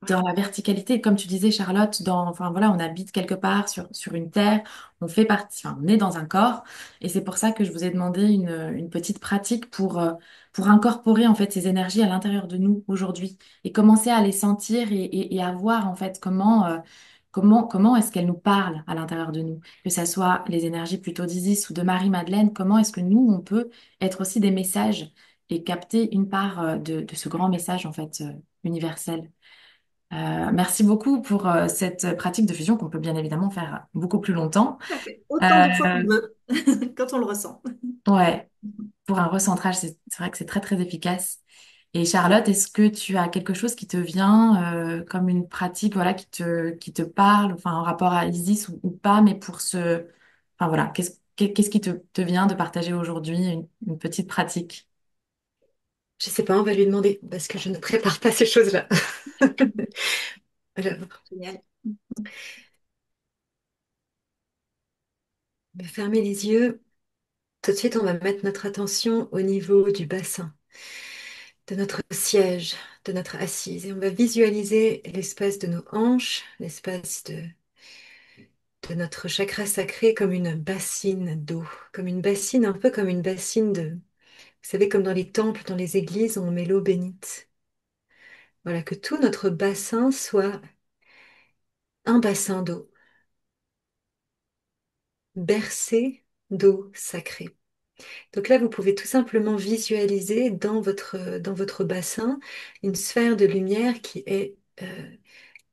dans Ouais. la verticalité. Comme tu disais, Charlotte, enfin voilà, on habite quelque part sur une terre, on fait partie, enfin, on est dans un corps, et c'est pour ça que je vous ai demandé une petite pratique pour incorporer en fait ces énergies à l'intérieur de nous aujourd'hui et commencer à les sentir et à voir en fait comment est-ce qu'elles nous parlent à l'intérieur de nous, que ce soit les énergies plutôt d'Isis ou de Marie-Madeleine, comment est-ce que nous, on peut être aussi des messages et capter une part de ce grand message en fait universel. Merci beaucoup pour cette pratique de fusion qu'on peut bien évidemment faire beaucoup plus longtemps. Tout à fait. Autant de fois qu'on Euh, veut, quand on le ressent. ouais, pour un recentrage, c'est vrai que c'est très très efficace. Et Charlotte, est-ce que tu as quelque chose qui te vient comme une pratique voilà, qui te parle, enfin en rapport à Isis ou pas, mais pour ce... Enfin voilà, qu'est-ce qui te vient de partager aujourd'hui une petite pratique? Je sais pas, on va lui demander parce que je ne prépare pas ces choses-là. Alors, Génial. on va fermer les yeux. Tout de suite, on va mettre notre attention au niveau du bassin. de notre siège, de notre assise. Et on va visualiser l'espace de nos hanches, l'espace de notre chakra sacré comme une bassine d'eau, comme une bassine, un peu comme une bassine de... Vous savez, comme dans les temples, dans les églises, on met l'eau bénite. Voilà, que tout notre bassin soit un bassin d'eau, bercé d'eau sacrée. Donc là, vous pouvez tout simplement visualiser dans votre bassin une sphère de lumière qui est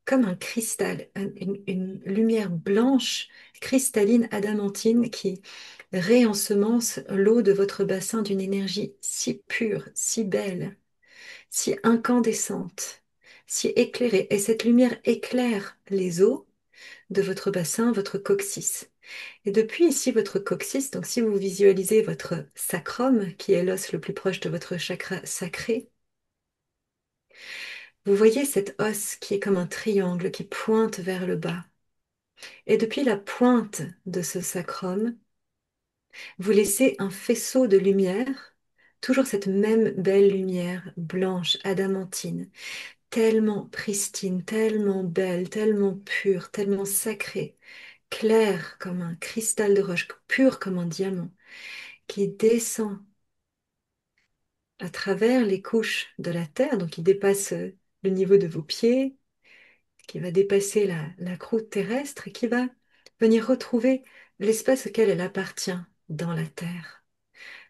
comme un cristal, une lumière blanche, cristalline, adamantine, qui réensemence l'eau de votre bassin d'une énergie si pure, si belle, si incandescente, si éclairée. Et cette lumière éclaire les eaux de votre bassin, votre coccyx. Et depuis ici, votre coccyx, donc si vous visualisez votre sacrum, qui est l'os le plus proche de votre chakra sacré, vous voyez cet os qui est comme un triangle qui pointe vers le bas. Et depuis la pointe de ce sacrum, vous laissez un faisceau de lumière, toujours cette même belle lumière blanche, adamantine, tellement pristine, tellement belle, tellement pure, tellement sacrée, claire comme un cristal de roche, pure comme un diamant, qui descend à travers les couches de la terre, donc qui dépasse le niveau de vos pieds, qui va dépasser la croûte terrestre et qui va venir retrouver l'espace auquel elle appartient dans la terre.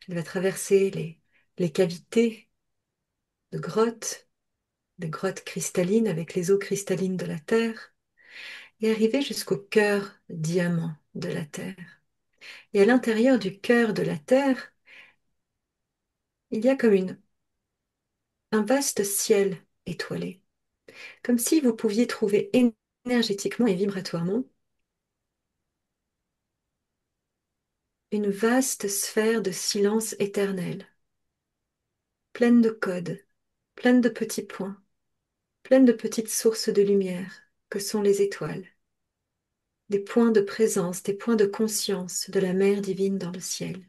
Elle va traverser les cavités de grottes cristallines avec les eaux cristallines de la terre et arriver jusqu'au cœur diamant de la terre. Et à l'intérieur du cœur de la terre, il y a comme un vaste ciel étoilé, comme si vous pouviez trouver énergétiquement et vibratoirement une vaste sphère de silence éternel, pleine de codes, pleine de petits points, pleine de petites sources de lumière que sont les étoiles, des points de présence, des points de conscience de la mère divine dans le ciel.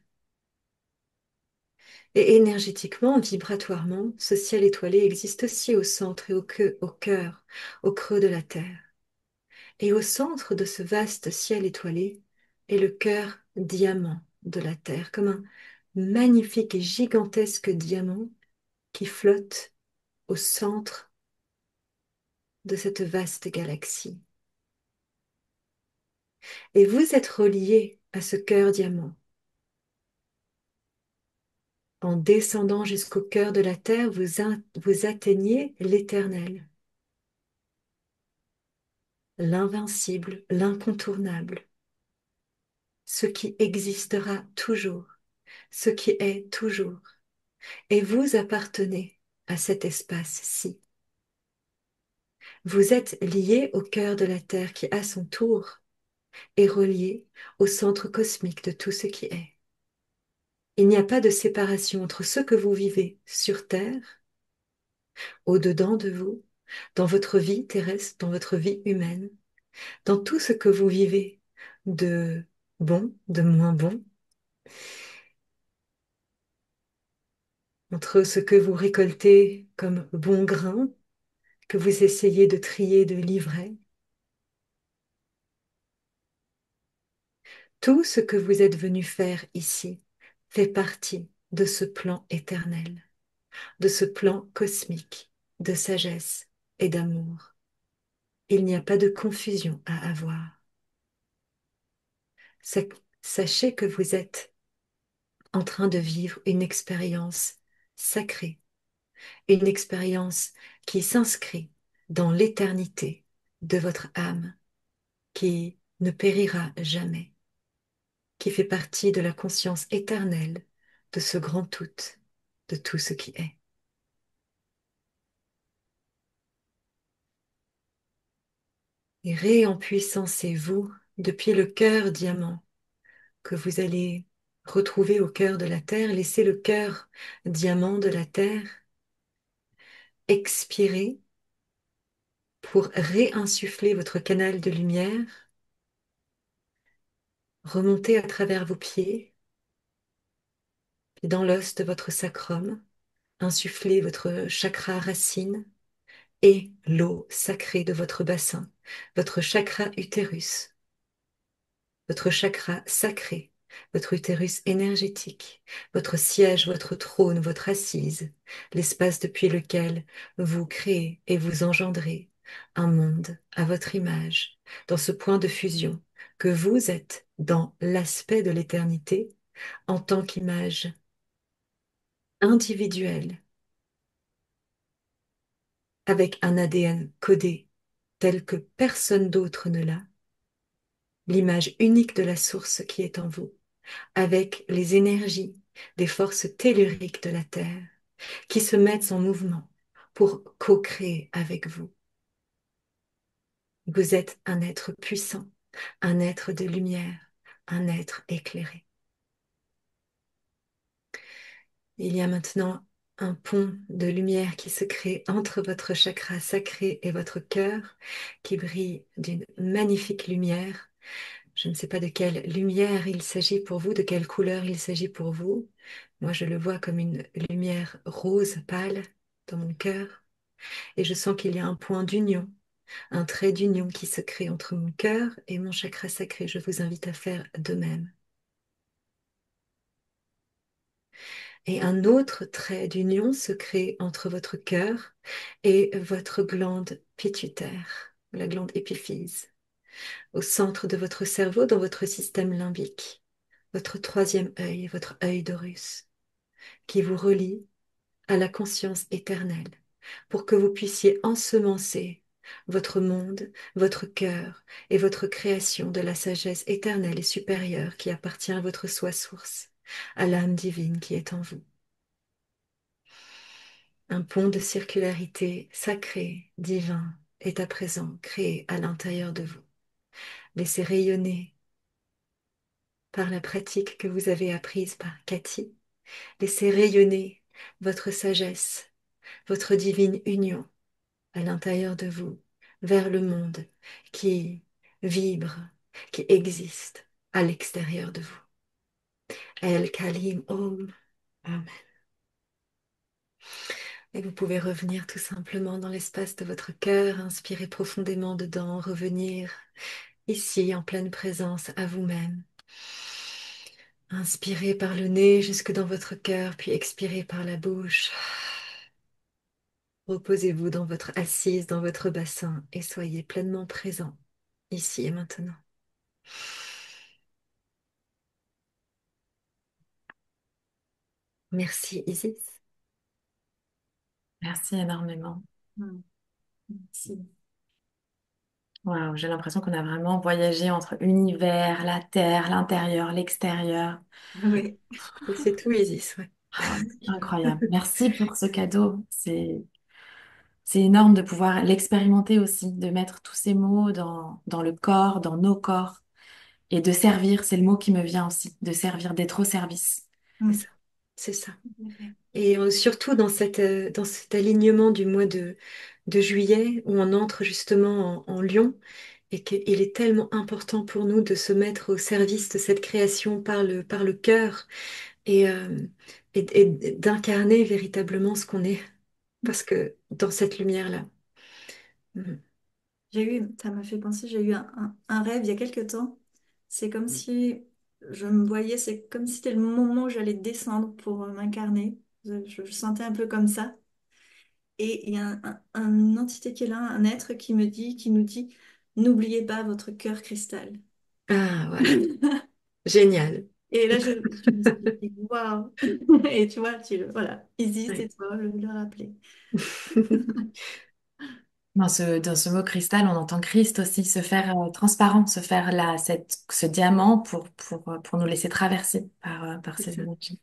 Et énergétiquement, vibratoirement, ce ciel étoilé existe aussi au centre et au cœur, au creux de la terre. Et au centre de ce vaste ciel étoilé est le cœur diamant de la terre, comme un magnifique et gigantesque diamant qui flotte au centre de cette vaste galaxie. Et vous êtes relié à ce cœur diamant. En descendant jusqu'au cœur de la terre, vous atteignez l'éternel, l'invincible, l'incontournable, ce qui existera toujours, ce qui est toujours. Et vous appartenez à cet espace-ci. Vous êtes lié au cœur de la terre qui, à son tour, est relié au centre cosmique de tout ce qui est. Il n'y a pas de séparation entre ce que vous vivez sur Terre, au-dedans de vous, dans votre vie terrestre, dans votre vie humaine, dans tout ce que vous vivez de bon, de moins bon, entre ce que vous récoltez comme bon grain, que vous essayez de trier de l'ivraie, tout ce que vous êtes venu faire ici fait partie de ce plan éternel, de ce plan cosmique de sagesse et d'amour. Il n'y a pas de confusion à avoir. Sachez que vous êtes en train de vivre une expérience sacrée, une expérience qui s'inscrit dans l'éternité de votre âme, qui ne périra jamais, qui fait partie de la conscience éternelle de ce grand tout, de tout ce qui est. Et réempuissancez-vous depuis le cœur diamant que vous allez retrouver au cœur de la terre. Laissez le cœur diamant de la terre expirer pour réinsuffler votre canal de lumière, remonter à travers vos pieds, puis dans l'os de votre sacrum, insuffler votre chakra racine et l'eau sacrée de votre bassin, votre chakra utérus, votre chakra sacré, votre utérus énergétique, votre siège, votre trône, votre assise, l'espace depuis lequel vous créez et vous engendrez un monde à votre image, dans ce point de fusion que vous êtes dans l'aspect de l'éternité en tant qu'image individuelle, avec un ADN codé tel que personne d'autre ne l'a, l'image unique de la source qui est en vous, avec les énergies des forces telluriques de la Terre qui se mettent en mouvement pour co-créer avec vous. Vous êtes un être puissant, un être de lumière, un être éclairé. Il y a maintenant un pont de lumière qui se crée entre votre chakra sacré et votre cœur, qui brille d'une magnifique lumière. Je ne sais pas de quelle lumière il s'agit pour vous, de quelle couleur il s'agit pour vous. Moi, je le vois comme une lumière rose pâle dans mon cœur. Et je sens qu'il y a un point d'union, un trait d'union qui se crée entre mon cœur et mon chakra sacré. Je vous invite à faire de même. Et un autre trait d'union se crée entre votre cœur et votre glande pituitaire, la glande épiphyse, au centre de votre cerveau, dans votre système limbique, votre troisième œil, votre œil d'Horus, qui vous relie à la conscience éternelle, pour que vous puissiez ensemencer votre monde, votre cœur et votre création de la sagesse éternelle et supérieure qui appartient à votre soi source, à l'âme divine qui est en vous. Un pont de circularité sacré, divin, est à présent créé à l'intérieur de vous. Laissez rayonner par la pratique que vous avez apprise par Cathy. Laissez rayonner votre sagesse, votre divine union à l'intérieur de vous, vers le monde qui vibre, qui existe à l'extérieur de vous. El Kalim Om. Amen. Et vous pouvez revenir tout simplement dans l'espace de votre cœur, inspirer profondément dedans, revenir ici en pleine présence à vous-même. Inspirez par le nez jusque dans votre cœur, puis expirez par la bouche. Reposez-vous dans votre assise, dans votre bassin et soyez pleinement présent ici et maintenant. Merci Isis. Merci énormément. Mm. Merci. Waouh, j'ai l'impression qu'on a vraiment voyagé entre l'univers, la terre, l'intérieur, l'extérieur. Oui. C'est tout Isis, ouais. Ah, incroyable. Merci pour ce cadeau. C'est énorme de pouvoir l'expérimenter aussi, de mettre tous ces mots dans le corps, dans nos corps, et de servir, c'est le mot qui me vient aussi, de servir, d'être au service. C'est Mm. ça. C'est ça. Tout à fait. Et surtout dans cet alignement du mois de juillet où on entre justement en Lion et qu'il est tellement important pour nous de se mettre au service de cette création par le cœur et, et d'incarner véritablement ce qu'on est. Parce que dans cette lumière-là. Mhm. Ça m'a fait penser, j'ai eu un rêve il y a quelque temps. C'est comme si je me voyais, c'est comme si c'était le moment où j'allais descendre pour m'incarner. Je sentais un peu comme ça. Et il y a une entité qui est là, un être qui nous dit, n'oubliez pas votre cœur cristal. Ah, voilà. Génial. Et là, je me suis dit, waouh! Et tu vois, voilà, Isis, Ouais. c'est toi, le rappeler. Dans ce mot cristal, on entend Christ aussi se faire transparent, se faire ce diamant pour nous laisser traverser par C'est ces ça. énergies.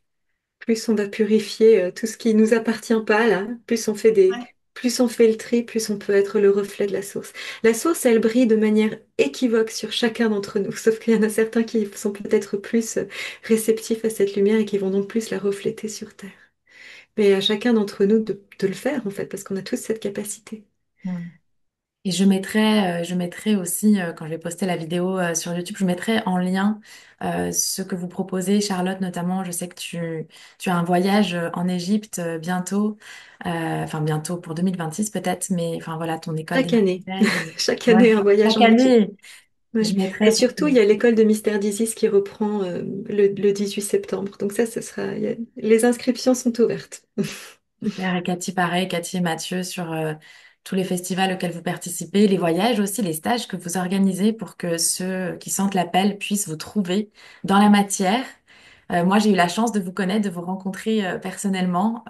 Plus on va purifier tout ce qui nous appartient pas là, Ouais. plus on fait le tri, plus on peut être le reflet de la source. La source, elle brille de manière équivoque sur chacun d'entre nous, sauf qu'il y en a certains qui sont peut-être plus réceptifs à cette lumière et qui vont donc plus la refléter sur Terre. Mais à chacun d'entre nous de le faire en fait, parce qu'on a tous cette capacité. Mm. Et je mettrai aussi, quand je vais poster la vidéo sur YouTube, je mettrai en lien ce que vous proposez, Charlotte, notamment. Je sais que tu as un voyage en Égypte bientôt, enfin bientôt pour 2026 peut-être, mais enfin voilà, ton école des Chaque année, Maghrébins, chaque ouais, année un voyage chaque en Égypte. année, je Ouais. Et mettrai pour que... surtout, il y a l'école de Mystère d'Isis qui reprend le 18 septembre. Donc ça, ce sera, les inscriptions sont ouvertes. Super. Et Cathy, pareil, Cathy et Mathieu sur tous les festivals auxquels vous participez, les voyages aussi, les stages que vous organisez pour que ceux qui sentent l'appel puissent vous trouver dans la matière. Moi, j'ai eu la chance de vous connaître, de vous rencontrer personnellement.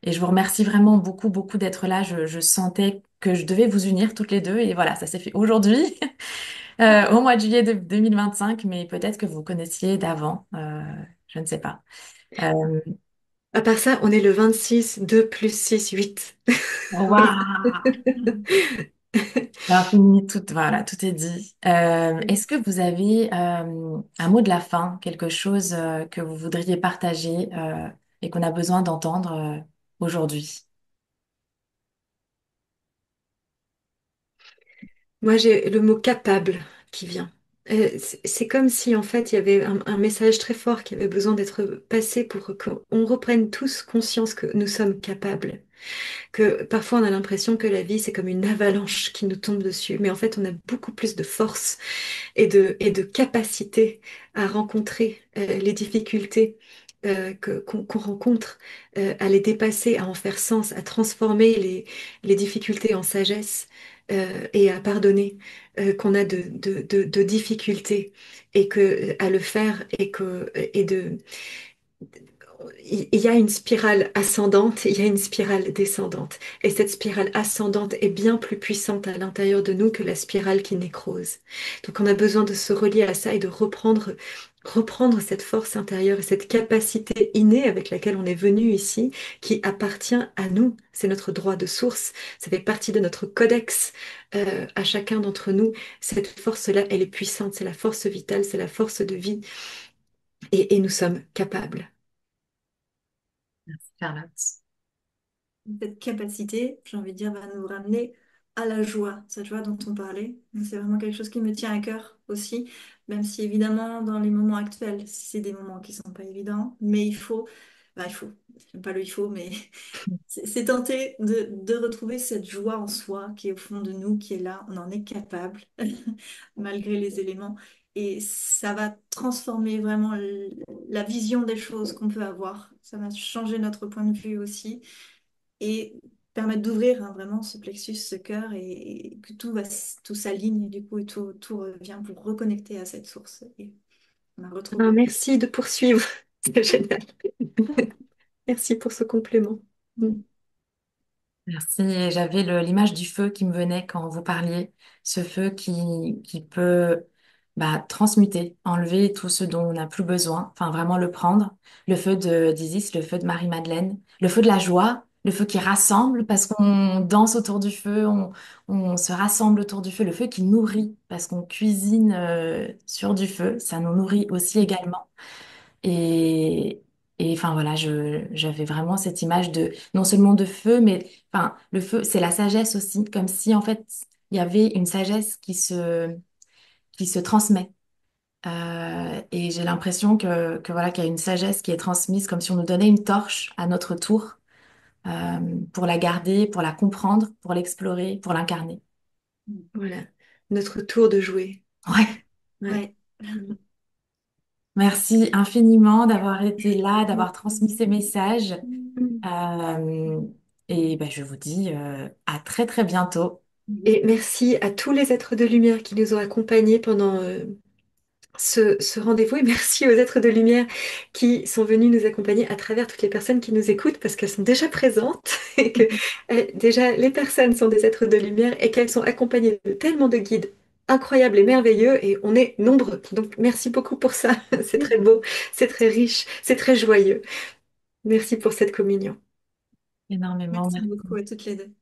Et je vous remercie vraiment beaucoup, beaucoup d'être là. Je sentais que je devais vous unir toutes les deux. Et voilà, ça s'est fait aujourd'hui, au mois de juillet de 2025, mais peut-être que vous connaissiez d'avant. Je ne sais pas. Euh, À part ça, on est le 26, 2 plus 6, 8. Waouh! L'infini, tout, voilà, tout est dit. Est-ce que vous avez un mot de la fin, quelque chose que vous voudriez partager et qu'on a besoin d'entendre aujourd'hui? Moi, j'ai le mot capable qui vient. C'est comme si, en fait, il y avait un message très fort qui avait besoin d'être passé pour qu'on reprenne tous conscience que nous sommes capables. Que parfois, on a l'impression que la vie, c'est comme une avalanche qui nous tombe dessus. Mais en fait, on a beaucoup plus de force et de capacité à rencontrer les difficultés qu'on rencontre, à les dépasser, à en faire sens, à transformer les difficultés en sagesse et à pardonner qu'on a de difficultés et que à le faire il y a une spirale ascendante, il y a une spirale descendante. Et cette spirale ascendante est bien plus puissante à l'intérieur de nous que la spirale qui nécrose. Donc on a besoin de se relier à ça et de reprendre cette force intérieure et cette capacité innée avec laquelle on est venu ici, qui appartient à nous. C'est notre droit de source. Ça fait partie de notre codex à chacun d'entre nous. Cette force-là, elle est puissante. C'est la force vitale, c'est la force de vie. Et nous sommes capables. Charlotte. Cette capacité, j'ai envie de dire, va nous ramener à la joie, cette joie dont on parlait. Donc, c'est vraiment quelque chose qui me tient à cœur aussi, même si évidemment, dans les moments actuels, c'est des moments qui sont pas évidents, mais il faut, j'aime pas le il faut, mais c'est tenter de retrouver cette joie en soi qui est au fond de nous, qui est là, on en est capable, malgré les éléments. Et ça va transformer vraiment la vision des choses qu'on peut avoir. Ça va changer notre point de vue aussi et permettre d'ouvrir vraiment ce plexus, ce cœur et que tout s'aligne du coup et tout revient pour reconnecter à cette source et on a Ah, retrouvé. merci de poursuivre. C'est génial. Merci pour ce complément. Mm. Merci. Et j'avais l'image du feu qui me venait quand vous parliez, ce feu qui peut transmuter, enlever tout ce dont on n'a plus besoin, enfin vraiment le prendre. Le feu d'Isis, le feu de Marie-Madeleine, le feu de la joie, le feu qui rassemble parce qu'on danse autour du feu, on se rassemble autour du feu, le feu qui nourrit parce qu'on cuisine sur du feu, ça nous nourrit aussi également. Et, et enfin voilà, j'avais vraiment cette image de non seulement de feu, mais enfin le feu, c'est la sagesse aussi, comme si en fait il y avait une sagesse qui se transmet. Et j'ai l'impression que voilà qu'il y a une sagesse qui est transmise, comme si on nous donnait une torche à notre tour pour la garder, pour la comprendre, pour l'explorer, pour l'incarner. Voilà, notre tour de jouer. Ouais. Ouais. Ouais. Mm. Merci infiniment d'avoir été là, d'avoir transmis ces messages. Mm. Euh, et ben, je vous dis à très très bientôt. Et merci à tous les êtres de lumière qui nous ont accompagnés pendant ce rendez-vous. Et merci aux êtres de lumière qui sont venus nous accompagner à travers toutes les personnes qui nous écoutent parce qu'elles sont déjà présentes et que déjà les personnes sont des êtres de lumière et qu'elles sont accompagnées de tellement de guides incroyables et merveilleux et on est nombreux. Donc merci beaucoup pour ça. C'est très beau, c'est très riche, c'est très joyeux. Merci pour cette communion. Énormément, Merci merci. beaucoup à toutes les deux.